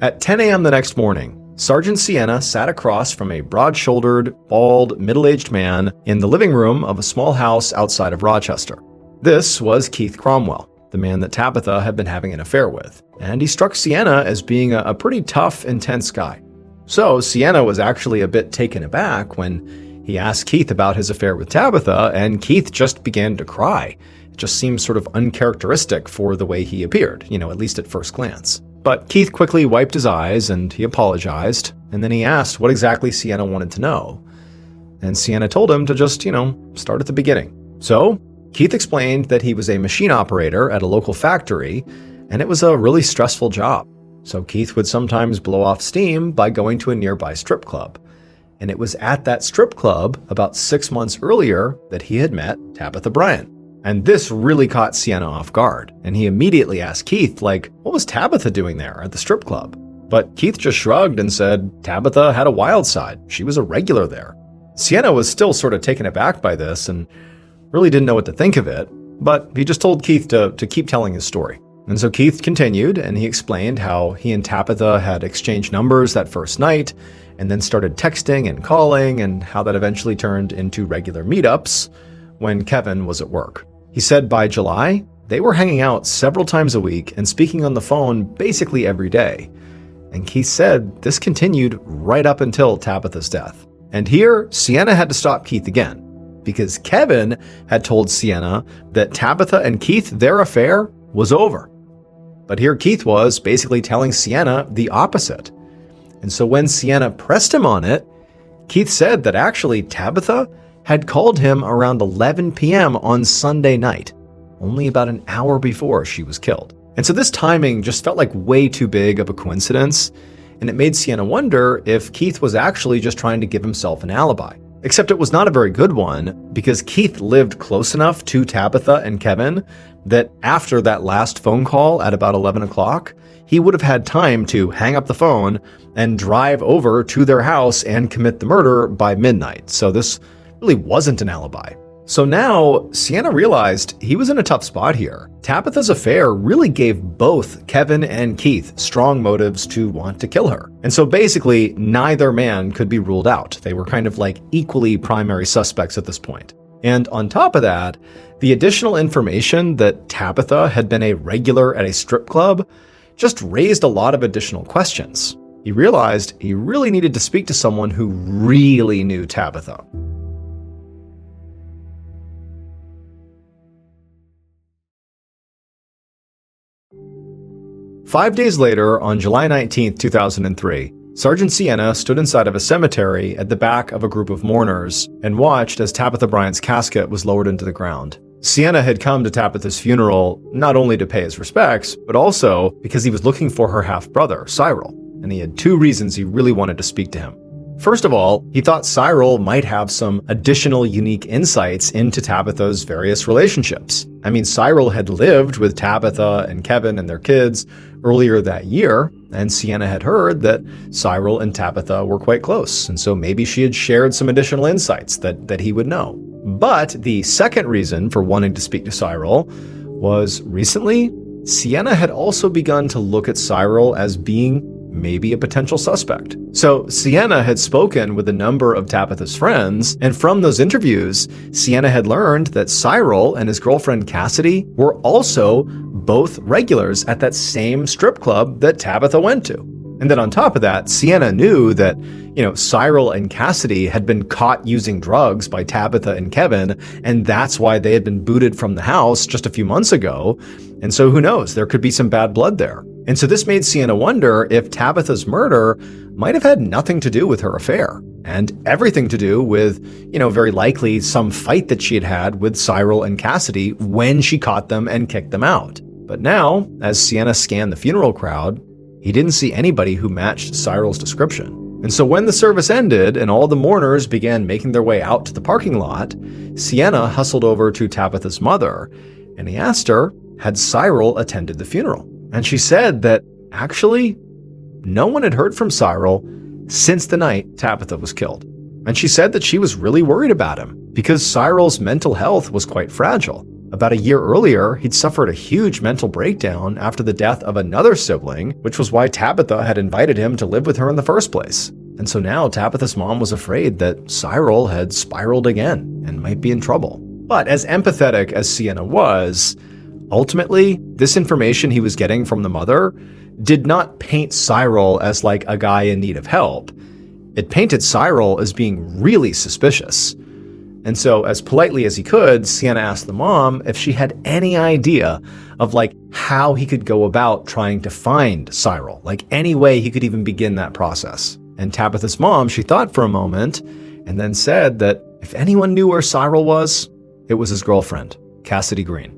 At 10 a.m. the next morning, Sergeant Sienna sat across from a broad-shouldered, bald, middle-aged man in the living room of a small house outside of Rochester. This was Keith Cromwell, the man that Tabitha had been having an affair with, and he struck Sienna as being a pretty tough, intense guy. So Sienna was actually a bit taken aback when he asked Keith about his affair with Tabitha, and Keith just began to cry. It just seemed sort of uncharacteristic for the way he appeared, at least at first glance. But Keith quickly wiped his eyes and he apologized, and then he asked what exactly Sienna wanted to know. And Sienna told him to just, start at the beginning. So Keith explained that he was a machine operator at a local factory, and it was a really stressful job. So Keith would sometimes blow off steam by going to a nearby strip club. And it was at that strip club about 6 months earlier that he had met Tabitha Bryant. And this really caught Sienna off guard, and he immediately asked Keith, what was Tabitha doing there at the strip club? But Keith just shrugged and said Tabitha had a wild side. She was a regular there. Sienna was still sort of taken aback by this and really didn't know what to think of it, but he just told Keith to keep telling his story. And so Keith continued, and he explained how he and Tabitha had exchanged numbers that first night, and then started texting and calling, and how that eventually turned into regular meetups when Kevin was at work. He said by July, they were hanging out several times a week and speaking on the phone basically every day. And Keith said this continued right up until Tabitha's death. And here, Sienna had to stop Keith again, because Kevin had told Sienna that Tabitha and Keith, their affair was over. But here Keith was basically telling Sienna the opposite. And so when Sienna pressed him on it, Keith said that actually Tabitha had called him around 11 p.m. on Sunday night, only about an hour before she was killed. And so this timing just felt like way too big of a coincidence, and it made Sienna wonder if Keith was actually just trying to give himself an alibi. Except it was not a very good one, because Keith lived close enough to Tabitha and Kevin that after that last phone call at about 11 o'clock, he would have had time to hang up the phone and drive over to their house and commit the murder by midnight. So this really wasn't an alibi. So now, Sienna realized he was in a tough spot here. Tabitha's affair really gave both Kevin and Keith strong motives to want to kill her. And so basically, neither man could be ruled out. They were kind of like equally primary suspects at this point. And on top of that, the additional information that Tabitha had been a regular at a strip club just raised a lot of additional questions. He realized he really needed to speak to someone who really knew Tabitha. Five days later, on July 19, 2003, Sergeant Sienna stood inside of a cemetery at the back of a group of mourners and watched as Tabitha Bryant's casket was lowered into the ground. Sienna had come to Tabitha's funeral not only to pay his respects, but also because he was looking for her half-brother, Cyril, and he had two reasons he really wanted to speak to him. First of all, he thought Cyril might have some additional unique insights into Tabitha's various relationships. I mean, Cyril had lived with Tabitha and Kevin and their kids earlier that year, and Sienna had heard that Cyril and Tabitha were quite close, and so maybe she had shared some additional insights that he would know. But the second reason for wanting to speak to Cyril was recently, Sienna had also begun to look at Cyril as being maybe a potential suspect. So Sienna had spoken with a number of Tabitha's friends, and from those interviews, Sienna had learned that Cyril and his girlfriend Cassidy were also both regulars at that same strip club that Tabitha went to. And then on top of that, Sienna knew that, Cyril and Cassidy had been caught using drugs by Tabitha and Kevin, and that's why they had been booted from the house just a few months ago. And so who knows, there could be some bad blood there. And so this made Sienna wonder if Tabitha's murder might have had nothing to do with her affair, and everything to do with, very likely some fight that she had had with Cyril and Cassidy when she caught them and kicked them out. But now, as Sienna scanned the funeral crowd, he didn't see anybody who matched Cyril's description. And so when the service ended and all the mourners began making their way out to the parking lot, Sienna hustled over to Tabitha's mother, and he asked her had Cyril attended the funeral. And she said that actually, no one had heard from Cyril since the night Tabitha was killed. And she said that she was really worried about him because Cyril's mental health was quite fragile. About a year earlier, he'd suffered a huge mental breakdown after the death of another sibling, which was why Tabitha had invited him to live with her in the first place. And so now Tabitha's mom was afraid that Cyril had spiraled again and might be in trouble. But as empathetic as Sienna was, ultimately, this information he was getting from the mother did not paint Cyril as like a guy in need of help. It painted Cyril as being really suspicious. And so, as politely as he could, Sienna asked the mom if she had any idea of like how he could go about trying to find Cyril, like any way he could even begin that process. And Tabitha's mom, she thought for a moment and then said that if anyone knew where Cyril was, it was his girlfriend, Cassidy Green.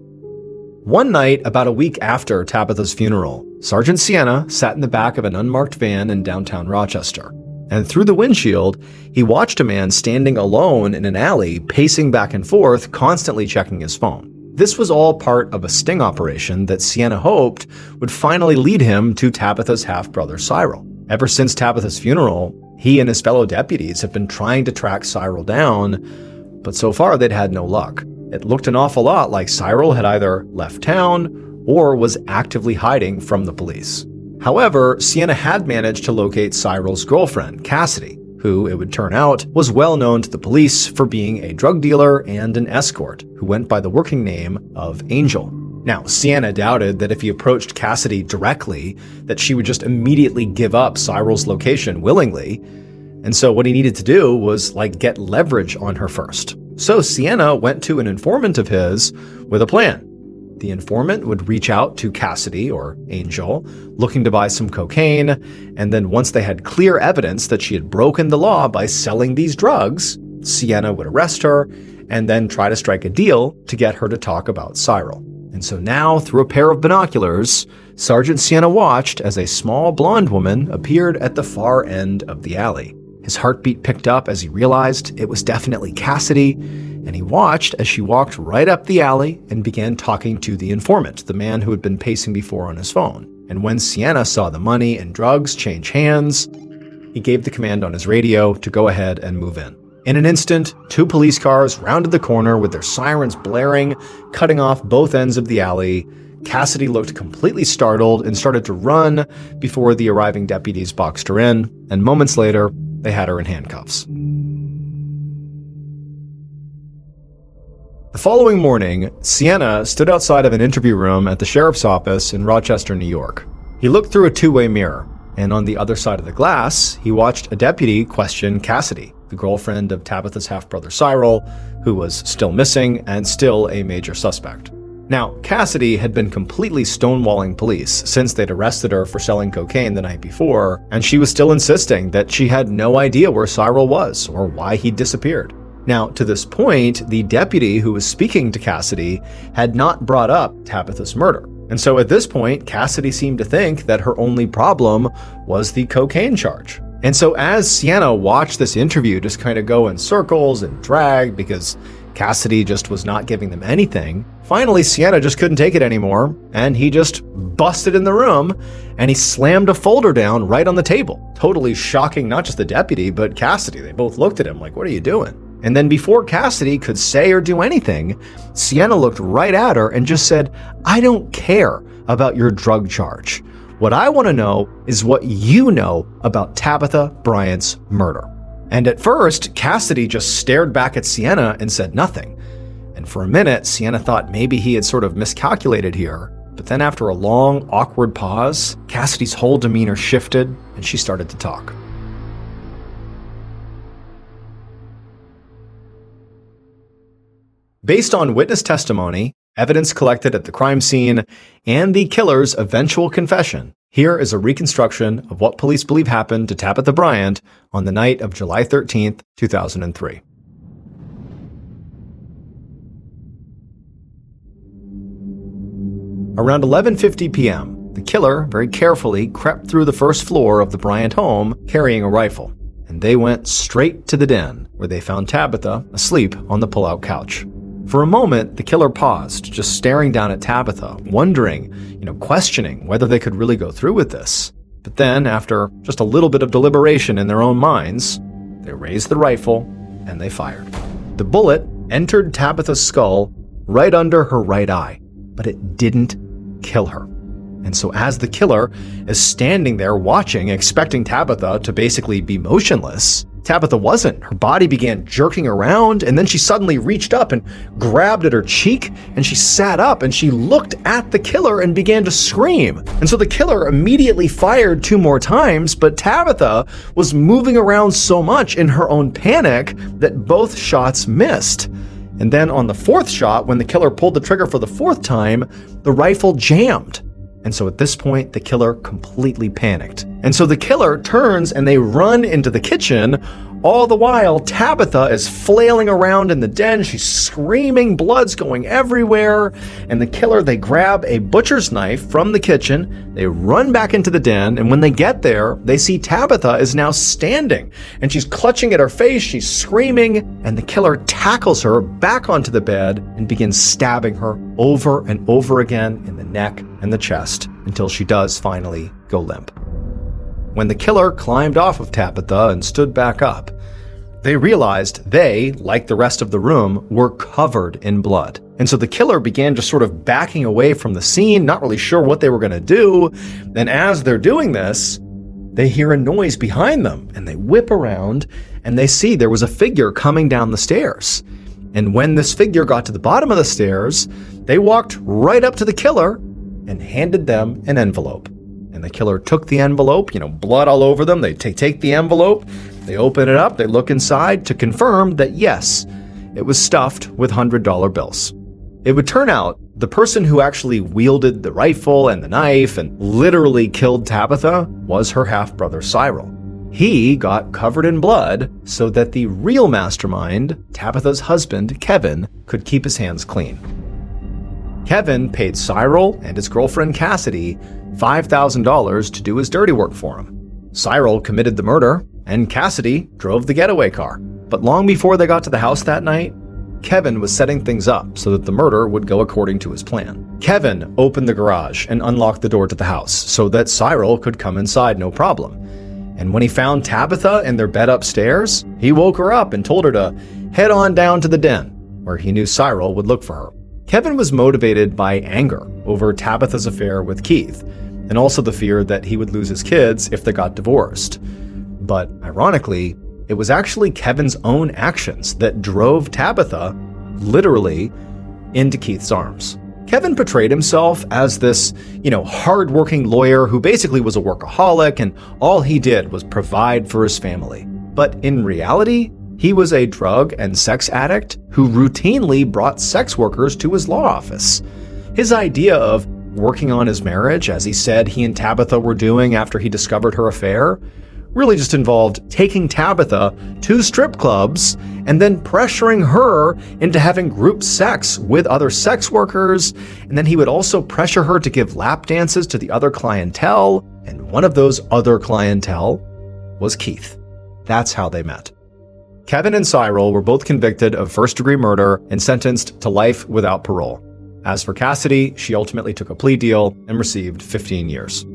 One night, about a week after Tabitha's funeral, Sergeant Sienna sat in the back of an unmarked van in downtown Rochester. And through the windshield, he watched a man standing alone in an alley, pacing back and forth, constantly checking his phone. This was all part of a sting operation that Sienna hoped would finally lead him to Tabitha's half-brother Cyril. Ever since Tabitha's funeral, he and his fellow deputies have been trying to track Cyril down, but so far they'd had no luck. It looked an awful lot like Cyril had either left town or was actively hiding from the police. However, Sienna had managed to locate Cyril's girlfriend, Cassidy, who, it would turn out, was well known to the police for being a drug dealer and an escort who went by the working name of Angel. Now, Sienna doubted that if he approached Cassidy directly, that she would just immediately give up Cyril's location willingly. And so what he needed to do was, get leverage on her first. So Sienna went to an informant of his with a plan. The informant would reach out to Cassidy, or Angel, looking to buy some cocaine, and then once they had clear evidence that she had broken the law by selling these drugs, Sienna would arrest her and then try to strike a deal to get her to talk about Cyril. And so now, through a pair of binoculars, Sergeant Sienna watched as a small blonde woman appeared at the far end of the alley. His heartbeat picked up as he realized it was definitely Cassidy, and he watched as she walked right up the alley and began talking to the informant, the man who had been pacing before on his phone. And when Sienna saw the money and drugs change hands, he gave the command on his radio to go ahead and move in. In an instant, 2 police cars rounded the corner with their sirens blaring, cutting off both ends of the alley. Cassidy looked completely startled and started to run before the arriving deputies boxed her in, and moments later, they had her in handcuffs. The following morning, Sienna stood outside of an interview room at the sheriff's office in Rochester, New York. He looked through a 2-way mirror, and on the other side of the glass, he watched a deputy question Cassidy, the girlfriend of Tabitha's half-brother Cyril, who was still missing and still a major suspect. Now, Cassidy had been completely stonewalling police since they'd arrested her for selling cocaine the night before, and she was still insisting that she had no idea where Cyril was or why he'd disappeared. Now, to this point, the deputy who was speaking to Cassidy had not brought up Tabitha's murder. And so at this point, Cassidy seemed to think that her only problem was the cocaine charge. And so as Sienna watched this interview just kind of go in circles and drag because Cassidy just was not giving them anything, finally Sienna just couldn't take it anymore, and he just busted in the room and he slammed a folder down right on the table, totally shocking not just the deputy, but Cassidy. They both looked at him like, "What are you doing?" And then before Cassidy could say or do anything, Sienna looked right at her and just said, "I don't care about your drug charge. What I want to know is what you know about Tabitha Bryant's murder." And at first, Cassidy just stared back at Sienna and said nothing. And for a minute, Sienna thought maybe he had sort of miscalculated here. But then after a long, awkward pause, Cassidy's whole demeanor shifted and she started to talk. Based on witness testimony, evidence collected at the crime scene, and the killer's eventual confession, here is a reconstruction of what police believe happened to Tabitha Bryant on the night of July 13th, 2003. Around 11:50 p.m., the killer very carefully crept through the first floor of the Bryant home carrying a rifle, and they went straight to the den, where they found Tabitha asleep on the pull-out couch. For a moment, the killer paused, just staring down at Tabitha, wondering, questioning whether they could really go through with this. But then, after just a little bit of deliberation in their own minds, they raised the rifle and they fired. The bullet entered Tabitha's skull right under her right eye, but it didn't kill her. And so as the killer is standing there watching, expecting Tabitha to basically be motionless, Tabitha wasn't. Her body began jerking around, and then she suddenly reached up and grabbed at her cheek, and she sat up and she looked at the killer and began to scream. And so the killer immediately fired 2 more times, but Tabitha was moving around so much in her own panic that both shots missed. And then on the 4th shot, when the killer pulled the trigger for the 4th time, the rifle jammed. And so at this point, the killer completely panicked. And so the killer turns and they run into the kitchen. All the while, Tabitha is flailing around in the den. She's screaming, blood's going everywhere. And the killer, they grab a butcher's knife from the kitchen. They run back into the den. And when they get there, they see Tabitha is now standing. And she's clutching at her face. She's screaming. And the killer tackles her back onto the bed and begins stabbing her over and over again in the neck and the chest until she does finally go limp. When the killer climbed off of Tabitha and stood back up, they realized they, like the rest of the room, were covered in blood. And so the killer began just sort of backing away from the scene, not really sure what they were going to do. And as they're doing this, they hear a noise behind them and they whip around and they see there was a figure coming down the stairs. And when this figure got to the bottom of the stairs, they walked right up to the killer and handed them an envelope. And the killer took the envelope, blood all over them. They take the envelope, they open it up, they look inside to confirm that yes, it was stuffed with $100 bills. It would turn out the person who actually wielded the rifle and the knife and literally killed Tabitha was her half-brother Cyril. He got covered in blood so that the real mastermind, Tabitha's husband, Kevin, could keep his hands clean. Kevin paid Cyril and his girlfriend Cassidy $5,000 to do his dirty work for him. Cyril committed the murder, and Cassidy drove the getaway car. But long before they got to the house that night, Kevin was setting things up so that the murder would go according to his plan. Kevin opened the garage and unlocked the door to the house so that Cyril could come inside no problem. And when he found Tabitha in their bed upstairs, he woke her up and told her to head on down to the den, where he knew Cyril would look for her. Kevin was motivated by anger over Tabitha's affair with Keith, and also the fear that he would lose his kids if they got divorced. But ironically, it was actually Kevin's own actions that drove Tabitha, literally, into Keith's arms. Kevin portrayed himself as this, hard-working lawyer who basically was a workaholic, and all he did was provide for his family. But in reality, he was a drug and sex addict who routinely brought sex workers to his law office. His idea of working on his marriage, as he said he and Tabitha were doing after he discovered her affair, really just involved taking Tabitha to strip clubs and then pressuring her into having group sex with other sex workers. And then he would also pressure her to give lap dances to the other clientele. And one of those other clientele was Keith. That's how they met. Kevin and Cyril were both convicted of first-degree murder and sentenced to life without parole. As for Cassidy, she ultimately took a plea deal and received 15 years.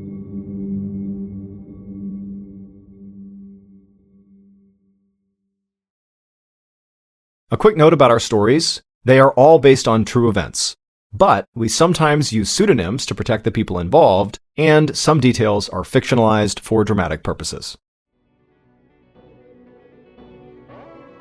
A quick note about our stories. They are all based on true events, but we sometimes use pseudonyms to protect the people involved, and some details are fictionalized for dramatic purposes.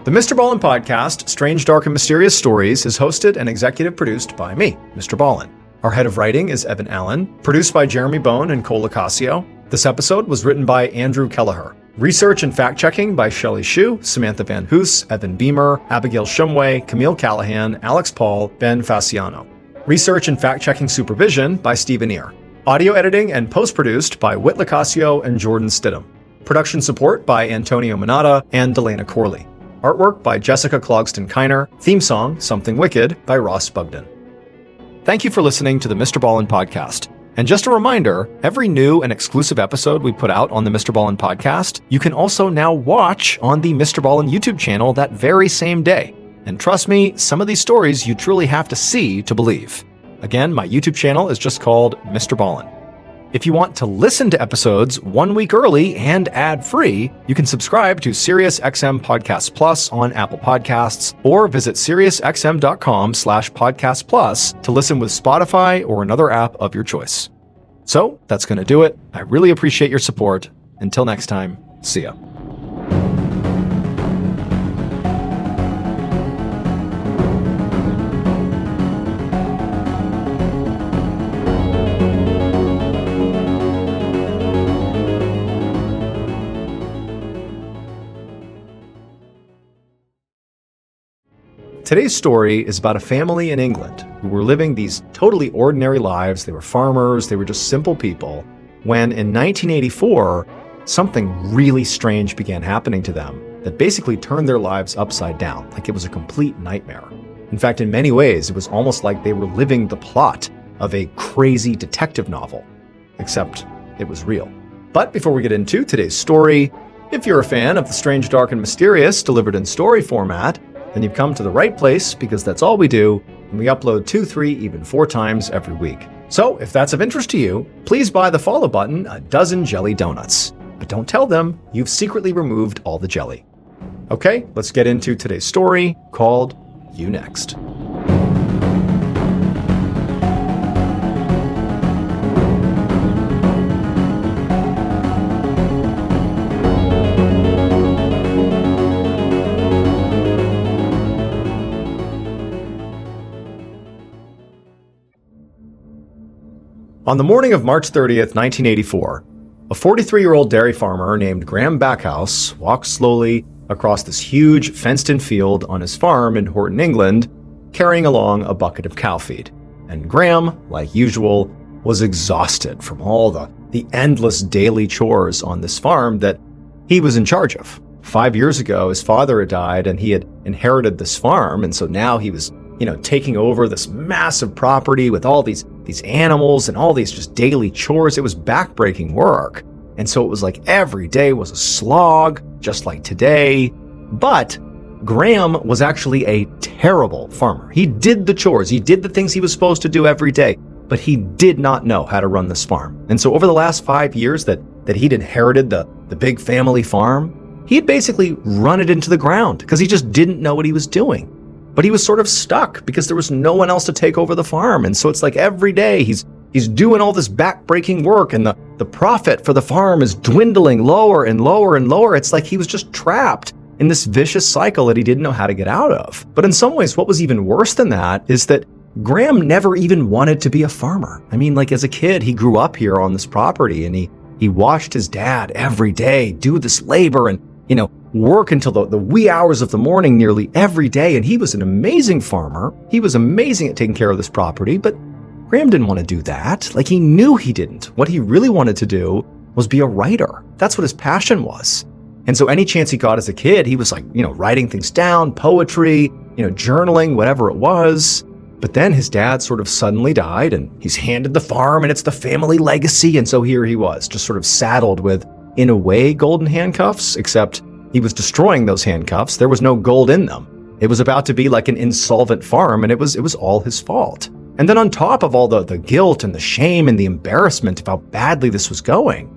The MrBallen Podcast, Strange, Dark, and Mysterious Stories, is hosted and executive produced by me, Mr. Ballen. Our head of writing is Evan Allen, produced by Jeremy Bone and Cole Lacasio. This episode was written by Andrew Kelleher. Research and fact-checking by Shelley Shue, Samantha Van Hoos, Evan Beamer, Abigail Shumway, Camille Callahan, Alex Paul, Ben Fasciano. Research and fact-checking supervision by Stephen Ear. Audio editing and post-produced by Whit Lacasio and Jordan Stidham. Production support by Antonio Minata and Delana Corley. Artwork by Jessica Clogston-Kiner. Theme song, Something Wicked, by Ross Bugden. Thank you for listening to the MrBallen Podcast. And just a reminder, every new and exclusive episode we put out on the MrBallen Podcast, you can also now watch on the MrBallen YouTube channel that very same day. And trust me, some of these stories you truly have to see to believe. Again, my YouTube channel is just called MrBallen. If you want to listen to episodes 1 week early and ad-free, you can subscribe to SiriusXM Podcast Plus on Apple Podcasts or visit SiriusXM.com/Podcast Plus to listen with Spotify or another app of your choice. So that's going to do it. I really appreciate your support. Until next time, see ya. Today's story is about a family in England who were living these totally ordinary lives. They were farmers, they were just simple people, when in 1984, something really strange began happening to them that basically turned their lives upside down, like it was a complete nightmare. In fact, in many ways, it was almost like they were living the plot of a crazy detective novel, except it was real. But before we get into today's story, if you're a fan of the strange, dark, and mysterious delivered in story format, then you've come to the right place, because that's all we do, and we upload 2, 3, even 4 times every week. So if that's of interest to you, please buy the follow button a dozen jelly donuts. But don't tell them you've secretly removed all the jelly. Okay, let's get into today's story called You Next. On the morning of March 30th, 1984, a 43-year-old dairy farmer named Graham Backhouse walked slowly across this huge fenced-in field on his farm in Horton, England, carrying along a bucket of cow feed. And Graham, like usual, was exhausted from all the endless daily chores on this farm that he was in charge of. 5 years ago, his father had died and he had inherited this farm, and so now he was taking over this massive property with all these animals and all these just daily chores. It was backbreaking work. And so it was like every day was a slog, just like today. But Graham was actually a terrible farmer. He did the chores. He did the things he was supposed to do every day, but he did not know how to run this farm. And so over the last 5 years that he'd inherited the big family farm, he had basically run it into the ground because he just didn't know what he was doing. But he was sort of stuck because there was no one else to take over the farm. And so it's like every day he's doing all this backbreaking work, and the profit for the farm is dwindling lower and lower and lower. It's like he was just trapped in this vicious cycle that he didn't know how to get out of. But in some ways, what was even worse than that is that Graham never even wanted to be a farmer. I mean, like as a kid, he grew up here on this property, and he watched his dad every day do this labor and, work until the wee hours of the morning nearly every day. And he was an amazing farmer. He was amazing at taking care of this property, but Graham didn't want to do that. Like he knew he didn't. What he really wanted to do was be a writer. That's what his passion was. And so any chance he got as a kid, he was like, writing things down, poetry, journaling, whatever it was. But then his dad sort of suddenly died, and he's handed the farm, and it's the family legacy. And so here he was, just sort of saddled with, in a way, golden handcuffs, except he was destroying those handcuffs. There was no gold in them. It was about to be like an insolvent farm, and it was all his fault. And then on top of all the guilt and the shame and the embarrassment of how badly this was going,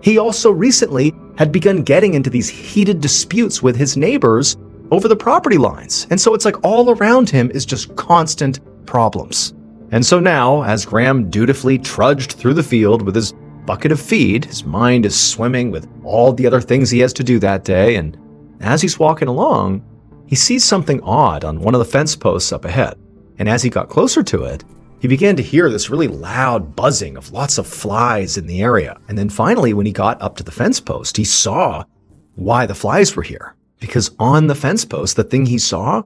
he also recently had begun getting into these heated disputes with his neighbors over the property lines. And so it's like all around him is just constant problems. And so now, as Graham dutifully trudged through the field with his bucket of feed, his mind is swimming with all the other things he has to do that day, and as he's walking along, he sees something odd on one of the fence posts up ahead. And as he got closer to it, he began to hear this really loud buzzing of lots of flies in the area. And then finally, when he got up to the fence post, he saw why the flies were here. Because on the fence post, the thing he saw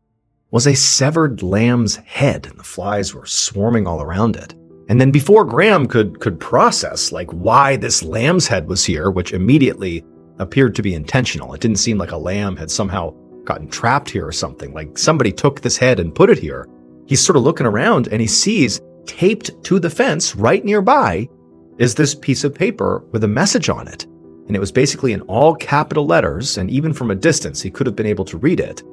was a severed lamb's head, and the flies were swarming all around it. And then before Graham could process like why this lamb's head was here, which immediately appeared to be intentional. It didn't seem like a lamb had somehow gotten trapped here or something, like somebody took this head and put it here. He's sort of looking around, and he sees taped to the fence right nearby is this piece of paper with a message on it. And it was basically in all capital letters, and even from a distance, he could have been able to read it.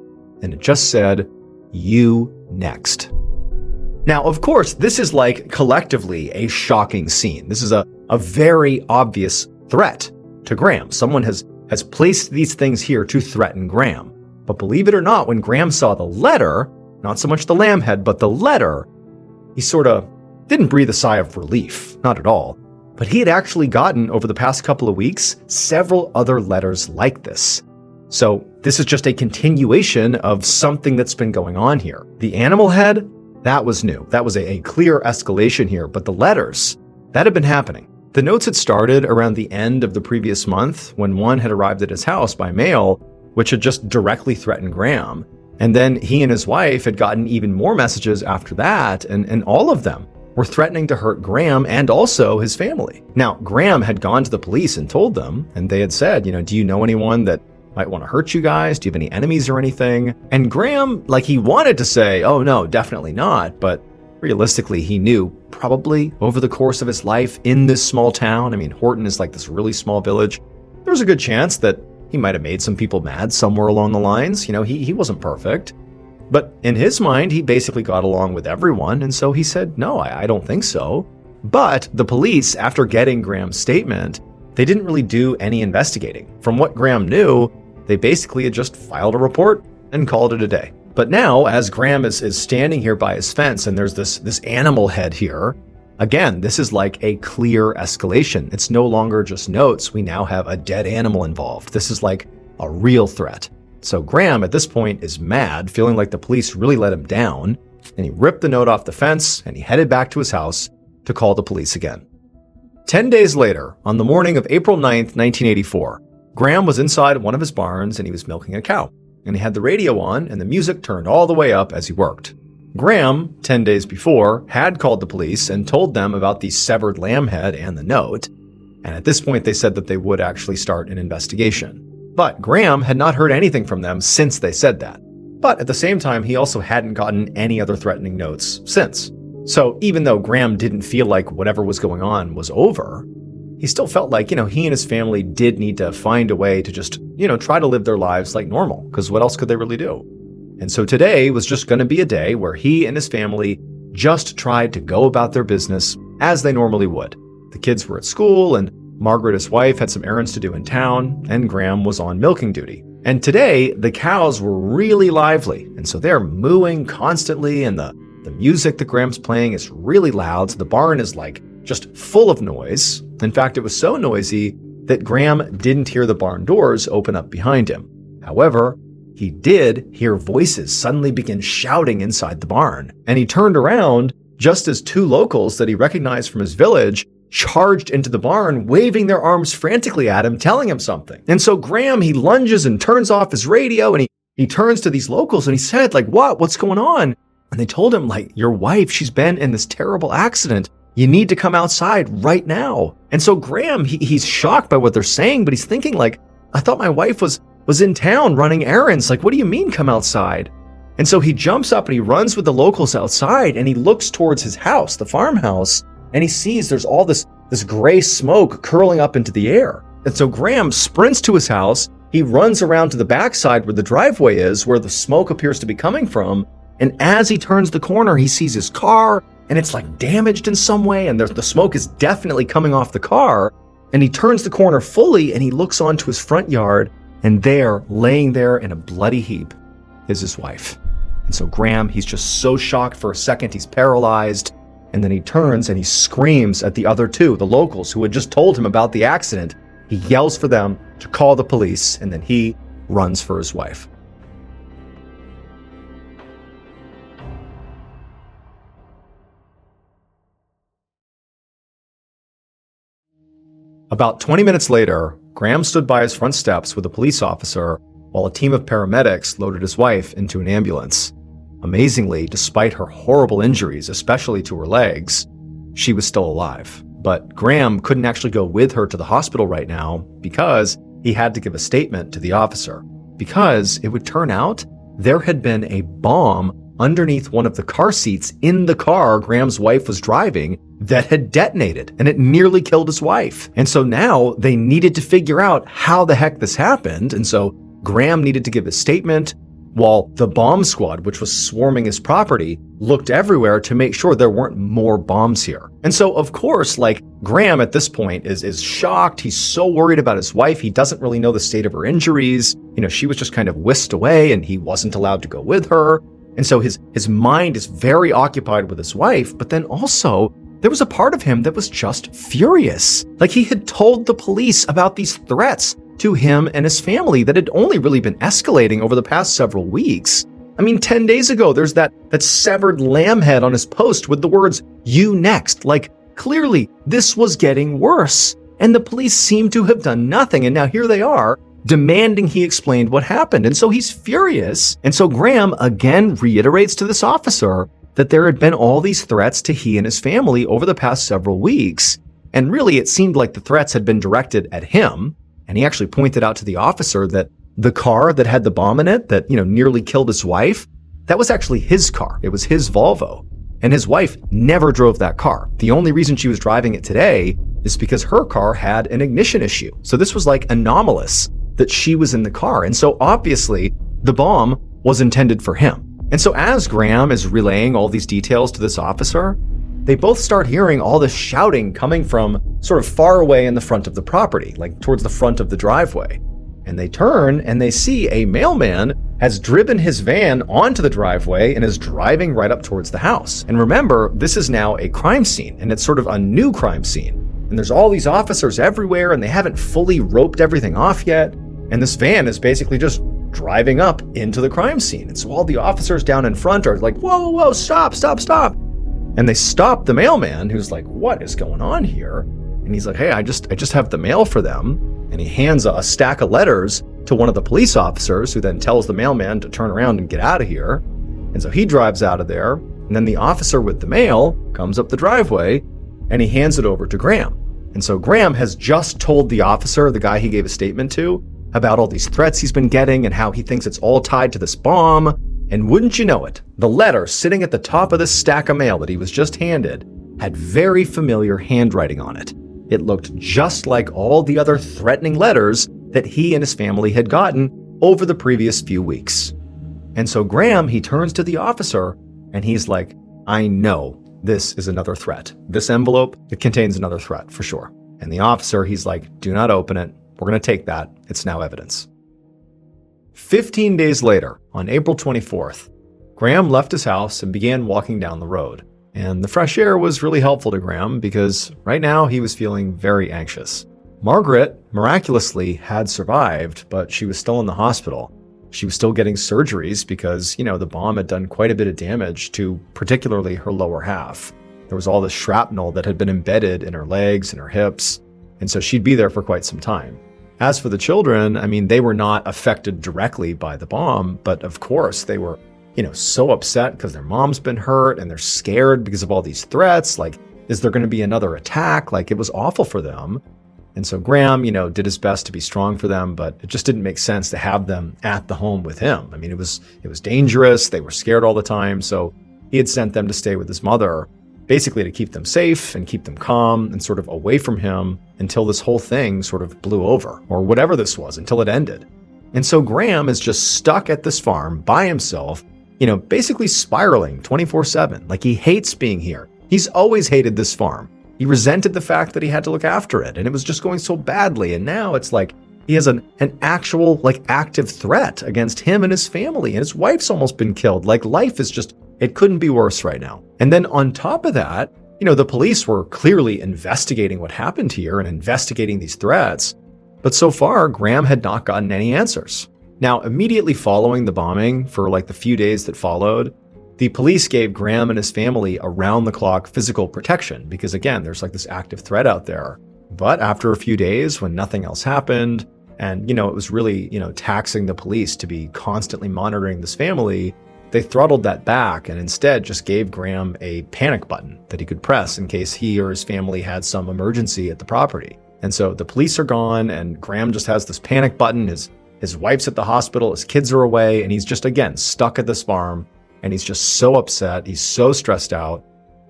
And it just said, You next. Now, of course, this is like collectively a shocking scene. This is a very obvious threat to Graham. Someone has placed these things here to threaten Graham. But believe it or not, when Graham saw the letter, not so much the lamb head, but the letter, he sort of didn't breathe a sigh of relief, not at all. But he had actually gotten, over the past couple of weeks, several other letters like this. So this is just a continuation of something that's been going on here. The animal head, that was new. That was a clear escalation here. But the letters, that had been happening. The notes had started around the end of the previous month when one had arrived at his house by mail, which had just directly threatened Graham. And then he and his wife had gotten even more messages after that, and all of them were threatening to hurt Graham and also his family. Now, Graham had gone to the police and told them, and they had said, do you know anyone that might want to hurt you guys? Do you have any enemies or anything? And Graham, he wanted to say, oh no, definitely not. But realistically, he knew probably over the course of his life in this small town, Horton is like this really small village, there was a good chance that he might have made some people mad somewhere along the lines. He wasn't perfect. But in his mind, he basically got along with everyone, and so he said, no, I don't think so. But the police, after getting Graham's statement, they didn't really do any investigating. From what Graham knew, they basically had just filed a report and called it a day. But now, as Graham is standing here by his fence, and there's this animal head here, again, this is like a clear escalation. It's no longer just notes. We now have a dead animal involved. This is like a real threat. So Graham, at this point, is mad, feeling like the police really let him down, and he ripped the note off the fence, and he headed back to his house to call the police again. 10 days later, on the morning of April 9th, 1984, Graham was inside one of his barns, and he was milking a cow, and he had the radio on, and the music turned all the way up as he worked. Graham, 10 days before, had called the police and told them about the severed lamb head and the note, and at this point they said that they would actually start an investigation. But Graham had not heard anything from them since they said that. But at the same time, he also hadn't gotten any other threatening notes since. So even though Graham didn't feel like whatever was going on was over, he still felt like, he and his family did need to find a way to just, try to live their lives like normal, because what else could they really do? And so today was just going to be a day where he and his family just tried to go about their business as they normally would. The kids were at school, and Margaret, his wife, had some errands to do in town, and Graham was on milking duty. And today, the cows were really lively, and so they're mooing constantly, and the music that Graham's playing is really loud, so the barn is just full of noise. In fact, it was so noisy that Graham didn't hear the barn doors open up behind him. However, he did hear voices suddenly begin shouting inside the barn, and he turned around just as two locals that he recognized from his village charged into the barn, waving their arms frantically at him, telling him something. And so Graham, he lunges and turns off his radio, and he turns to these locals and he said, what's going on? And they told him, your wife, she's been in this terrible accident. You need to come outside right now. And so Graham, he's shocked by what they're saying, but he's thinking I thought my wife was in town running errands. What do you mean come outside? And so he jumps up and he runs with the locals outside, and he looks towards his house, the farmhouse, and he sees there's all this gray smoke curling up into the air. And so Graham sprints to his house. He runs around to the backside where the driveway is, where the smoke appears to be coming from. And as he turns the corner, he sees his car, and it's damaged in some way, and the smoke is definitely coming off the car. And he turns the corner fully, and he looks onto his front yard, and there, laying there in a bloody heap, is his wife. And so Graham, he's just so shocked for a second, he's paralyzed. And then he turns and he screams at the other two, the locals who had just told him about the accident. He yells for them to call the police, and then he runs for his wife. About 20 minutes later, Graham stood by his front steps with a police officer while a team of paramedics loaded his wife into an ambulance. Amazingly, despite her horrible injuries, especially to her legs, she was still alive. But Graham couldn't actually go with her to the hospital right now because he had to give a statement to the officer. Because it would turn out there had been a bomb underneath one of the car seats in the car Graham's wife was driving that had detonated, and it nearly killed his wife. And so now they needed to figure out how the heck this happened. And so Graham needed to give a statement. while the bomb squad, which was swarming his property, looked everywhere to make sure there weren't more bombs here. And so, of course, Graham at this point is shocked. He's so worried about his wife. He doesn't really know the state of her injuries. She was just kind of whisked away and he wasn't allowed to go with her. And so his mind is very occupied with his wife, but then also there was a part of him that was just furious. He had told the police about these threats to him and his family that had only really been escalating over the past several weeks. 10 days ago, there's that severed lamb head on his post with the words, "You next." Clearly, this was getting worse. And the police seem to have done nothing. And now here they are, demanding he explained what happened. And so he's furious. And so Graham again reiterates to this officer that there had been all these threats to he and his family over the past several weeks. And really, it seemed like the threats had been directed at him. And he actually pointed out to the officer that the car that had the bomb in it that, nearly killed his wife, that was actually his car. It was his Volvo. And his wife never drove that car. The only reason she was driving it today is because her car had an ignition issue. So this was anomalous that she was in the car. And so obviously the bomb was intended for him. And so as Graham is relaying all these details to this officer, they both start hearing all this shouting coming from sort of far away in the front of the property, towards the front of the driveway. And they turn and they see a mailman has driven his van onto the driveway and is driving right up towards the house. And remember, this is now a crime scene, and it's sort of a new crime scene. And there's all these officers everywhere, and they haven't fully roped everything off yet. And this van is basically just driving up into the crime scene. And so all the officers down in front are like, whoa, whoa, stop, stop, stop. And they stop the mailman, who's like, what is going on here? And he's like, hey, I just have the mail for them. And he hands a stack of letters to one of the police officers, who then tells the mailman to turn around and get out of here. And so he drives out of there. And then the officer with the mail comes up the driveway and he hands it over to Graham. And so Graham has just told the officer, the guy he gave a statement to, about all these threats he's been getting and how he thinks it's all tied to this bomb. And wouldn't you know it, the letter sitting at the top of this stack of mail that he was just handed had very familiar handwriting on it. It looked just like all the other threatening letters that he and his family had gotten over the previous few weeks. And so Graham, he turns to the officer and he's like, I know this is another threat. This envelope, it contains another threat for sure. And the officer, he's like, do not open it. We're going to take that. It's now evidence. 15 days later, on April 24th, Graham left his house and began walking down the road. And the fresh air was really helpful to Graham because right now he was feeling very anxious. Margaret miraculously had survived, but she was still in the hospital. She was still getting surgeries because, the bomb had done quite a bit of damage to particularly her lower half. There was all this shrapnel that had been embedded in her legs and her hips, and so she'd be there for quite some time. As for the children, they were not affected directly by the bomb, but of course they were, so upset because their mom's been hurt and they're scared because of all these threats. Is there going to be another attack? It was awful for them. And so Graham, did his best to be strong for them, but it just didn't make sense to have them at the home with him. It was dangerous. They were scared all the time. So he had sent them to stay with his mother, basically to keep them safe and keep them calm and sort of away from him until this whole thing sort of blew over, or whatever this was, until it ended. And so Graham is just stuck at this farm by himself, basically spiraling 24/7. He hates being here. He's always hated this farm. He resented the fact that he had to look after it, and it was just going so badly. And now it's like he has an actual, active threat against him and his family, and his wife's almost been killed. Life is just, it couldn't be worse right now. And then on top of that, the police were clearly investigating what happened here and investigating these threats. But so far, Graham had not gotten any answers. Now, immediately following the bombing, for the few days that followed, the police gave Graham and his family around-the-clock physical protection because, again, there's this active threat out there. But after a few days, when nothing else happened, and, it was really, taxing the police to be constantly monitoring this family, they throttled that back and instead just gave Graham a panic button that he could press in case he or his family had some emergency at the property. And so the police are gone and Graham just has this panic button. His wife's at the hospital, his kids are away, and he's just, again, stuck at this farm. And he's just so upset. He's so stressed out.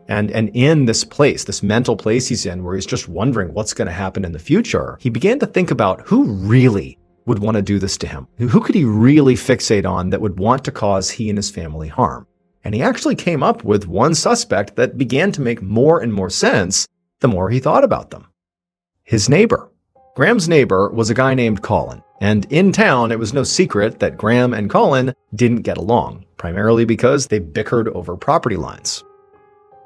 And in this place, this mental place he's in where he's just wondering what's going to happen in the future, he began to think about who really would want to do this to him? Who could he really fixate on that would want to cause he and his family harm? And he actually came up with one suspect that began to make more and more sense the more he thought about them. His neighbor. Graham's neighbor was a guy named Colin, and in town it was no secret that Graham and Colin didn't get along, primarily because they bickered over property lines.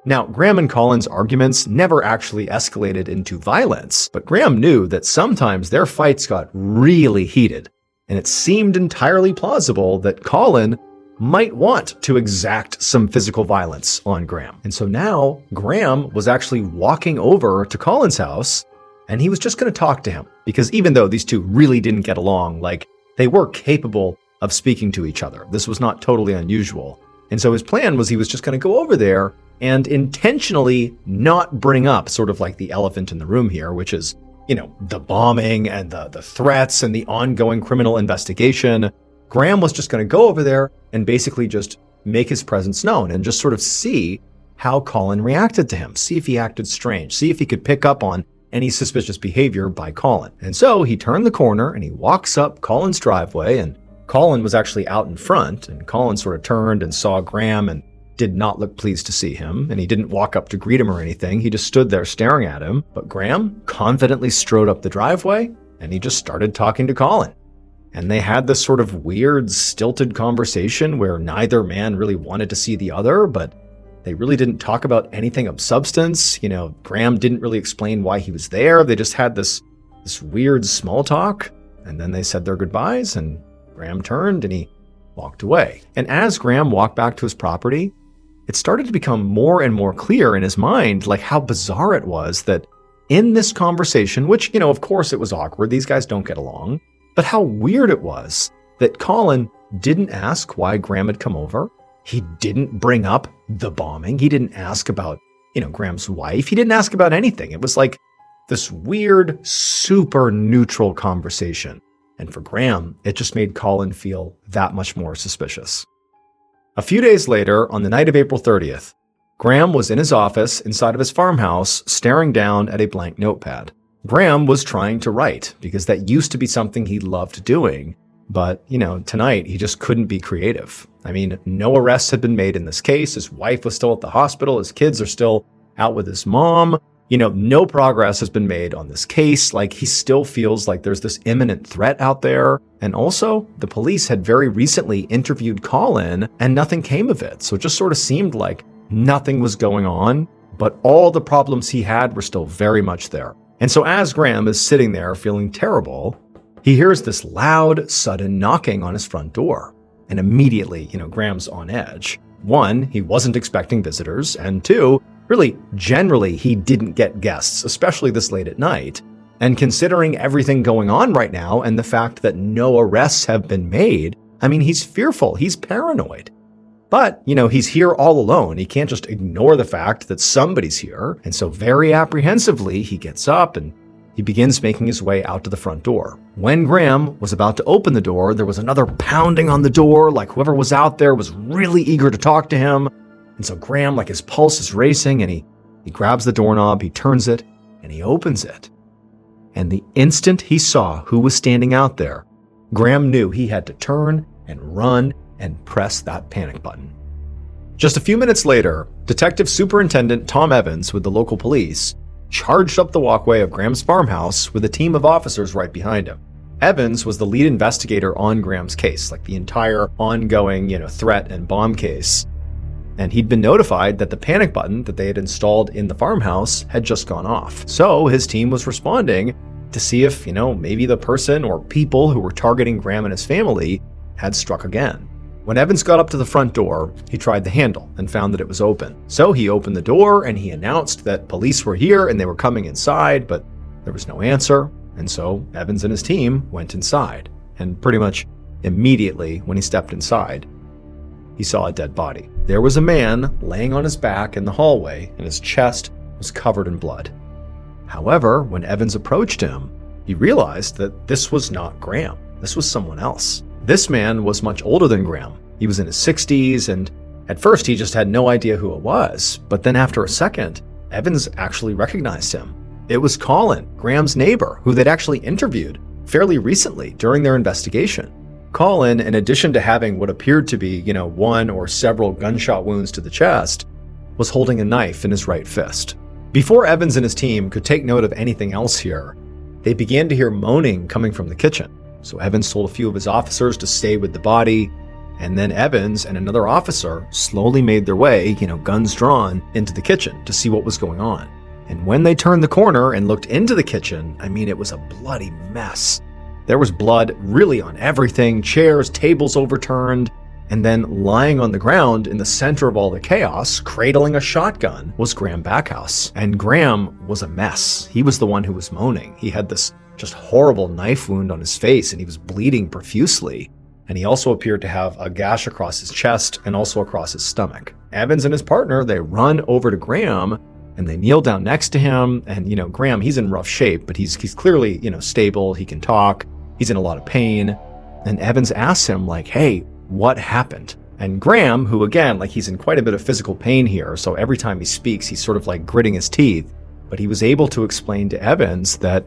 Now, Graham and Colin's arguments never actually escalated into violence, but Graham knew that sometimes their fights got really heated, and it seemed entirely plausible that Colin might want to exact some physical violence on Graham. And so now Graham was actually walking over to Colin's house, and he was just going to talk to him, because even though these two really didn't get along, they were capable of speaking to each other. This was not totally unusual. And so his plan was he was just going to go over there and intentionally not bring up sort of like the elephant in the room here, which is, the bombing and the threats and the ongoing criminal investigation. Graham was just going to go over there and basically just make his presence known and just sort of see how Colin reacted to him, see if he acted strange, see if he could pick up on any suspicious behavior by Colin. And so he turned the corner and he walks up Colin's driveway, and Colin was actually out in front, and Colin sort of turned and saw Graham and did not look pleased to see him, and he didn't walk up to greet him or anything. He just stood there staring at him. But Graham confidently strode up the driveway and he just started talking to Colin. And they had this sort of weird, stilted conversation where neither man really wanted to see the other, but they really didn't talk about anything of substance. Graham didn't really explain why he was there. They just had this weird small talk, and then they said their goodbyes, and Graham turned and he walked away. And as Graham walked back to his property, it started to become more and more clear in his mind, how bizarre it was that in this conversation, which, of course it was awkward, these guys don't get along, but how weird it was that Colin didn't ask why Graham had come over. He didn't bring up the bombing. He didn't ask about, Graham's wife. He didn't ask about anything. It was like this weird, super neutral conversation. And for Graham, it just made Colin feel that much more suspicious. A few days later, on the night of April 30th, Graham was in his office inside of his farmhouse, staring down at a blank notepad. Graham was trying to write, because that used to be something he loved doing. But, tonight he just couldn't be creative. No arrests had been made in this case. His wife was still at the hospital. His kids are still out with his mom. No progress has been made on this case. He still feels like there's this imminent threat out there. And also, the police had very recently interviewed Colin and nothing came of it. So it just sort of seemed like nothing was going on, but all the problems he had were still very much there. And so as Graham is sitting there feeling terrible, he hears this loud, sudden knocking on his front door. And immediately, Graham's on edge. One, he wasn't expecting visitors. And two, really, generally, he didn't get guests, especially this late at night. And considering everything going on right now and the fact that no arrests have been made, he's fearful, he's paranoid. But, he's here all alone. He can't just ignore the fact that somebody's here. And so very apprehensively, he gets up and he begins making his way out to the front door. When Graham was about to open the door, there was another pounding on the door, like whoever was out there was really eager to talk to him. And so Graham, his pulse is racing, and he grabs the doorknob, he turns it, and he opens it. And the instant he saw who was standing out there, Graham knew he had to turn and run and press that panic button. Just a few minutes later, Detective Superintendent Tom Evans with the local police charged up the walkway of Graham's farmhouse with a team of officers right behind him. Evans was the lead investigator on Graham's case, the entire ongoing, threat and bomb case. And he'd been notified that the panic button that they had installed in the farmhouse had just gone off. So his team was responding to see if, maybe the person or people who were targeting Graham and his family had struck again. When Evans got up to the front door, he tried the handle and found that it was open. So he opened the door and he announced that police were here and they were coming inside, but there was no answer. And so Evans and his team went inside. And pretty much immediately when he stepped inside, he saw a dead body. There was a man laying on his back in the hallway and his chest was covered in blood. However, when Evans approached him, he realized that this was not Graham. This was someone else. This man was much older than Graham. He was in his 60s, and at first he just had no idea who it was. But then after a second, Evans actually recognized him. It was Colin, Graham's neighbor, who they'd actually interviewed fairly recently during their investigation. Ballen, in addition to having what appeared to be, one or several gunshot wounds to the chest, was holding a knife in his right fist. Before Evans and his team could take note of anything else here, they began to hear moaning coming from the kitchen. So Evans told a few of his officers to stay with the body, and then Evans and another officer slowly made their way, guns drawn, into the kitchen to see what was going on. And when they turned the corner and looked into the kitchen, it was a bloody mess. There was blood really on everything, chairs, tables overturned, and then lying on the ground in the center of all the chaos, cradling a shotgun, was Graham Backhouse. And Graham was a mess. He was the one who was moaning. He had this just horrible knife wound on his face, and he was bleeding profusely. And he also appeared to have a gash across his chest and also across his stomach. Evans and his partner, they run over to Graham, and they kneel down next to him. And, Graham, he's in rough shape, but he's clearly, stable. He can talk. He's in a lot of pain. And Evans asks him, hey, what happened? And Graham, who again, he's in quite a bit of physical pain here, so every time he speaks, he's sort of gritting his teeth. But he was able to explain to Evans that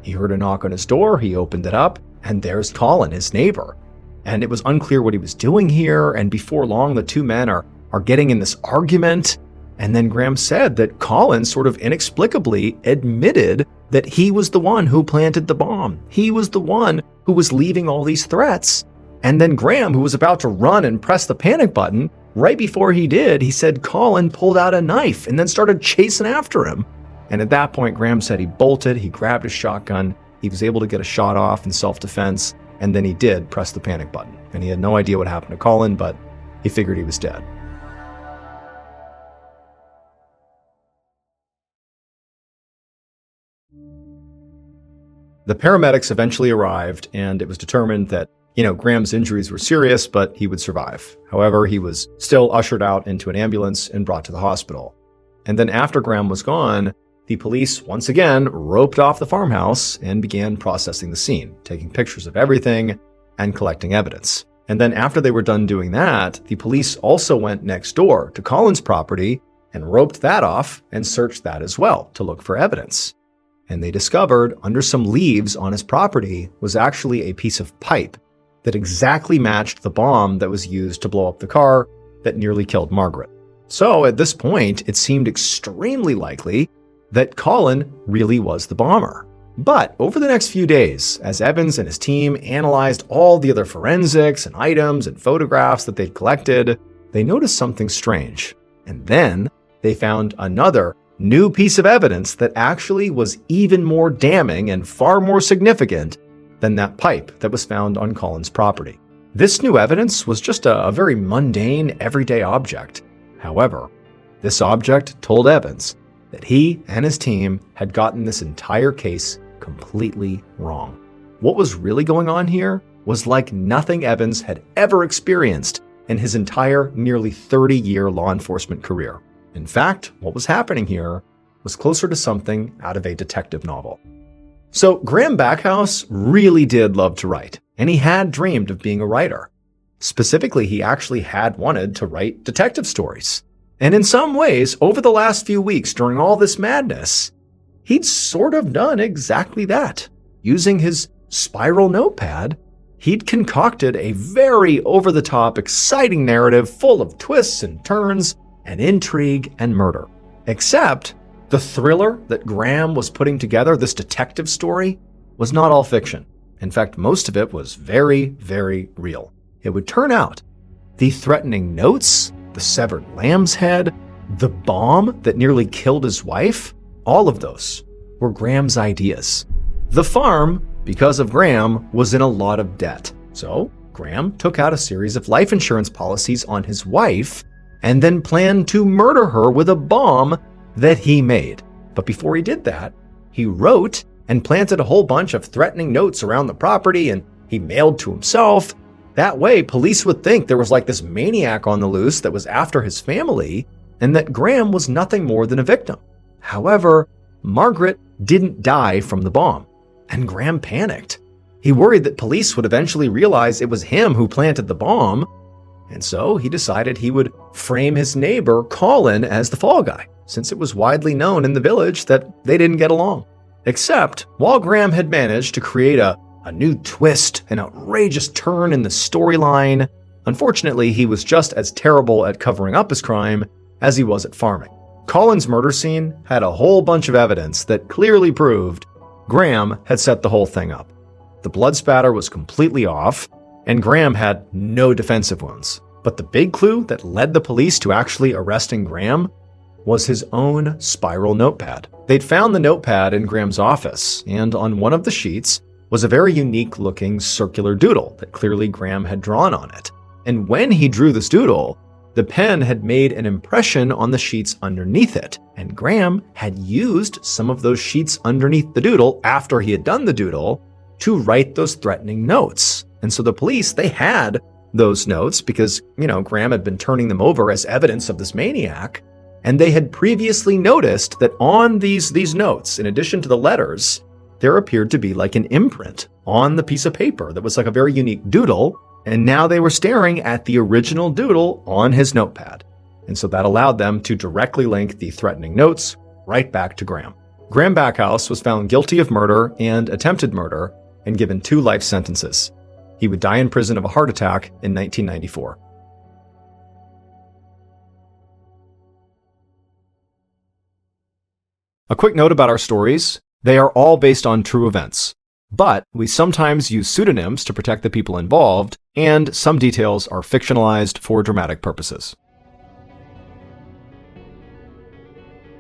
he heard a knock on his door, he opened it up, and there's Ballen, his neighbor. And it was unclear what he was doing here, and before long, the two men are getting in this argument. And then Graham said that Ballen sort of inexplicably admitted that he was the one who planted the bomb. He was the one who was leaving all these threats. And then Graham, who was about to run and press the panic button, right before he did, he said Ballen pulled out a knife and then started chasing after him. And at that point, Graham said he bolted, he grabbed his shotgun, he was able to get a shot off in self-defense, and then he did press the panic button. And he had no idea what happened to Ballen, but he figured he was dead. The paramedics eventually arrived, and it was determined that Graham's injuries were serious, but he would survive. However, he was still ushered out into an ambulance and brought to the hospital. And then after Graham was gone, the police once again roped off the farmhouse and began processing the scene, taking pictures of everything and collecting evidence. And then after they were done doing that, the police also went next door to Ballen's property and roped that off and searched that as well to look for evidence. And they discovered under some leaves on his property was actually a piece of pipe that exactly matched the bomb that was used to blow up the car that nearly killed Margaret. So at this point, it seemed extremely likely that Ballen really was the bomber. But over the next few days, as Evans and his team analyzed all the other forensics and items and photographs that they'd collected, they noticed something strange. And then they found another new piece of evidence that actually was even more damning and far more significant than that pipe that was found on Ballen's property. This new evidence was just a very mundane, everyday object. However, this object told Evans that he and his team had gotten this entire case completely wrong. What was really going on here was like nothing Evans had ever experienced in his entire nearly 30-year law enforcement career. In fact, what was happening here was closer to something out of a detective novel. So Graham Backhouse really did love to write, and he had dreamed of being a writer. Specifically, he actually had wanted to write detective stories. And in some ways, over the last few weeks during all this madness, he'd sort of done exactly that. Using his spiral notepad, he'd concocted a very over-the-top, exciting narrative full of twists and turns and intrigue and murder. Except the thriller that Graham was putting together, this detective story, was not all fiction. In fact, most of it was very, very real. It would turn out the threatening notes, the severed lamb's head, the bomb that nearly killed his wife, all of those were Graham's ideas. The farm, because of Graham, was in a lot of debt. So Graham took out a series of life insurance policies on his wife and then planned to murder her with a bomb that he made. But before he did that, he wrote and planted a whole bunch of threatening notes around the property, and he mailed to himself. That way, police would think there was this maniac on the loose that was after his family, and that Graham was nothing more than a victim. However, Margaret didn't die from the bomb, and Graham panicked. He worried that police would eventually realize it was him who planted the bomb, and so he decided he would frame his neighbor, Ballen, as the fall guy, since it was widely known in the village that they didn't get along. Except, while Graham had managed to create a a new twist, an outrageous turn in the storyline. Unfortunately, he was just as terrible at covering up his crime as he was at farming. Colin's murder scene had a whole bunch of evidence that clearly proved Graham had set the whole thing up. The blood spatter was completely off, and Graham had no defensive wounds. But the big clue that led the police to actually arresting Graham was his own spiral notepad. They'd found the notepad in Graham's office, and on one of the sheets was a very unique-looking circular doodle that clearly Graham had drawn on it. And when he drew this doodle, the pen had made an impression on the sheets underneath it, and Graham had used some of those sheets underneath the doodle after he had done the doodle to write those threatening notes. And so the police, they had those notes because, Graham had been turning them over as evidence of this maniac, and they had previously noticed that on these notes, in addition to the letters, there appeared to be like an imprint on the piece of paper that was like a very unique doodle. And now they were staring at the original doodle on his notepad. And so that allowed them to directly link the threatening notes right back to Graham. Graham Backhouse was found guilty of murder and attempted murder and given 2 life sentences. He would die in prison of a heart attack in 1994. A quick note about our stories. They are all based on true events. But we sometimes use pseudonyms to protect the people involved, and some details are fictionalized for dramatic purposes.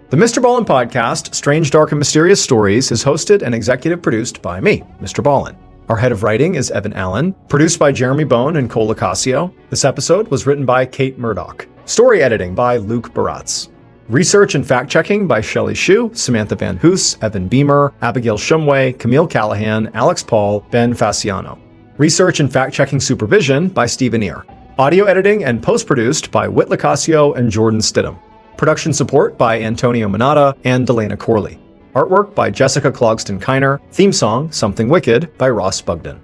The MrBallen Podcast, Strange, Dark, and Mysterious Stories, is hosted and executive produced by me, Mr. Ballen. Our head of writing is Evan Allen, produced by Jeremy Bone and Cole Acasio. This episode was written by Kate Murdoch. Story editing by Luke Baratz. Research and fact-checking by Shelley Shue, Samantha Van Hoos, Evan Beamer, Abigail Shumway, Camille Callahan, Alex Paul, Ben Fasciano. Research and fact-checking supervision by Stephen Ear. Audio editing and post-produced by Whit Lacasio and Jordan Stidham. Production support by Antonio Manata and Delana Corley. Artwork by Jessica Clogston-Kiner. Theme song, Something Wicked, by Ross Bugden.